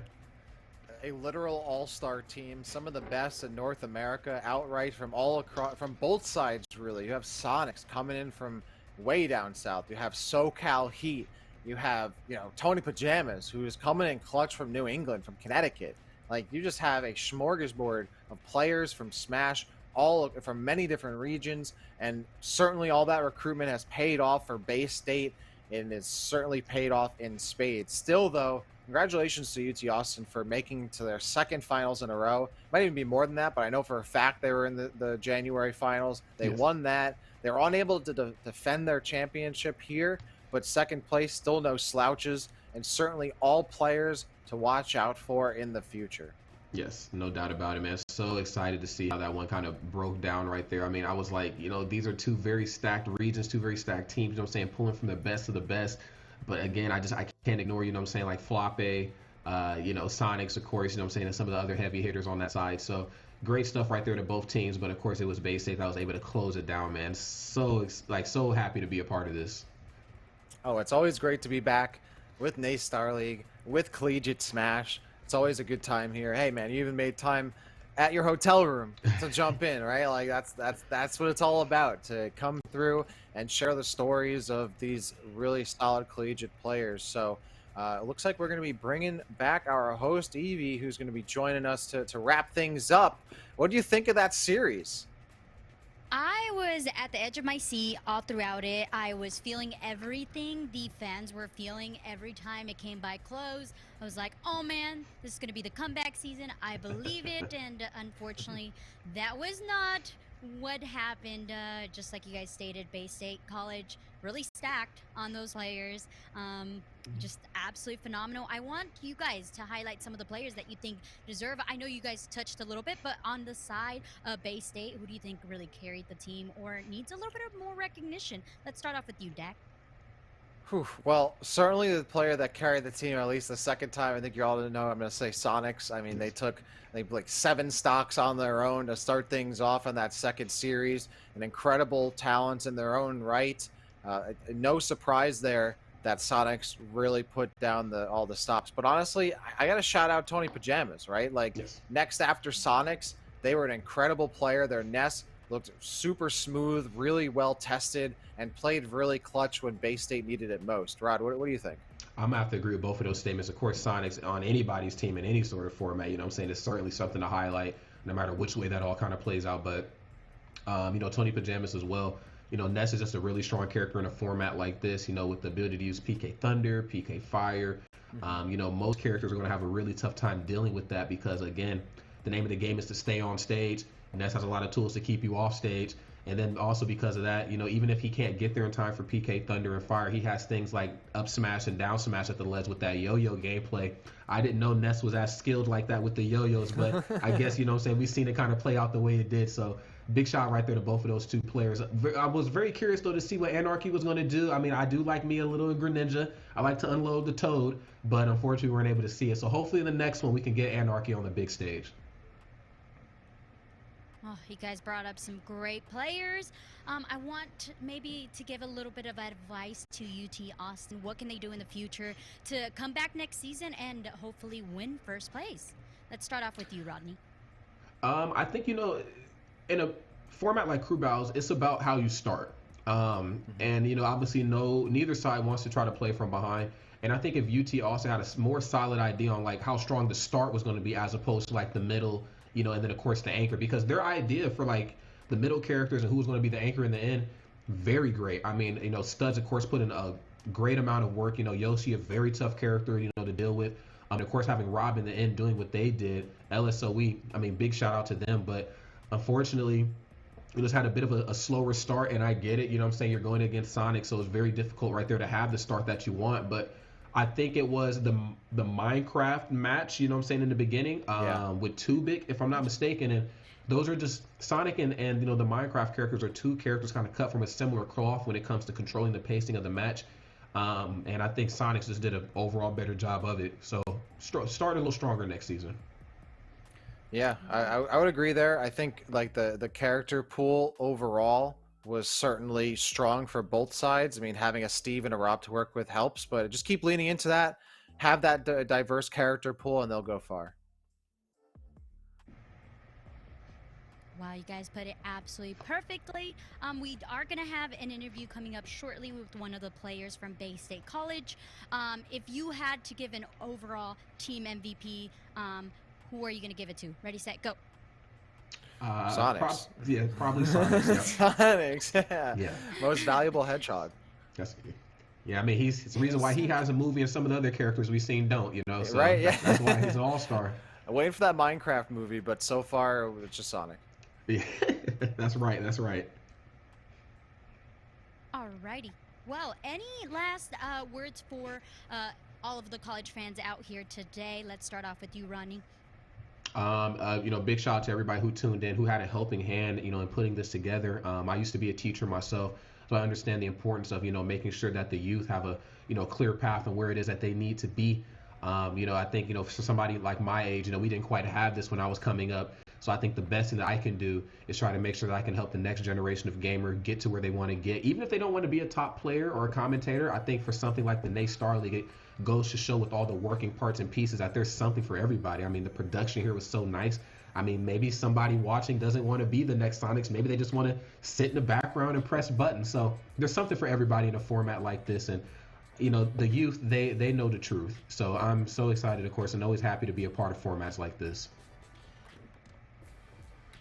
A literal all-star team, some of the best in North America, outright from all across, from both sides really. You have Sonics coming in from way down south. You have SoCal Heat. You have, Tony Pajamas, who is coming in clutch from New England, from Connecticut. Like, you just have a smorgasbord of players from Smash, all from many different regions, and certainly all that recruitment has paid off for Bay State, and it's certainly paid off in spades. Still, though, congratulations to UT Austin for making to their second finals in a row. Might even be more than that, but I know for a fact they were in the January finals. They won that. They were unable to defend their championship here, but second place, still no slouches, and certainly all players to watch out for in the future. Yes, no doubt about it, man. So excited to see how that one kind of broke down right there. I mean, I was like, these are two very stacked regions, two very stacked teams, you know what I'm saying, pulling from the best of the best. But again, I can't ignore, you know what I'm saying, like Floppe, Sonics, of course, you know what I'm saying, and some of the other heavy hitters on that side. So great stuff right there to both teams. But of course, it was Bay State that was able to close it down, man. So happy to be a part of this. Oh, it's always great to be back with NACE Starleague, with Collegiate Smash. It's always a good time here. Hey, man, you even made time at your hotel room to jump in, right? Like that's what it's all about, to come through and share the stories of these really solid collegiate players. So it looks like we're going to be bringing back our host, Evie, who's going to be joining us to wrap things up. What do you think of that series? I was at the edge of my seat all throughout it. I was feeling everything the fans were feeling every time it came by close. I was like, oh man, this is going to be the comeback season. I believe it. And unfortunately, that was not what happened. Just like you guys stated, Bay State College really stacked on those players. Just absolutely phenomenal. I want you guys to highlight some of the players that you think deserve. I know you guys touched a little bit, but on the side of Bay State, who do you think really carried the team or needs a little bit of more recognition? Let's start off with you, Dak. Whew. Well, certainly the player that carried the team, at least the second time, I think you all know, I'm going to say Sonics. I mean, they like 7 stocks on their own to start things off in that second series. An incredible talent in their own right. No surprise there that Sonics really put down all the stops. But honestly, I got to shout out Tony Pajamas, right? Like, Yes. Next after Sonics, they were an incredible player. Their NES looked super smooth, really well tested, and played really clutch when Bay State needed it most. Rod, what do you think? I'm gonna have to agree with both of those statements. Of course, Sonics on anybody's team in any sort of format, you know what I'm saying, it's certainly something to highlight, no matter which way that all kind of plays out. But, Tony Pajamas as well. Ness is just a really strong character in a format like this, with the ability to use PK Thunder, PK Fire. Most characters are going to have a really tough time dealing with that because, again, the name of the game is to stay on stage. Ness has a lot of tools to keep you off stage. And then also because of that, even if he can't get there in time for PK Thunder and Fire, he has things like up smash and down smash at the ledge with that yo-yo gameplay. I didn't know Ness was as skilled like that with the yo-yos, but I guess, we've seen it kind of play out the way it did. So big shot right there to both of those two players. I was very curious, though, to see what Anarchy was going to do. I mean, I do like me a little Greninja. I like to unload the Toad, but unfortunately we weren't able to see it. So hopefully in the next one we can get Anarchy on the big stage. Oh, you guys brought up some great players. I want maybe to give a little bit of advice to UT Austin. What can they do in the future to come back next season and hopefully win first place? Let's start off with you, Rodney. I think, in a format like Crew Battles, it's about how you start. And, obviously neither side wants to try to play from behind. And I think if UT also had a more solid idea on like how strong the start was going to be as opposed to like the middle, and then of course the anchor, because their idea for like the middle characters and who's going to be the anchor in the end, very great. I mean, Studs of course put in a great amount of work. Yoshi, a very tough character, to deal with. Of course having Rob in the end doing what they did, LSOE, I mean, big shout out to them. But unfortunately, it just had a bit of a slower start, and I get it. You're going against Sonic, so it's very difficult right there to have the start that you want. But I think it was the Minecraft match, in the beginning with Tubik, if I'm not mistaken. And those are just Sonic and the Minecraft characters are two characters kind of cut from a similar cloth when it comes to controlling the pacing of the match. And I think Sonic just did an overall better job of it. So start a little stronger next season. Yeah, I would agree there. I think like the character pool overall was certainly strong for both sides. I mean, having a Steve and a Rob to work with helps, but just keep leaning into that. Have that diverse character pool, and they'll go far. Wow, you guys put it absolutely perfectly. We are going to have an interview coming up shortly with one of the players from Bay State College. If you had to give an overall team MVP, who are you going to give it to? Ready, set, go. Sonics. Probably Sonics. Yeah. Sonics, yeah. Most valuable hedgehog. Yeah, I mean, it's the reason why he has a movie and some of the other characters we've seen don't, So right, yeah. That's why he's an all-star. I'm waiting for that Minecraft movie, but so far it's just Sonic. Yeah, that's right. Alrighty. Well, any last words for all of the college fans out here today? Let's start off with you, Ronnie. Big shout out to everybody who tuned in, who had a helping hand, in putting this together. I used to be a teacher myself, so I understand the importance of, making sure that the youth have a, clear path on where it is that they need to be. I think, for somebody like my age, we didn't quite have this when I was coming up. So I think the best thing that I can do is try to make sure that I can help the next generation of gamer get to where they want to get. Even if they don't want to be a top player or a commentator, I think for something like the NACE Starleague, it goes to show with all the working parts and pieces that there's something for everybody. I mean, the production here was so nice. I mean, maybe somebody watching doesn't want to be the next Sonics. Maybe they just want to sit in the background and press buttons. So there's something for everybody in a format like this. And the youth, they know the truth. So I'm so excited, of course, and always happy to be a part of formats like this.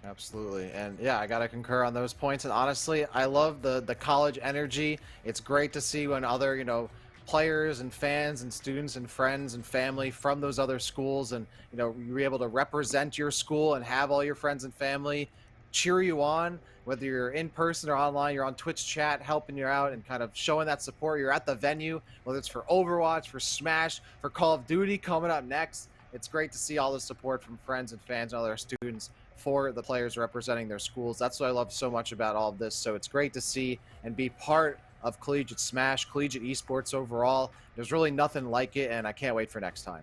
Absolutely. And yeah, I got to concur on those points. And honestly, I love the college energy. It's great to see when other, players and fans and students and friends and family from those other schools, and, you're able to represent your school and have all your friends and family cheer you on, whether you're in person or online. You're on Twitch chat helping you out and kind of showing that support. You're at the venue, whether it's for Overwatch, for Smash, for Call of Duty coming up next. It's great to see all the support from friends and fans and other students for the players representing their schools. That's what I love so much about all of this. So it's great to see and be part of Collegiate Smash, collegiate esports overall. There's really nothing like it, and I can't wait for next time.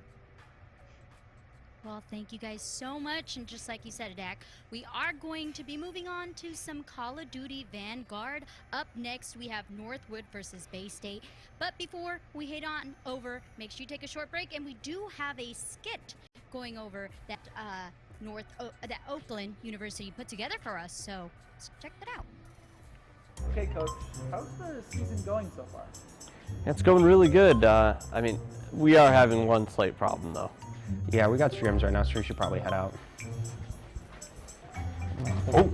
Well, thank you guys so much. And just like you said, Dak, we are going to be moving on to some Call of Duty Vanguard. Up next, we have Northwood versus Bay State. But before we head on over, make sure you take a short break. And we do have a skit going over that that Oakland University put together for us. So let's check that out. Okay, Coach, how's the season going so far? It's going really good. I mean, we are having one slight problem, though. Yeah, we got scrims right now, so we should probably head out. Oh,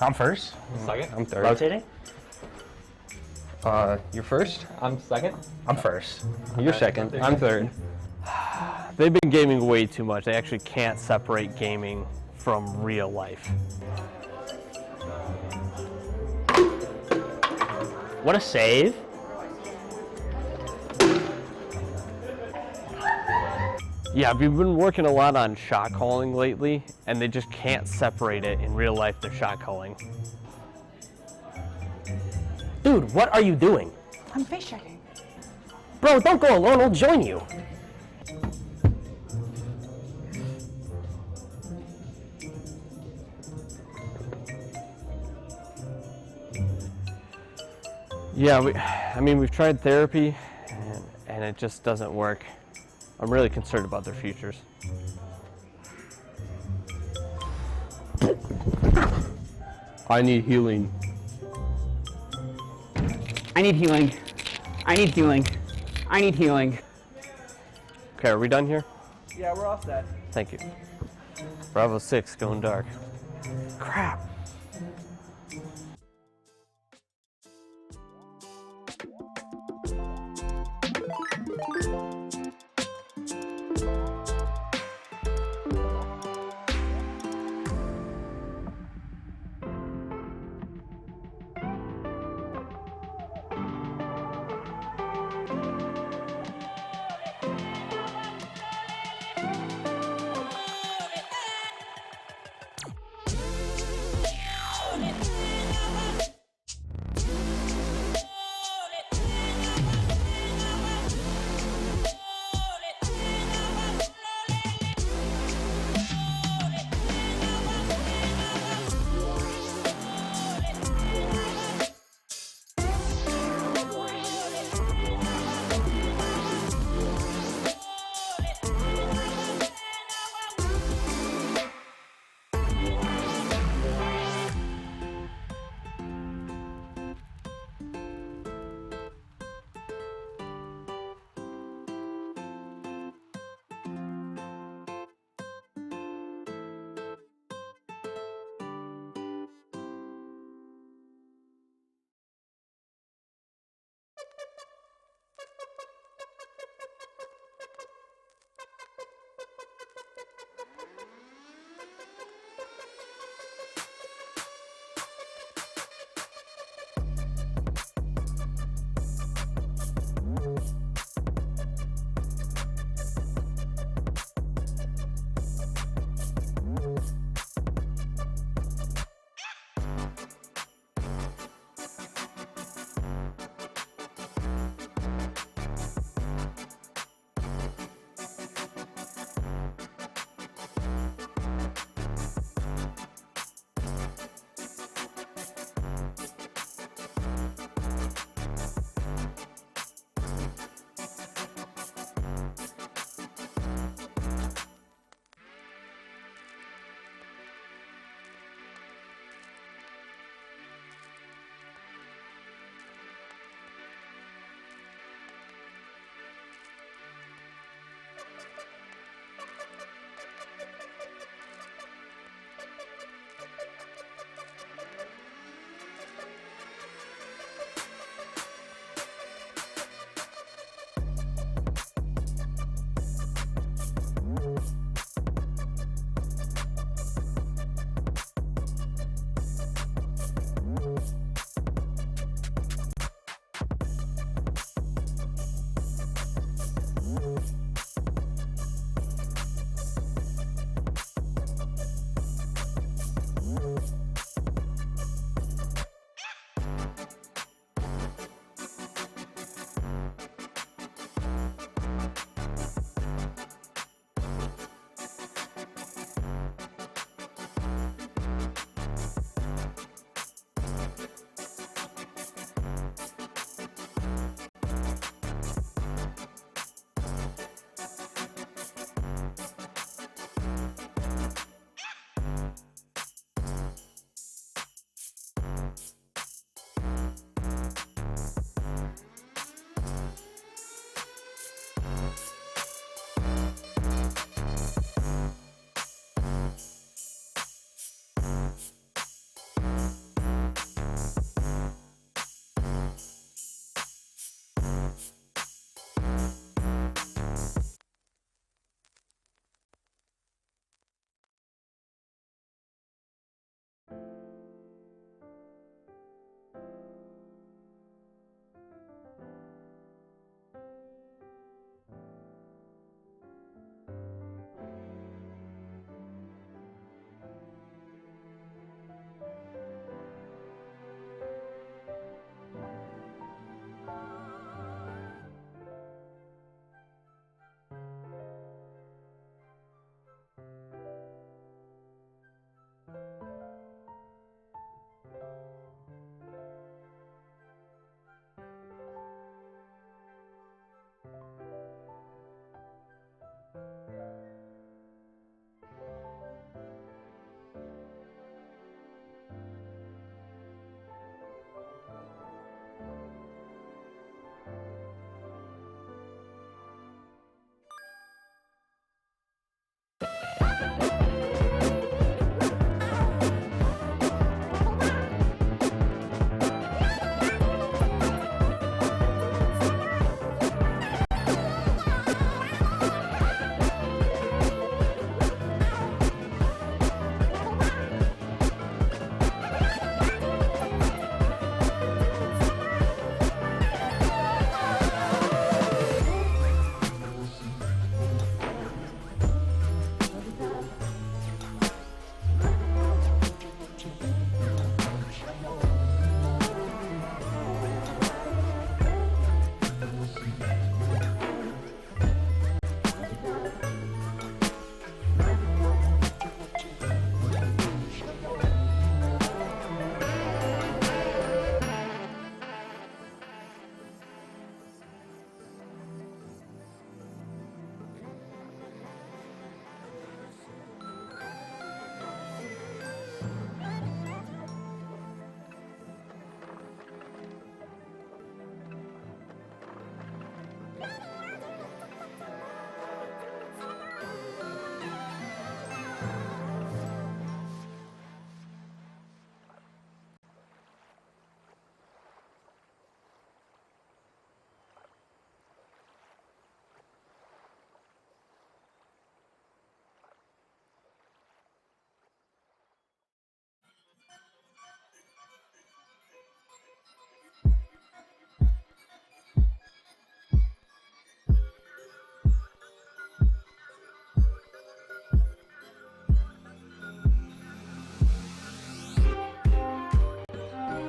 I'm first. Second? I'm third. Rotating? You're first? I'm second. I'm first. You're second. I'm third. They've been gaming way too much. They actually can't separate gaming from real life. What a save. Yeah, we've been working a lot on shot calling lately, and they just can't separate it in real life, their shot calling. Dude, what are you doing? I'm face checking. Bro, don't go alone, I'll join you. Yeah, we've tried therapy, and it just doesn't work. I'm really concerned about their futures. I need healing. I need healing. I need healing. I need healing. Okay, are we done here? Yeah, we're all set. Thank you. Bravo 6 going dark. Crap.